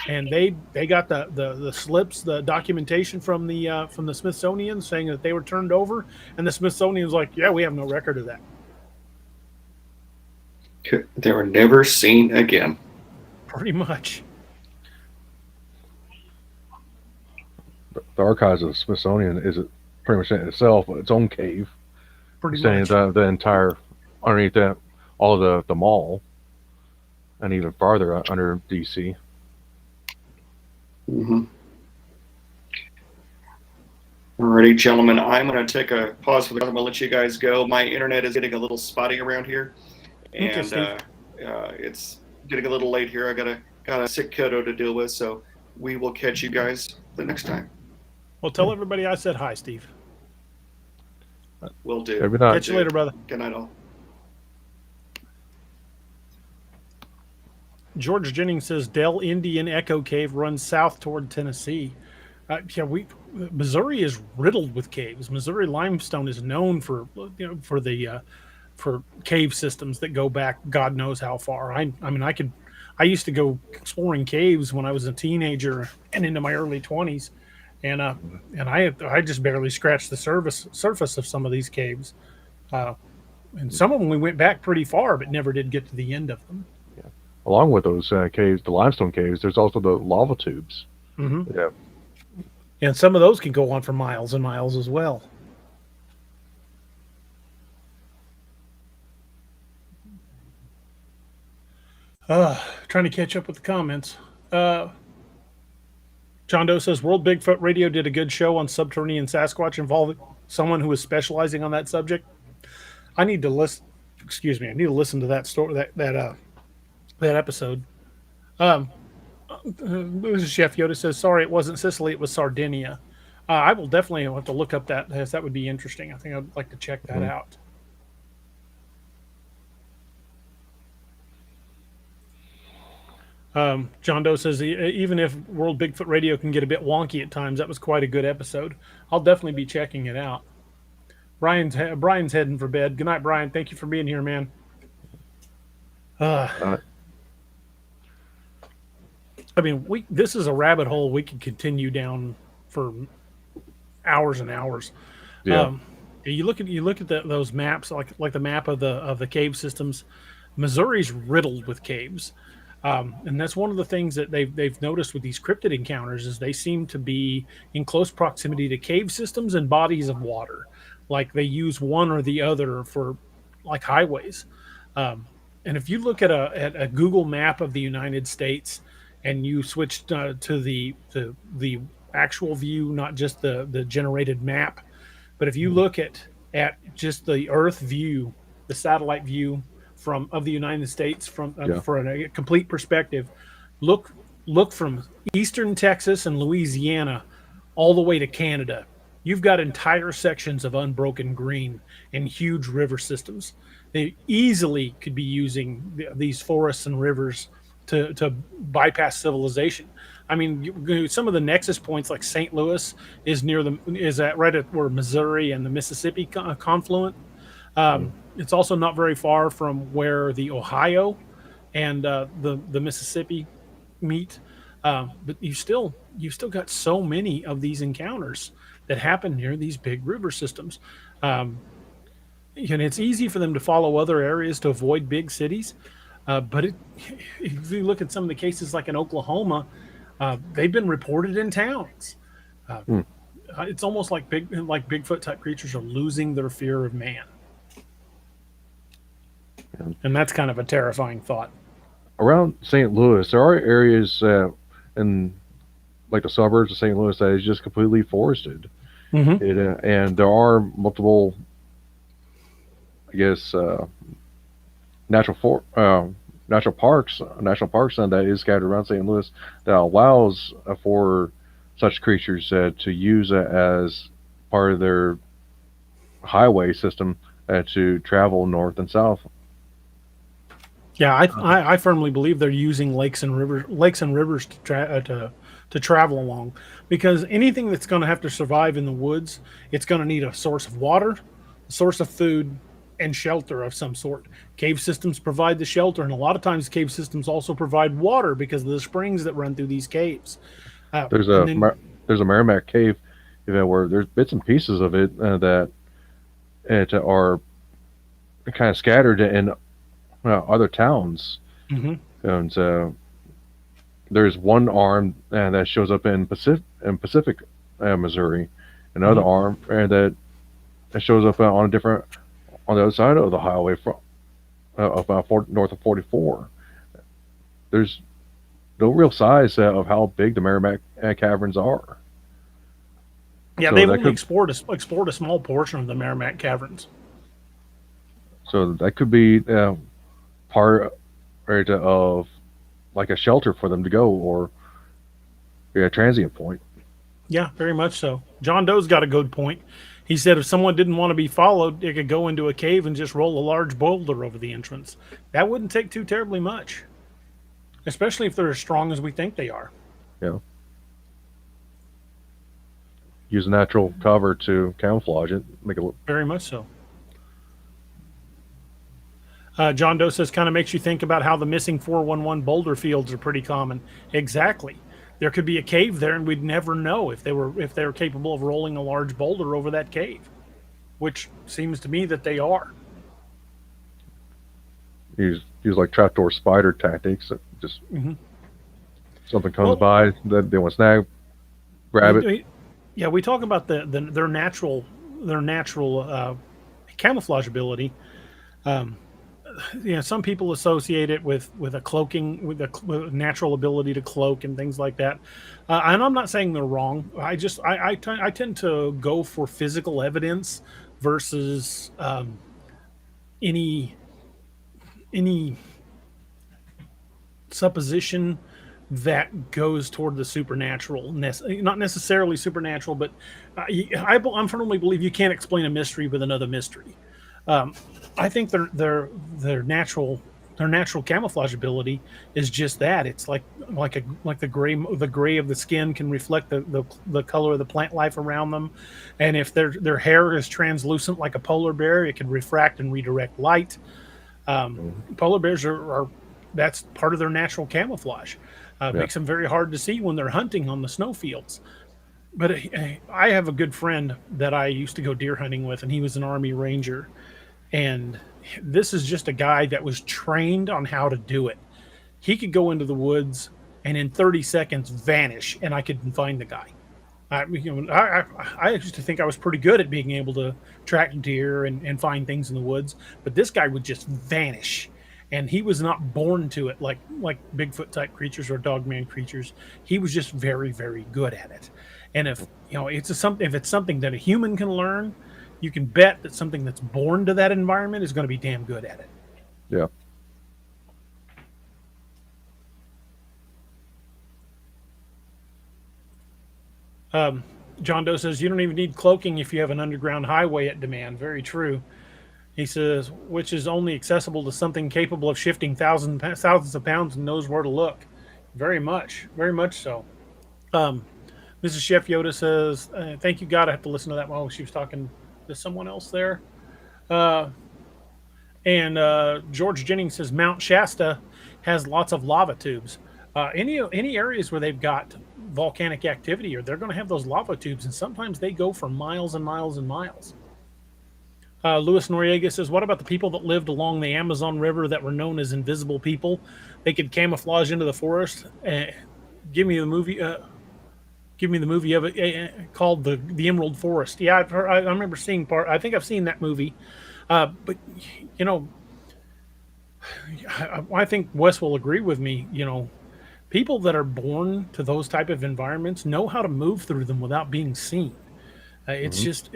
And they got the slips, the documentation from the Smithsonian saying that they were turned over, and the Smithsonian was like, "Yeah, we have no record of that."
They were never seen again.
Pretty much.
The archives of the Smithsonian is pretty much in itself its own cave.
Pretty
Standing
much.
the entire underneath that, all of the mall, and even farther under DC.
Mm-hmm. Alrighty, gentlemen, I'm going to take a pause for the. I'm going to let you guys go. My internet is getting a little spotty around here, and it's getting a little late here. I got a sick kiddo to deal with, so we will catch you guys the next time.
Well, tell everybody I said hi, Steve.
Will do.
Every night.
Catch you later, brother.
Good night, all.
George Jennings says Dell Indian Echo Cave runs south toward Tennessee. Missouri is riddled with caves. Missouri limestone is known for cave systems that go back God knows how far. I used to go exploring caves when I was a teenager and into my early 20s, and I just barely scratched the surface of some of these caves, and some of them we went back pretty far, but never did get to the end of them.
Yeah. Along with those caves, the limestone caves, there's also the lava tubes.
Mm-hmm.
Yeah.
And some of those can go on for miles and miles as well. Trying to catch up with the comments. John Doe says World Bigfoot Radio did a good show on subterranean Sasquatch involving someone who was specializing on that subject. I need to listen. Excuse me. I need to listen to that story. That episode. Chef Yoda says, "Sorry, it wasn't Sicily. It was Sardinia." I will definitely have to look up that. As that would be interesting. I think I'd like to check that out. John Doe says, even if World Bigfoot Radio can get a bit wonky at times, that was quite a good episode. I'll definitely be checking it out. Brian's heading for bed. Good night, Brian. Thank you for being here, man. This is a rabbit hole we could continue down for hours and hours.
Yeah.
You look at those maps, like the map of the cave systems. Missouri's riddled with caves. And that's one of the things that they've noticed with these cryptid encounters is they seem to be in close proximity to cave systems and bodies of water. Like they use one or the other for like highways. And if you look at a Google map of the United States and you switch to the actual view, not just the generated map, but if you look at just the Earth view, the satellite view of the United States for a complete perspective, look from eastern Texas and Louisiana all the way to Canada. You've got entire sections of unbroken green and huge river systems. They easily could be using these forests and rivers to bypass civilization. I mean, some of the nexus points like St. Louis is right at where Missouri and the Mississippi confluent. It's also not very far from where the Ohio and the Mississippi meet. But you've still got so many of these encounters that happen near these big river systems. And it's easy for them to follow other areas to avoid big cities. But if you look at some of the cases like in Oklahoma, they've been reported in towns. It's almost like Bigfoot type creatures are losing their fear of man. And that's kind of a terrifying thought.
Around St. Louis, there are areas in like the suburbs of St. Louis that is just completely forested.
Mm-hmm.
And there are multiple I guess natural parks, and that is scattered around St. Louis that allows for such creatures to use it as part of their highway system to travel north and south.
Yeah, I firmly believe they're using lakes and rivers to travel along, because anything that's going to have to survive in the woods, it's going to need a source of water, a source of food, and shelter of some sort. Cave systems provide the shelter, and a lot of times cave systems also provide water because of the springs that run through these caves.
There's a Merrimack cave, where there's bits and pieces of it that are kind of scattered in other towns.
Mm-hmm.
And there's one arm that shows up in Pacific, Missouri, another arm that shows up on the other side of the highway from north of 44. There's no real size of how big the Merrimack caverns are.
Yeah, so they've only explored a small portion of the Merrimack caverns.
So that could be part of like a shelter for them to go, or a transient point.
Yeah, very much so. John Doe's got a good point. He said if someone didn't want to be followed, they could go into a cave and just roll a large boulder over the entrance. That wouldn't take too terribly much, especially if they're as strong as we think they are.
Yeah. Use natural cover to camouflage it, make it look.
Very much so. John Doe says, kind of makes you think about how the missing 411 boulder fields are pretty common. Exactly. There could be a cave there, and we'd never know if they were capable of rolling a large boulder over that cave, which seems to me that they are.
Use like trapdoor spider tactics. Just something comes by that they want to snag, grab it.
Yeah, we talk about their natural camouflage ability. Some people associate it with a cloaking, with a natural ability to cloak and things like that. And I'm not saying they're wrong. I tend to go for physical evidence versus any supposition that goes toward the supernatural. Not necessarily supernatural, but I firmly believe you can't explain a mystery with another mystery. I think their natural camouflage ability is just that. It's like the gray of the skin can reflect the color of the plant life around them, and if their hair is translucent like a polar bear, it can refract and redirect light. Polar bears are that's part of their natural camouflage. Makes them very hard to see when they're hunting on the snowfields. But I have a good friend that I used to go deer hunting with, and he was an Army Ranger. And this is just a guy that was trained on how to do it. He could go into the woods and in 30 seconds vanish, and I couldn't find the guy. I used to think I was pretty good at being able to track deer and find things in the woods, but this guy would just vanish. And he was not born to it like Bigfoot type creatures or Dogman creatures. He was just very, very good at it. And if it's something that a human can learn, you can bet that something that's born to that environment is going to be damn good at it.
Yeah.
John Doe says, you don't even need cloaking if you have an underground highway at demand. Very true. He says, which is only accessible to something capable of shifting thousands of pounds and knows where to look. Very much so. Mrs. Chef Yoda says, thank you, God. I have to listen to that while she was talking to someone else there. And George Jennings says, Mount Shasta has lots of lava tubes. Any areas where they've got volcanic activity, or they're going to have those lava tubes, and sometimes they go for miles and miles and miles. Luis Noriega says, what about the people that lived along the Amazon River that were known as invisible people? They could camouflage into the forest. Give me the movie of it called the Emerald Forest. Yeah, I remember seeing part. I think I've seen that movie. But I think Wes will agree with me. People that are born to those type of environments know how to move through them without being seen. It's just,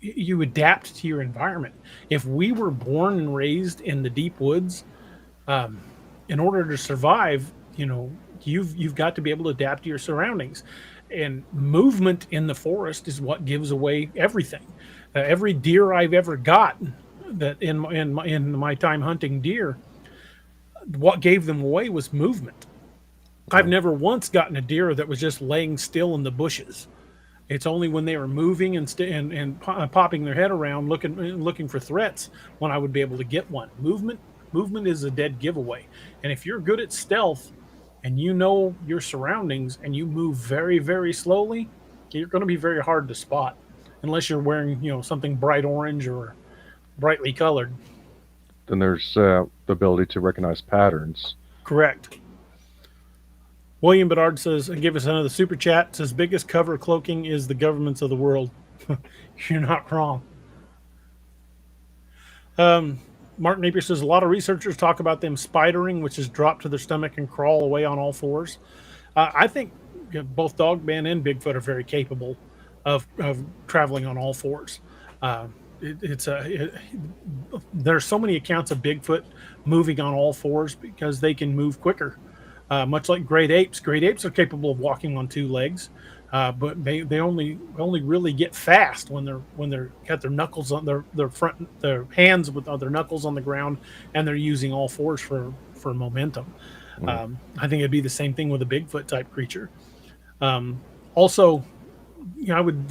you adapt to your environment. If we were born and raised in the deep woods, in order to survive, you've got to be able to adapt to your surroundings, and movement in the forest is what gives away everything. Every deer I've ever gotten, that in my time hunting deer, what gave them away was movement. I've never once gotten a deer that was just laying still in the bushes. It's only when they were moving and popping their head around looking for threats when I would be able to get one. Movement is a dead giveaway. And if you're good at stealth and you know your surroundings and you move very, very slowly, you're going to be very hard to spot unless you're wearing, something bright orange or brightly colored.
Then there's the ability to recognize patterns.
Correct. William Bedard says, and give us another super chat, says, biggest cover cloaking is the governments of the world. You're not wrong. Martin Napier says, a lot of researchers talk about them spidering, which is drop to their stomach and crawl away on all fours. I think both Dogman and Bigfoot are very capable of traveling on all fours. There's so many accounts of Bigfoot moving on all fours because they can move quicker. Much like great apes. Great apes are capable of walking on two legs, but they only really get fast when they're got their knuckles on their hands with their knuckles on the ground, and they're using all fours for momentum. I think it'd be the same thing with a Bigfoot type creature. Also, I would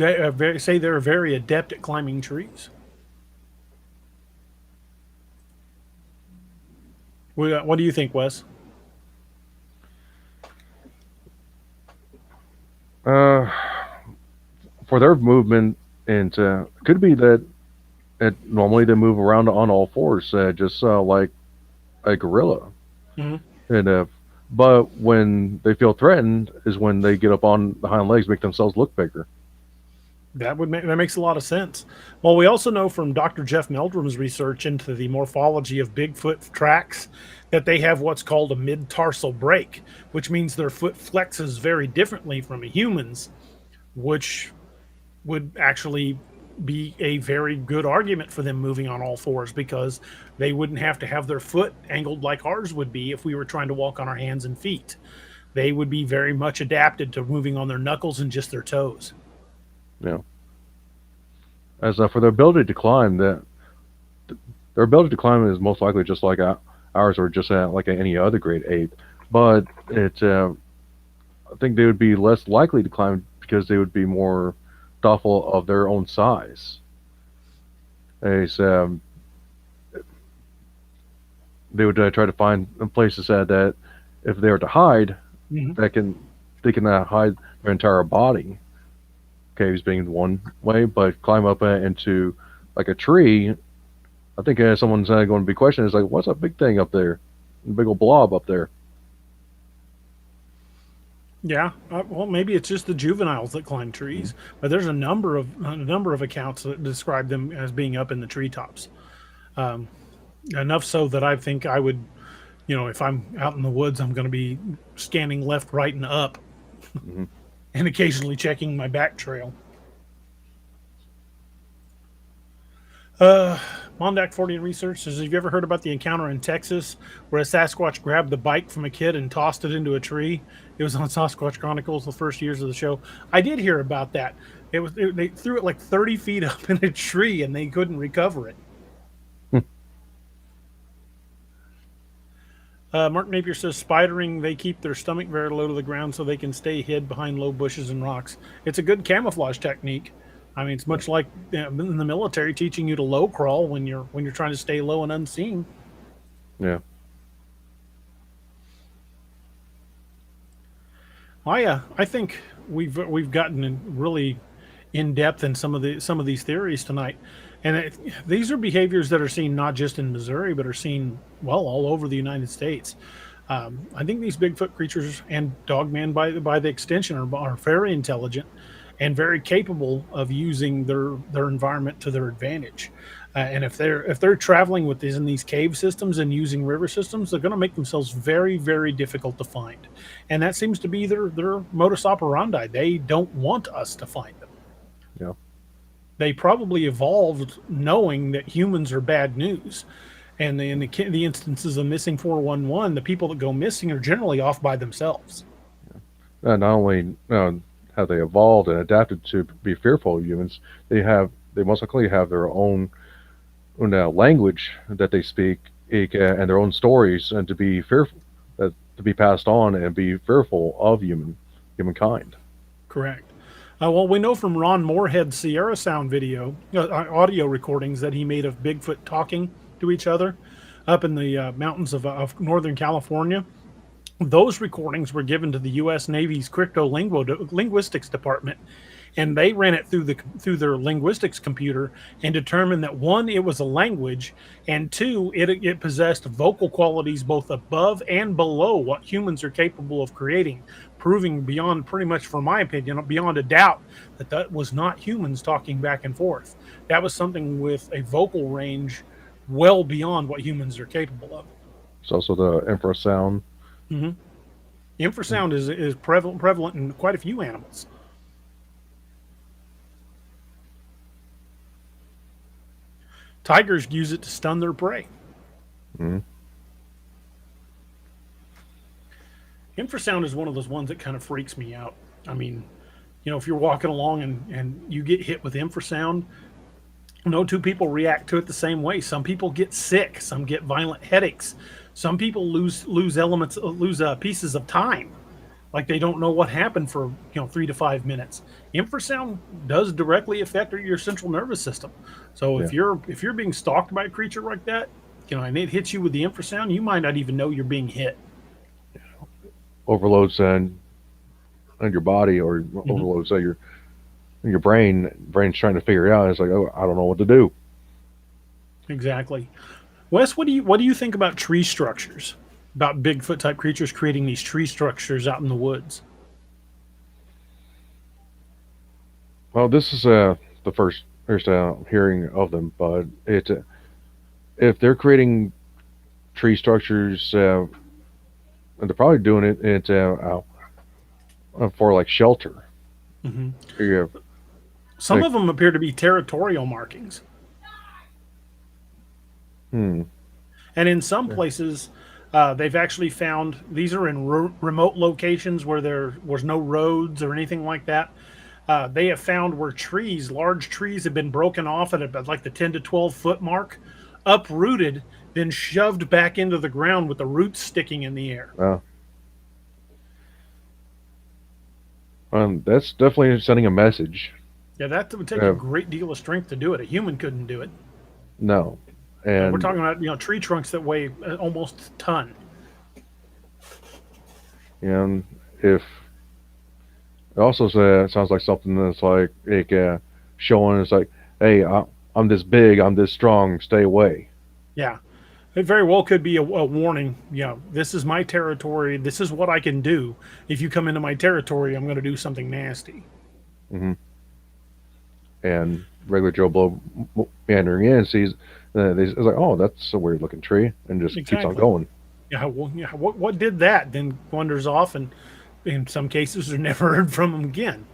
say they're very adept at climbing trees. What do you think, Wes?
For their movement, and could be that normally they move around on all fours, just like a gorilla. Mm-hmm. And but when they feel threatened is when they get up on the hind legs, make themselves look bigger.
That makes a lot of sense. Well, we also know from Dr. Jeff Meldrum's research into the morphology of Bigfoot tracks that they have what's called a mid-tarsal break, which means their foot flexes very differently from a human's, which would actually be a very good argument for them moving on all fours, because they wouldn't have to have their foot angled like ours would be if we were trying to walk on our hands and feet. They would be very much adapted to moving on their knuckles and just their toes.
Yeah. As for their ability to climb, their ability to climb is most likely just like ours, or just like any other great ape. But I think they would be less likely to climb because they would be more thoughtful of their own size. They would try to find places that if they were to hide, mm-hmm. they can hide their entire body. Caves being one way, but climb up into like a tree. I think someone's going to be questioning, is like, what's that big thing up there? A big old blob up there.
Yeah, well, maybe it's just the juveniles that climb trees, but there's a number of accounts that describe them as being up in the treetops. Enough so that I think I would, if I'm out in the woods, I'm going to be scanning left, right, and up. Mm-hmm. And occasionally checking my back trail. Mondak 40 Research says, have you ever heard about the encounter in Texas where a Sasquatch grabbed the bike from a kid and tossed it into a tree? It was on Sasquatch Chronicles, the first years of the show. I did hear about that. They threw it like 30 feet up in a tree and they couldn't recover it. Mark Napier says, spidering, they keep their stomach very low to the ground so they can stay hid behind low bushes and rocks. It's a good camouflage technique. I mean, it's much like in the military teaching you to low crawl when you're trying to stay low and unseen.
Yeah.
I think we've gotten really in depth in some of these theories tonight. And these are behaviors that are seen not just in Missouri, but are seen, all over the United States. I think these Bigfoot creatures and Dogman, by the extension, are very intelligent and very capable of using their environment to their advantage. And if they're traveling in these cave systems and using river systems, they're going to make themselves very, very difficult to find. And that seems to be their modus operandi. They don't want us to find them.
Yeah.
They probably evolved knowing that humans are bad news. And in the instances of missing 411, the people that go missing are generally off by themselves.
Not only have they evolved and adapted to be fearful of humans, they most likely have their own language that they speak, and their own stories, and to be fearful, to be passed on and be fearful of humankind.
Correct. Well, we know from Ron Moorhead's Sierra Sound audio recordings that he made of Bigfoot talking to each other up in the mountains of Northern California. Those recordings were given to the U.S. Navy's cryptolinguistics department, and they ran it through their linguistics computer and determined that, one, it was a language, and two, it possessed vocal qualities both above and below what humans are capable of creating, proving beyond, pretty much from my opinion, beyond a doubt that was not humans talking back and forth. That was something with a vocal range well beyond what humans are capable of.
It's also the infrasound.
Mm-hmm. Infrasound is prevalent in quite a few animals. Tigers use it to stun their prey.
Mm-hmm.
Infrasound is one of those ones that kind of freaks me out. I mean, if you're walking along and you get hit with infrasound, no two people react to it the same way. Some people get sick. Some get violent headaches. Some people lose pieces of time, like they don't know what happened for 3 to 5 minutes. Infrasound does directly affect your central nervous system. So if you're being stalked by a creature like that, and it hits you with the infrasound, you might not even know you're being hit.
Overloads on your body, or overloads on your brain's trying to figure it out. It's like, oh, I don't know what to do.
Exactly. Wes, what do you think about tree structures? About Bigfoot type creatures creating these tree structures out in the woods?
Well, this is the first hearing of them, but if they're creating tree structures, and they're probably doing it for like shelter.
Mm-hmm. Some of them appear to be territorial markings. And in some places, they've actually found, these are in remote locations where there was no roads or anything like that. They have found where large trees have been broken off at about like the 10 to 12 foot mark, uprooted, then shoved back into the ground with the roots sticking in the air.
That's definitely sending a message.
Yeah, that would take a great deal of strength to do it. A human couldn't do it.
No. And
we're talking about tree trunks that weigh almost a ton.
And if it also sounds like something that's like showing, it's like, hey, I'm this big, I'm this strong, stay away.
Yeah, it very well could be a warning. This is my territory. This is what I can do. If you come into my territory, I'm going to do something nasty.
Mm-hmm. And regular Joe Blow meandering in sees. It's like, oh, that's a weird looking tree, and just keeps on going.
Yeah, well, what did that? Then wanders off, and in some cases, are never heard from them again.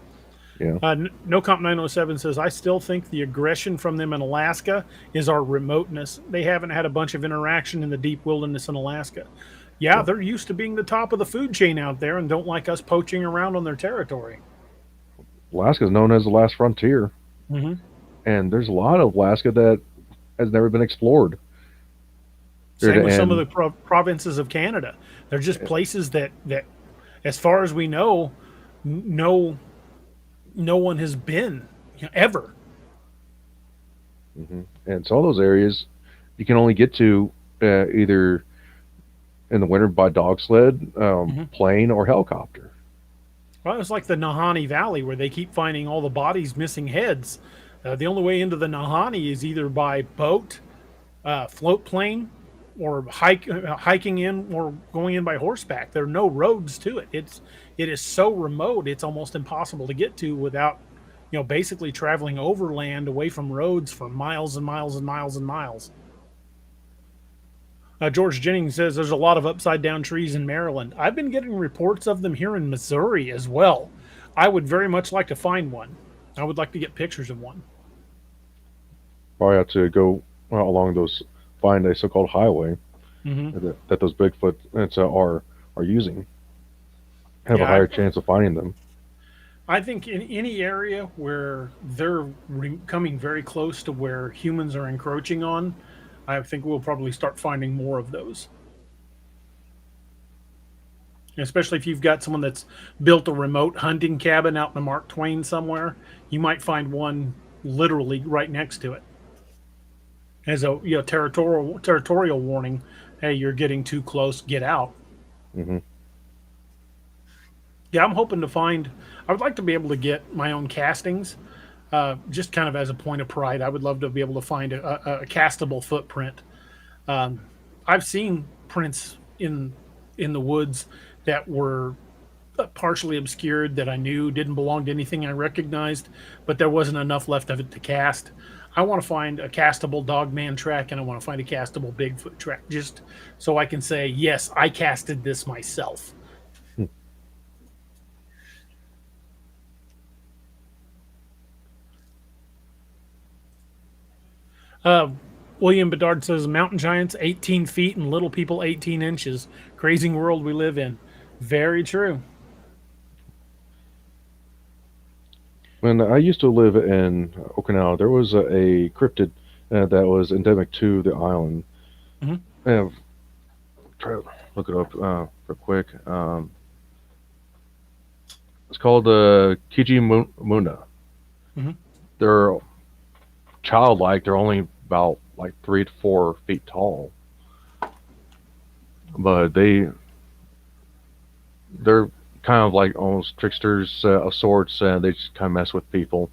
Yeah.
No Comp 907 says, I still think the aggression from them in Alaska is our remoteness. They haven't had a bunch of interaction in the deep wilderness in Alaska. Yeah, they're used to being the top of the food chain out there and don't like us poaching around on their territory.
Alaska is known as the last frontier.
Mm-hmm.
And there's a lot of Alaska that has never been explored.
Same with some of the provinces of Canada. They're just places that, as far as we know, no one has been ever.
Mm-hmm. And some of those areas you can only get to either in the winter by dog sled, plane, or helicopter.
Well, it's like the Nahanni Valley where they keep finding all the bodies missing heads. The only way into the Nahanni is either by boat, float plane, or hiking in, or going in by horseback. There are no roads to it. It is so remote, it's almost impossible to get to without, basically traveling overland away from roads for miles and miles and miles and miles. George Jennings says there's a lot of upside down trees in Maryland. I've been getting reports of them here in Missouri as well. I would very much like to find one. I would like to get pictures of one.
probably have to go along those, find a so-called highway
Mm-hmm.
that those Bigfoot are using. Have a
Yeah,
higher chance of finding them.
I think in any area where they're coming very close to where humans are encroaching on, I think we'll probably start finding more of those. Especially if you've got someone that's built a remote hunting cabin out in the Mark Twain somewhere, you might find one literally right next to it as a territorial warning. Hey, you're getting too close. Get out.
Hmm.
Yeah, I'm hoping to find. I would like to be able to get my own castings, just kind of as a point of pride. I would love to be able to find a castable footprint. I've seen prints in the woods that were partially obscured that I knew didn't belong to anything I recognized, but there wasn't enough left of it to cast. I want to find a castable Dogman track and I want to find a castable Bigfoot track just so I can say, yes, I casted this myself. Uh, William Bedard says mountain giants 18 feet and little people 18 inches. Crazy world we live in. Very true.
When I used to live in Okinawa, there was a cryptid that was endemic to the island.
Mhm.
And try to look it up real quick. It's called Kijimuna.
Mhm.
They're childlike. They're only about like 3 to 4 feet tall, but they're kind of like almost tricksters of sorts. They just kind of mess with people,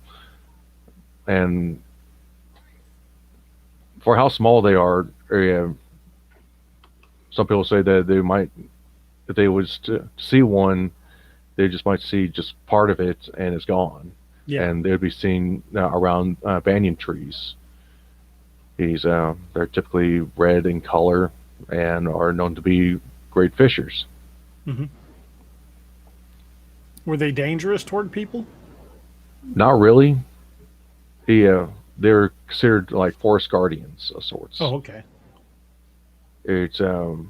and for how small they are, some people say that they might, if they was to see one, they just might see just part of it and it's gone.
Yeah.
And they'd be seen around banyan trees. They're typically red in color and are known to be great fishers.
Mm-hmm. Were they dangerous toward people?
Not really. They're considered like forest guardians of sorts.
Oh, okay.
It's the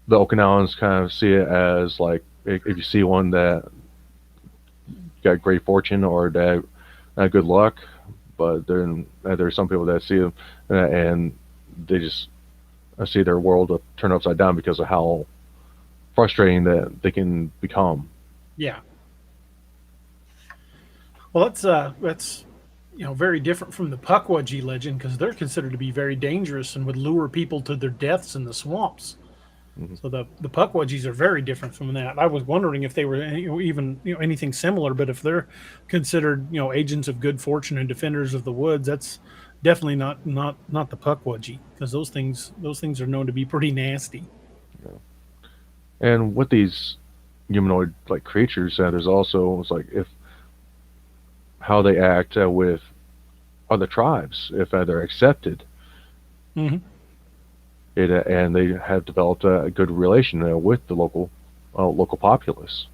Okinawans kind of see it as like if you see one that got great fortune or that good luck, but then there's some people that see them and they just see their world turn upside down because of how frustrating that they can become.
Yeah. Well, that's very different from the Pukwudgie legend because they're considered to be very dangerous and would lure people to their deaths in the swamps.
Mm-hmm.
So the Pukwudgies are very different from that. I was wondering if they were even anything similar, but if they're considered agents of good fortune and defenders of the woods, that's definitely not the Pukwudgie because those things are known to be pretty nasty.
Yeah. And with these humanoid like creatures, there's also it's like if how they act with other tribes if they're accepted.
Mm-hmm.
And they have developed a good relation with the local populace.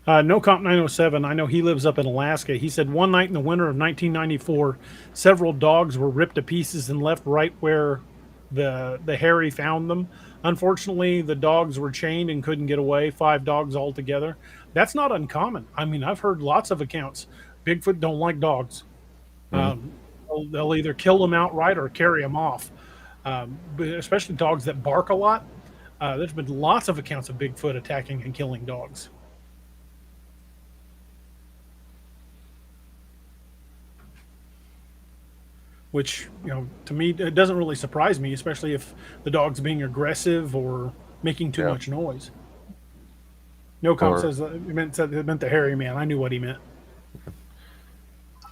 No Comp 907. I know he lives up in Alaska. He said one night in the winter of 1994, several dogs were ripped to pieces and left right where the Harry found them. Unfortunately, the dogs were chained and couldn't get away. 5 dogs altogether. That's not uncommon. I mean, I've heard lots of accounts. Bigfoot don't like dogs.
Mm-hmm.
They'll either kill them outright or carry them off. But especially dogs that bark a lot. There's been lots of accounts of Bigfoot attacking and killing dogs. Which, to me, it doesn't really surprise me, especially if the dog's being aggressive or making too much noise. No Comp says it meant the hairy man. I knew what he meant.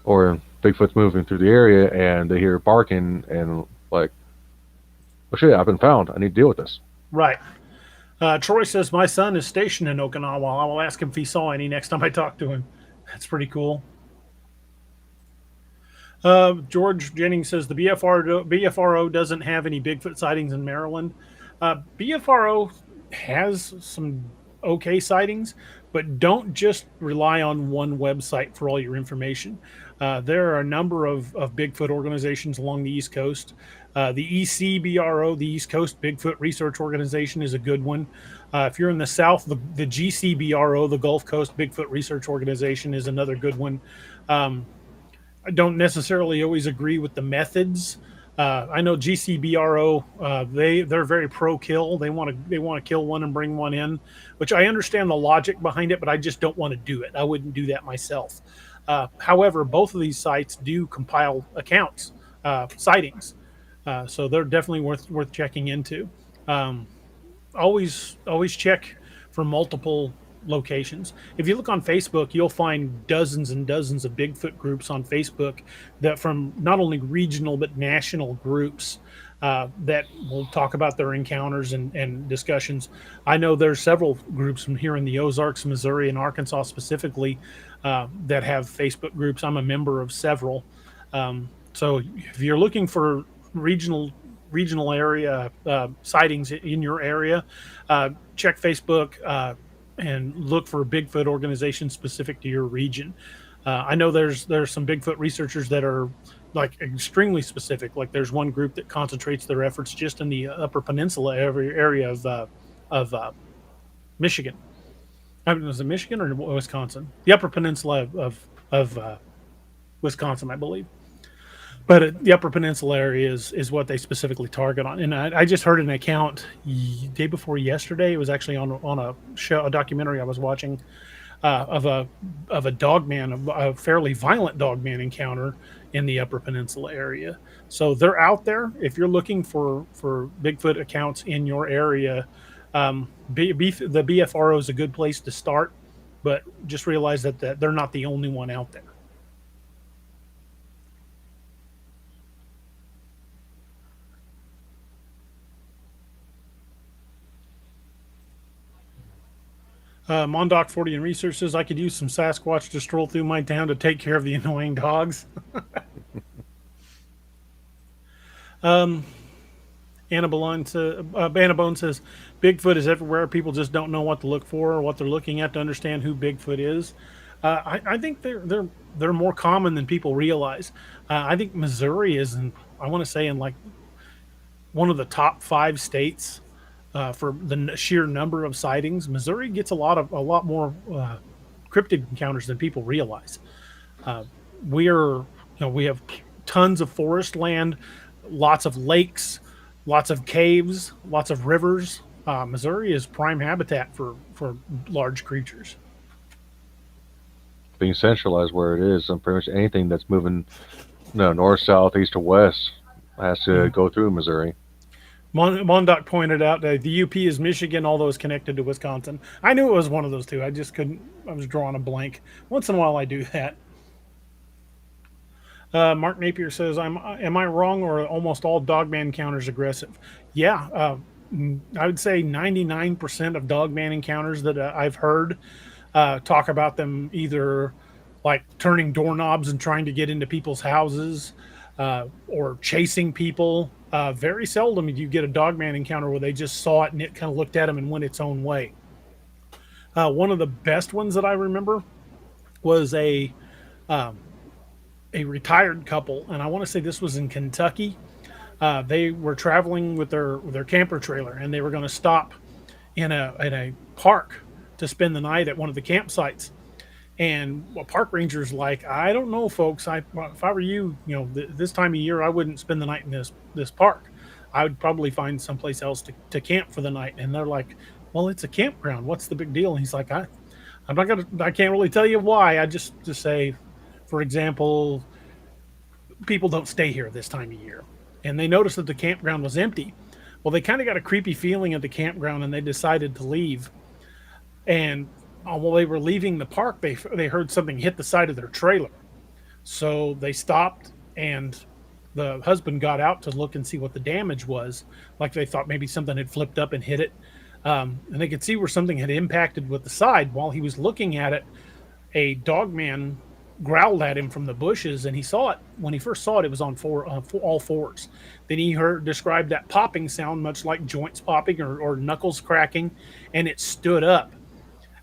Or Bigfoot's moving through the area and they hear barking and like, oh shit, I've been found. I need to deal with this.
Right. Troy says, my son is stationed in Okinawa. I will ask him if he saw any next time I talk to him. That's pretty cool. George Jennings says the BFRO doesn't have any Bigfoot sightings in Maryland. BFRO has some okay sightings, but don't just rely on one website for all your information. There are a number of Bigfoot organizations along the East Coast. The ECBRO, the East Coast Bigfoot Research Organization, is a good one. If you're in the South, the GCBRO, the Gulf Coast Bigfoot Research Organization, is another good one. I don't necessarily always agree with the methods. I know GCBRO, they're very pro kill. They want to kill one and bring one in, which I understand the logic behind it, but I just don't want to do it. I wouldn't do that myself. However, both of these sites do compile accounts, sightings, so they're definitely worth checking into. Always check for multiple locations. If you look on Facebook, you'll find dozens and dozens of Bigfoot groups on Facebook that from not only regional but national groups that will talk about their encounters and discussions. I know there's several groups from here in the Ozarks, Missouri, and Arkansas specifically that have Facebook groups. I'm a member of several. So if you're looking for regional area sightings in your area, check Facebook and look for Bigfoot organizations specific to your region. I know there's some Bigfoot researchers that are like extremely specific. Like there's one group that concentrates their efforts just in the Upper Peninsula area of Michigan. Was it Michigan or Wisconsin? The Upper Peninsula of Wisconsin, I believe. But the Upper Peninsula area is what they specifically target on. And I just heard an account day before yesterday. It was actually on a show, a documentary I was watching of a dogman, a fairly violent dogman encounter in the Upper Peninsula area. So they're out there. If you're looking for Bigfoot accounts in your area, the BFRO is a good place to start. But just realize that they're not the only one out there. Mondoc 40 and Research says I could use some Sasquatch to stroll through my town to take care of the annoying dogs. Anna Bone says Bigfoot is everywhere. People just don't know what to look for or what they're looking at to understand who Bigfoot is. I think they're more common than people realize. I think Missouri is, I want to say, in like one of the top 5 states. For the sheer number of sightings, Missouri gets a lot more cryptid encounters than people realize. We have tons of forest land, lots of lakes, lots of caves, lots of rivers. Missouri is prime habitat for large creatures.
Being centralized where it is, and pretty much anything that's moving, north, south, east, or west has to go through Missouri.
Mondoc pointed out that the UP is Michigan, although it's connected to Wisconsin. I knew it was one of those two. I just couldn't. I was drawing a blank. Once in a while, I do that. Mark Napier says, "Am I wrong, or almost all dogman encounters aggressive?" Yeah, I would say 99% of dogman encounters that I've heard talk about them either like turning doorknobs and trying to get into people's houses, or chasing people. Very seldom do you get a dogman encounter where they just saw it and it kind of looked at them and went its own way. One of the best ones that I remember was a retired couple, and I want to say this was in Kentucky. They were traveling with their camper trailer, and they were going to stop in a park to spend the night at one of the campsites. And a park ranger's like, I don't know, folks. If I were you, this time of year, I wouldn't spend the night in this park. I would probably find someplace else to camp for the night. And they're like, well, it's a campground. What's the big deal? And he's like, I can't really tell you why. I just say, for example, people don't stay here this time of year. And they noticed that the campground was empty. Well, they kind of got a creepy feeling at the campground, and they decided to leave. And while they were leaving the park, they heard something hit the side of their trailer. So they stopped, and the husband got out to look and see what the damage was. Like they thought maybe something had flipped up and hit it. And they could see where something had impacted with the side. While he was looking at it, a dogman growled at him from the bushes, and he saw it. When he first saw it, it was on all fours. Then he described that popping sound, much like joints popping or knuckles cracking, and it stood up.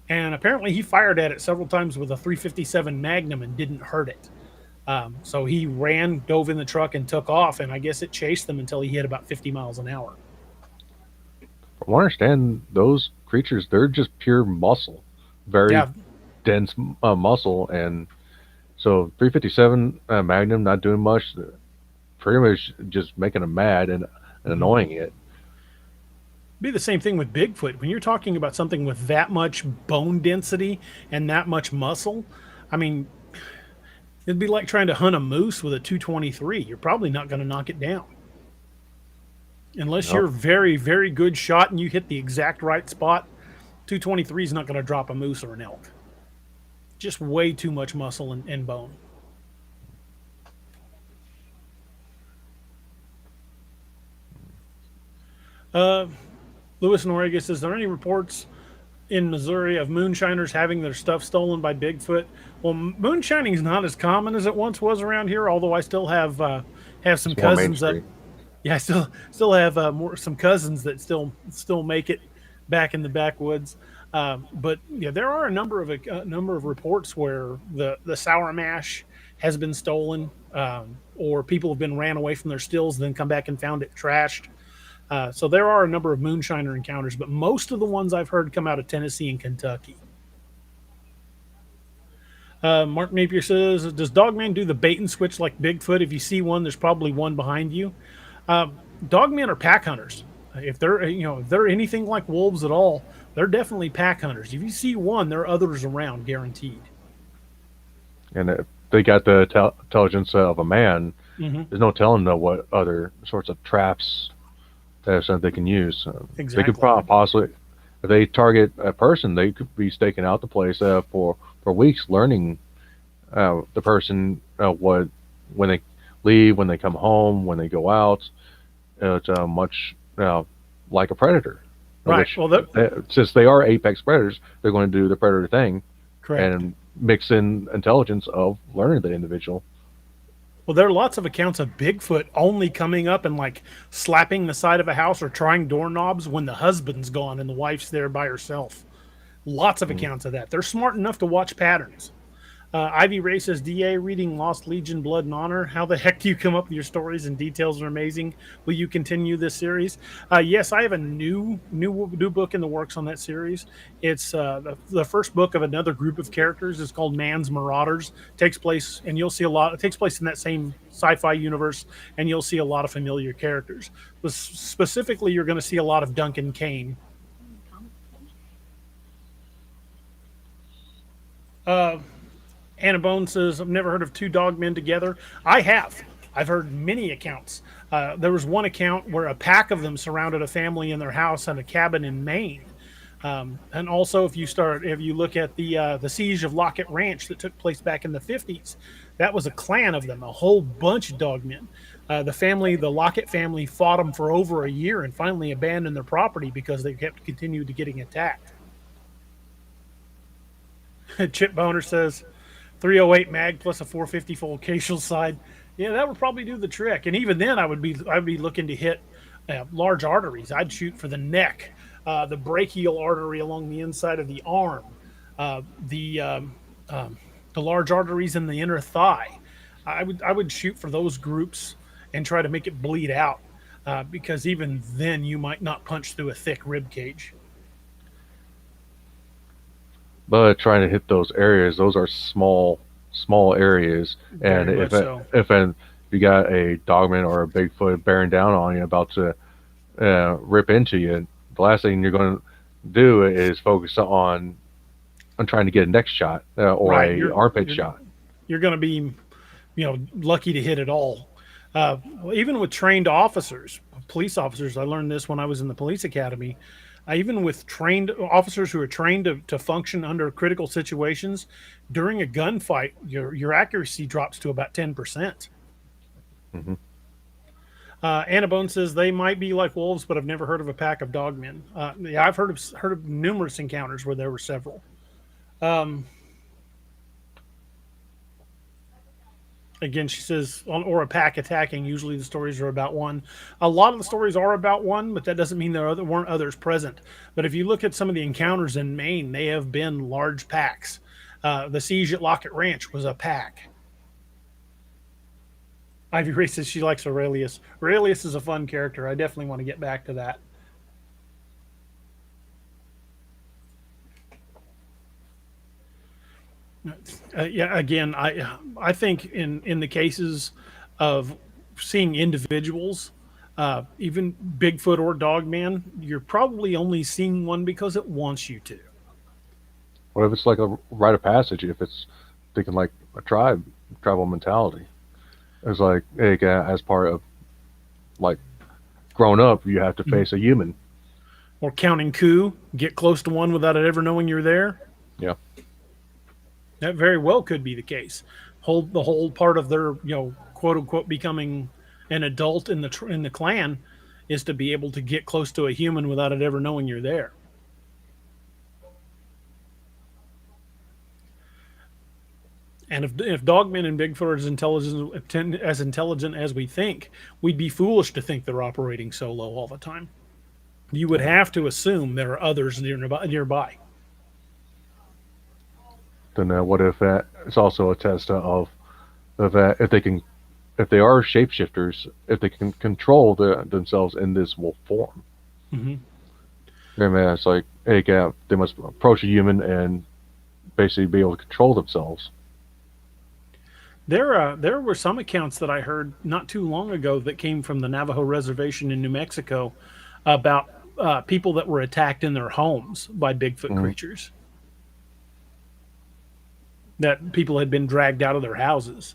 And apparently he fired at it several times with a 357 Magnum and didn't hurt it. So he ran, dove in the truck, and took off. And I guess it chased them until he hit about 50 miles an hour.
From what I understand, those creatures, they're just pure muscle, very
Yeah,
dense muscle. And so 357 Magnum not doing much, pretty much just making them mad and annoying it.
be the same thing with Bigfoot. When you're talking about something with that much bone density and that much muscle, I mean, it'd be like trying to hunt a moose with a 223. You're probably not going to knock it down. Unless
Nope.
you're very, very good shot and you hit the exact right spot, 223 is not going to drop a moose or an elk. Just way too much muscle and bone. Lewis Noriega says, "Is there any reports in Missouri of moonshiners having their stuff stolen by Bigfoot?" Well, moonshining is not as common as it once was around here. Although I still have some
It's more
cousins that,
mainstream.
yeah, I still have some cousins that still make it back in the backwoods. But yeah, there are a number of reports where the sour mash has been stolen, or people have been ran away from their stills, then come back and found it trashed. So there are a number of moonshiner encounters, but most of the ones I've heard come out of Tennessee and Kentucky. Mark Napier says, "Does Dogman do the bait and switch like Bigfoot? If you see one, there's probably one behind you." Dogmen are pack hunters. If they're anything like wolves at all, they're definitely pack hunters. If you see one, there are others around, guaranteed.
And if they got the intelligence of a man,
Hmm.
there's no telling what other sorts of traps that they can use. They
Exactly.
could possibly, if they target a person, they could be staking out the place for weeks, learning the person what when they leave, when they come home, when they go out. It's much like a predator.
Right.
Which,
Well,
since they are apex predators, they're going to do the predator thing
correct.
and mix in intelligence of learning the individual.
Well, there are lots of accounts of Bigfoot only coming up and like slapping the side of a house or trying doorknobs when the husband's gone and the wife's there by herself. Lots of accounts of that. They're smart enough to watch patterns. Ivy Ray says, "DA reading Lost Legion Blood and Honor. How the heck do you come up with your stories and details are amazing? Will you continue this series?" Yes, I have a new book in the works on that series. It's the first book of another group of characters. It's called Man's Marauders. Takes place, and you'll see a lot. It takes place in that same sci-fi universe, and you'll see a lot of familiar characters. But specifically, you're going to see a lot of Duncan Kane. Anna Bone says, "I've never heard of two dogmen together." I have. I've heard many accounts. There was one account where a pack of them surrounded a family in their house and a cabin in Maine. And also, if you look at the siege of Lockett Ranch that took place back in the 50s, that was a clan of them, a whole bunch of dogmen. The Lockett family, fought them for over a year and finally abandoned their property because they continued to getting attacked. Chip Boner says, 308 mag plus a 450 full occasional side. Yeah, that would probably do the trick. And even then, I'd be looking to hit large arteries. I'd shoot for the neck, the brachial artery along the inside of the arm, the large arteries in the inner thigh. I would shoot for those groups and try to make it bleed out, because even then you might not punch through a thick rib cage.
But trying to hit those areas, those are small areas, and
Very much so.
if you got a dogman or a Bigfoot bearing down on you, about to rip into you, the last thing you're going to do is focus on trying to get a neck shot or
Right,
a armpit shot.
You're going to be, lucky to hit it all. Even with trained officers, police officers, I learned this when I was in the police academy. Even with trained officers who are trained to function under critical situations, during a gunfight, your accuracy drops to about 10%.
Mm-hmm.
Anna Bone says they might be like wolves, but I've never heard of a pack of dogmen. Yeah, I've heard of numerous encounters where there were several. Again, she says, or a pack attacking. Usually the stories are about one. A lot of the stories are about one, but that doesn't mean there weren't others present. But if you look at some of the encounters in Maine, they have been large packs. The siege at Lockett Ranch was a pack. Ivy Ray says she likes Aurelius. Aurelius is a fun character. I definitely want to get back to that. Yeah, again, I think in the cases of seeing individuals, even Bigfoot or Dogman, you're probably only seeing one because it wants you to.
What if it's like a rite of passage? If it's thinking like a tribal mentality, it's like, hey, as part of like grown up, you have to face a human.
Or counting coup, get close to one without it ever knowing you're there.
Yeah.
That very well could be the case. The whole part of their, quote unquote, becoming an adult in the clan is to be able to get close to a human without it ever knowing you're there. And if Dogman and Bigfoot are as intelligent as we think, we'd be foolish to think they're operating solo all the time. You would have to assume there are others nearby.
Then what if it's also a test of if they are shapeshifters, if they can control themselves in this wolf form?
Mm-hmm.
I mean, it's like, hey, they must approach a human and basically be able to control themselves.
There were some accounts that I heard not too long ago that came from the Navajo reservation in New Mexico about people that were attacked in their homes by Bigfoot creatures. That people had been dragged out of their houses,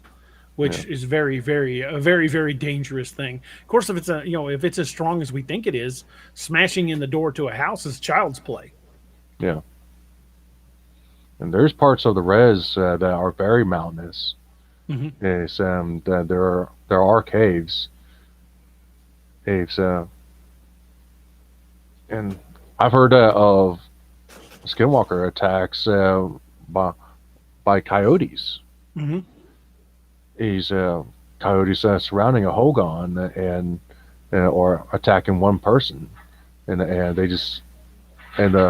which is a very, very dangerous thing. Of course, if it's as strong as we think it is, smashing in the door to a house is child's play.
Yeah. And there's parts of the res that are very mountainous.
Mm-hmm.
Yes, there are caves. And I've heard of Skinwalker attacks by coyotes.
Mm-hmm.
Coyotes surrounding a hogan and or attacking one person, and the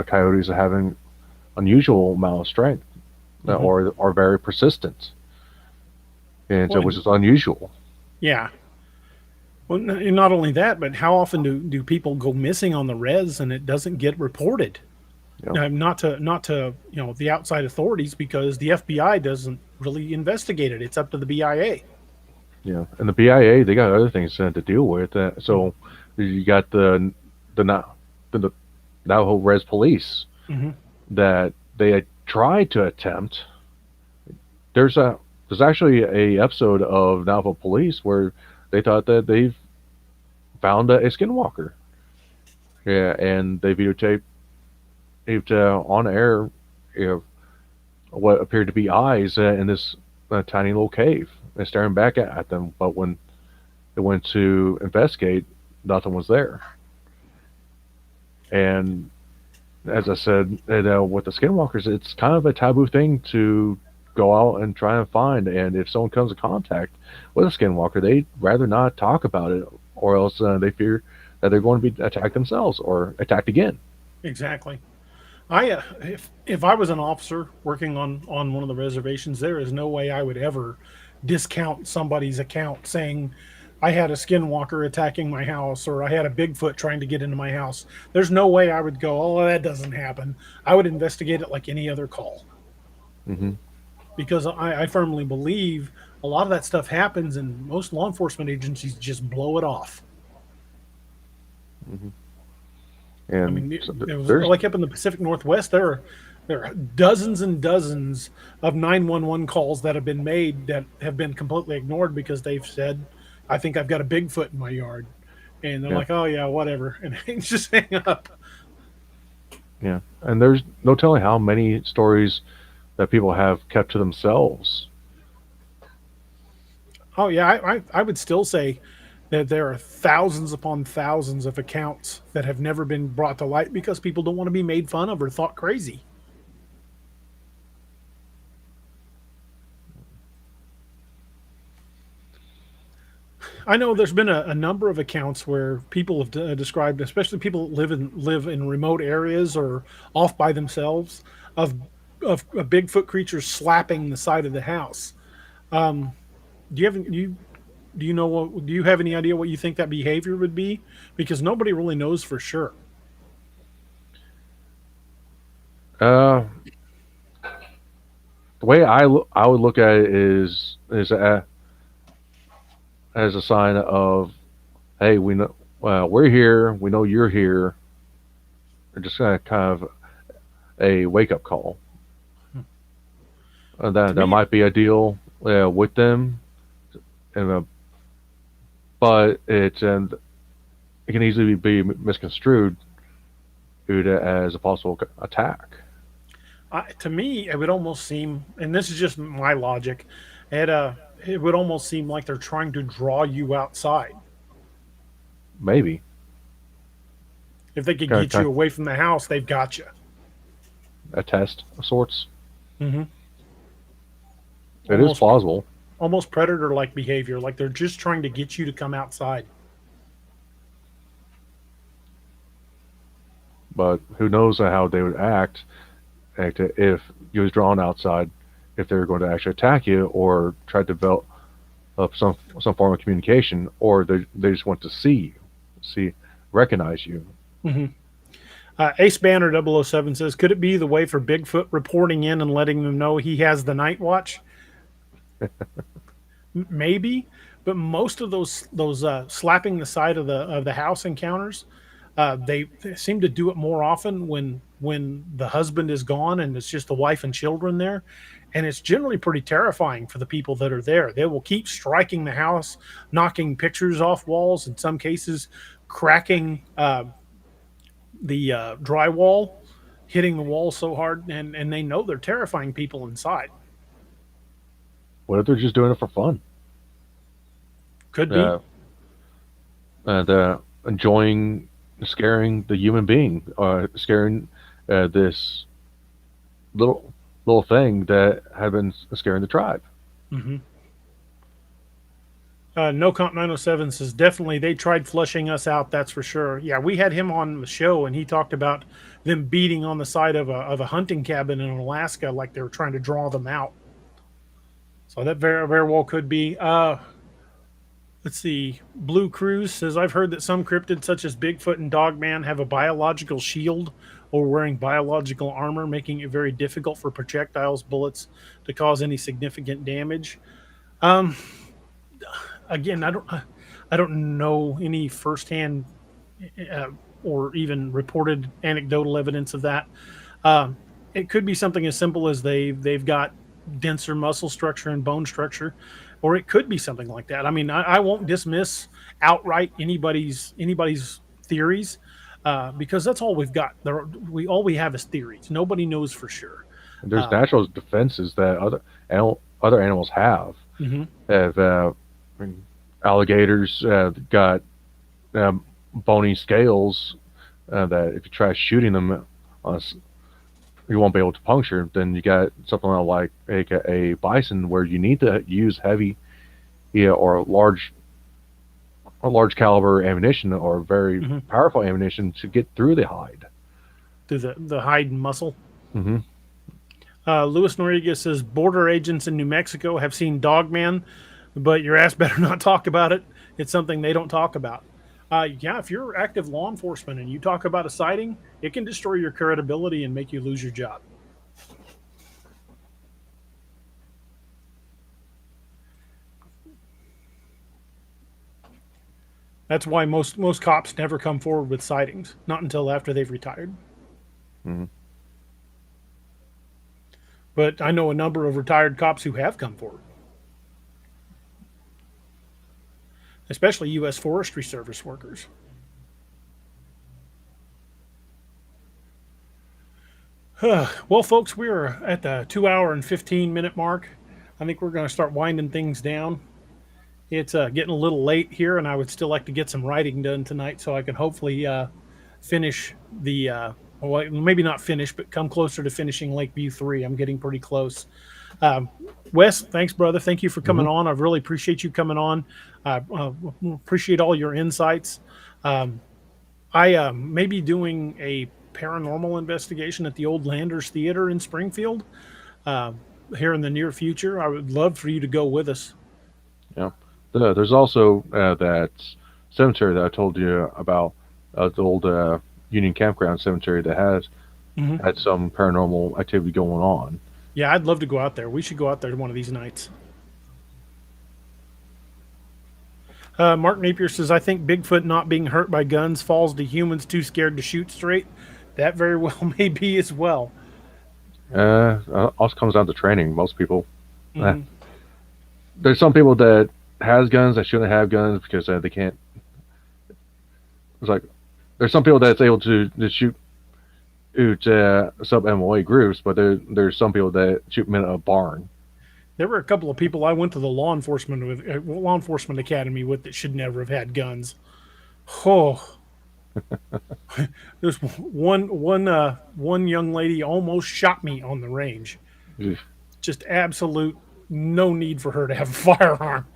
coyotes are having unusual amount of strength, or are very persistent, and which is unusual.
Yeah. Well, not only that, but how often do people go missing on the res and it doesn't get reported?
Yeah.
Not to the outside authorities, because the FBI doesn't really investigate it. It's up to the BIA.
Yeah, and the BIA, they got other things to deal with. So you got the Navajo Res Police that they tried to attempt. There's actually a episode of Navajo Police where they thought that they've found a skinwalker. Yeah, and they videotaped on air what appeared to be eyes in this tiny little cave and staring back at them. But when they went to investigate, nothing was there. And as I said, with the skinwalkers, it's kind of a taboo thing to go out and try and find. And if someone comes in contact with a skinwalker, they'd rather not talk about it, or else they fear that they're going to be attacked themselves or attacked again.
Exactly. If I was an officer working on one of the reservations, there is no way I would ever discount somebody's account saying I had a skinwalker attacking my house, or I had a Bigfoot trying to get into my house. There's no way I would go, oh, that doesn't happen. I would investigate it like any other call.
Mm-hmm.
Because I firmly believe a lot of that stuff happens, and most law enforcement agencies just blow it off.
Mm-hmm. And
I mean, like up in the Pacific Northwest, there are dozens and dozens of 911 calls that have been made that have been completely ignored because they've said, I think I've got a Bigfoot in my yard. And they're like, oh, yeah, whatever. And they just hang up.
Yeah. And there's no telling how many stories that people have kept to themselves.
Oh, yeah. I would still say that there are thousands upon thousands of accounts that have never been brought to light because people don't want to be made fun of or thought crazy. I know there's been a number of accounts where people have described, especially people that live in remote areas or off by themselves, of Bigfoot creatures slapping the side of the house. Do you have do you know what? Do you have any idea what you think that behavior would be? Because nobody really knows for sure.
Uh, the way I would look at it is as a sign of, hey, we know we're here, we know you're here. Or just kind of a wake up call. That might be a deal with them, and but it can easily be misconstrued as a possible attack.
To me, it would almost seem, and this is just my logic, it would almost seem like they're trying to draw you outside.
Maybe
If they could get you away from the house, they've got you.
A test of sorts.
Mm-hmm.
It is plausible.
Almost predator-like behavior, like they're just trying to get you to come outside.
But who knows how they would act if you was drawn outside, if they were going to actually attack you or try to develop some form of communication, or they just want to recognize you.
Mm-hmm. Ace Banner 007 says, could it be the way for Bigfoot reporting in and letting them know he has the night watch? Maybe, but most of those slapping the side of the house encounters, they seem to do it more often when the husband is gone and it's just the wife and children there, and it's generally pretty terrifying for the people that are there. They will keep striking the house, knocking pictures off walls, in some cases cracking the drywall, hitting the wall so hard, and they know they're terrifying people inside.
What if they're just doing it for fun?
Could be.
Enjoying scaring the human being, scaring this little thing that had been scaring the tribe.
Mm-hmm. No Comp 907 says, definitely they tried flushing us out, that's for sure. Yeah, we had him on the show, and he talked about them beating on the side of a hunting cabin in Alaska like they were trying to draw them out. So that very well could be. Let's see. Blue Cruise says, I've heard that some cryptids such as Bigfoot and Dogman have a biological shield or wearing biological armor, making it very difficult for projectiles, bullets to cause any significant damage. Again, I don't know any firsthand or even reported anecdotal evidence of that. It could be something as simple as they've got denser muscle structure and bone structure, or it could be something like that. I mean, I won't dismiss outright anybody's theories because that's all we've got. All we have is theories. Nobody knows for sure.
There's natural defenses that other animals have.
Mm-hmm.
Have alligators got bony scales that if you try shooting them, you won't be able to puncture. Then you got something like a bison where you need to use heavy, or large caliber ammunition or very powerful ammunition to get through the hide.
Through the hide and muscle.
Mm-hmm.
Luis Noriega says, border agents in New Mexico have seen Dogman, but your ass better not talk about it. It's something they don't talk about. Yeah, if you're active law enforcement and you talk about a sighting, it can destroy your credibility and make you lose your job. That's why most cops never come forward with sightings, not until after they've retired.
Mm-hmm.
But I know a number of retired cops who have come forward, especially U.S. Forestry Service workers. Well, folks, we're at the 2 hour and 15-minute mark. I think we're going to start winding things down. It's getting a little late here, and I would still like to get some writing done tonight so I can hopefully finish the, well, maybe not finish, but come closer to finishing Lakeview 3. I'm getting pretty close. Wes, thanks, brother. Thank you for coming
Mhm.
on. I really appreciate you coming on. Appreciate all your insights. I may be doing a paranormal investigation at the old Landers Theater in Springfield uh, here in the near future. I would love for you to go with us.
Yeah. There's also that cemetery that I told you about, the old Union Campground Cemetery that has
Hmm.
had some paranormal activity going on.
Yeah, I'd love to go out there. We should go out there one of these nights. Mark Napier says, I think Bigfoot not being hurt by guns falls to humans too scared to shoot straight. That very well may be as well.
Also comes down to training. Most people, uh,
Hmm.
there's some people that has guns that shouldn't have guns because they can't. It's like there's some people that's able to shoot sub MOA groups, but there's some people that shoot them in a barn.
There were a couple of people I went to the law enforcement academy with that should never have had guns. Oh, there's one young lady almost shot me on the range.
Oof.
Just absolute no need for her to have a firearm.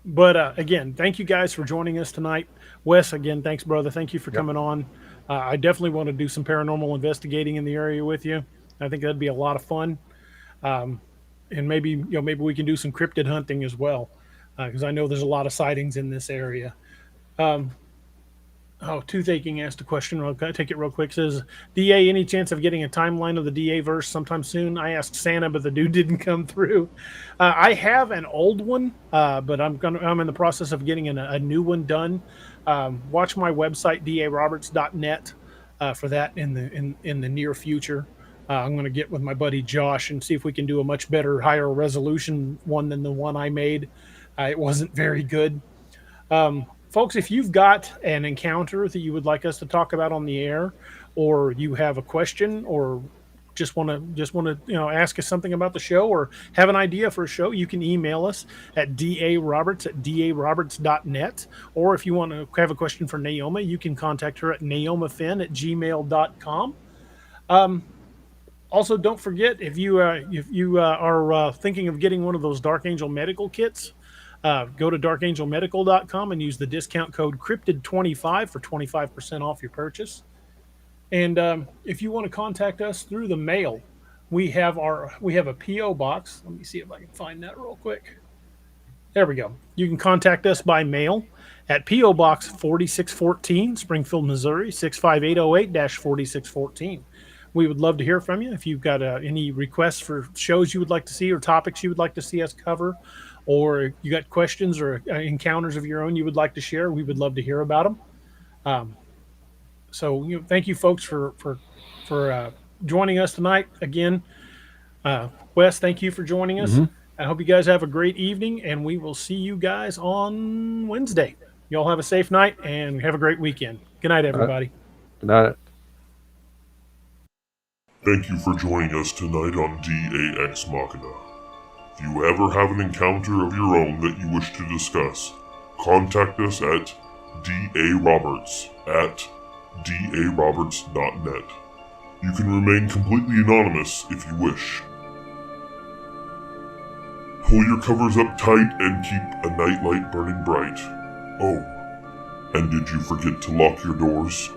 But again, thank you guys for joining us tonight. Wes, again, thanks, brother. Thank you for
Yep.
coming on. I definitely want to do some paranormal investigating in the area with you. I think that'd be a lot of fun. Um, and maybe we can do some cryptid hunting as well, because I know there's a lot of sightings in this area. Um, Tooth Aching asked a question. I'll take it real quick. Says, DA, any chance of getting a timeline of the DA verse sometime soon? I asked Santa, but the dude didn't come through. I have an old one, but I'm in the process of getting a new one done. Watch my website, daroberts.net, for that in the near future. I'm going to get with my buddy Josh and see if we can do a much better, higher resolution one than the one I made. It wasn't very good. Folks, if you've got an encounter that you would like us to talk about on the air, or you have a question, or just want to ask us something about the show, or have an idea for a show, you can email us at daroberts@daroberts.net. Or if you want to have a question for Naoma, you can contact her at naomafin@gmail.com. Also, don't forget, if you are thinking of getting one of those Dark Angel medical kits, go to darkangelmedical.com and use the discount code Cryptid25 for 25% off your purchase. And if you want to contact us through the mail, we have a PO box. Let me see if I can find that real quick. There we go. You can contact us by mail at PO Box 4614, Springfield, Missouri 65808-4614. We would love to hear from you. If you've got any requests for shows you would like to see, or topics you would like to see us cover, or you got questions or encounters of your own you would like to share, we would love to hear about them. So thank you, folks, for joining us tonight. Again, Wes, thank you for joining us.
Mm-hmm.
I hope you guys have a great evening, and we will see you guys on Wednesday. Y'all have a safe night and have a great weekend. Good night, everybody.
Good night.
Thank you for joining us tonight on DAX Machina. If you ever have an encounter of your own that you wish to discuss, contact us at daroberts@daroberts.net. You can remain completely anonymous if you wish. Pull your covers up tight and keep a nightlight burning bright. Oh, and did you forget to lock your doors?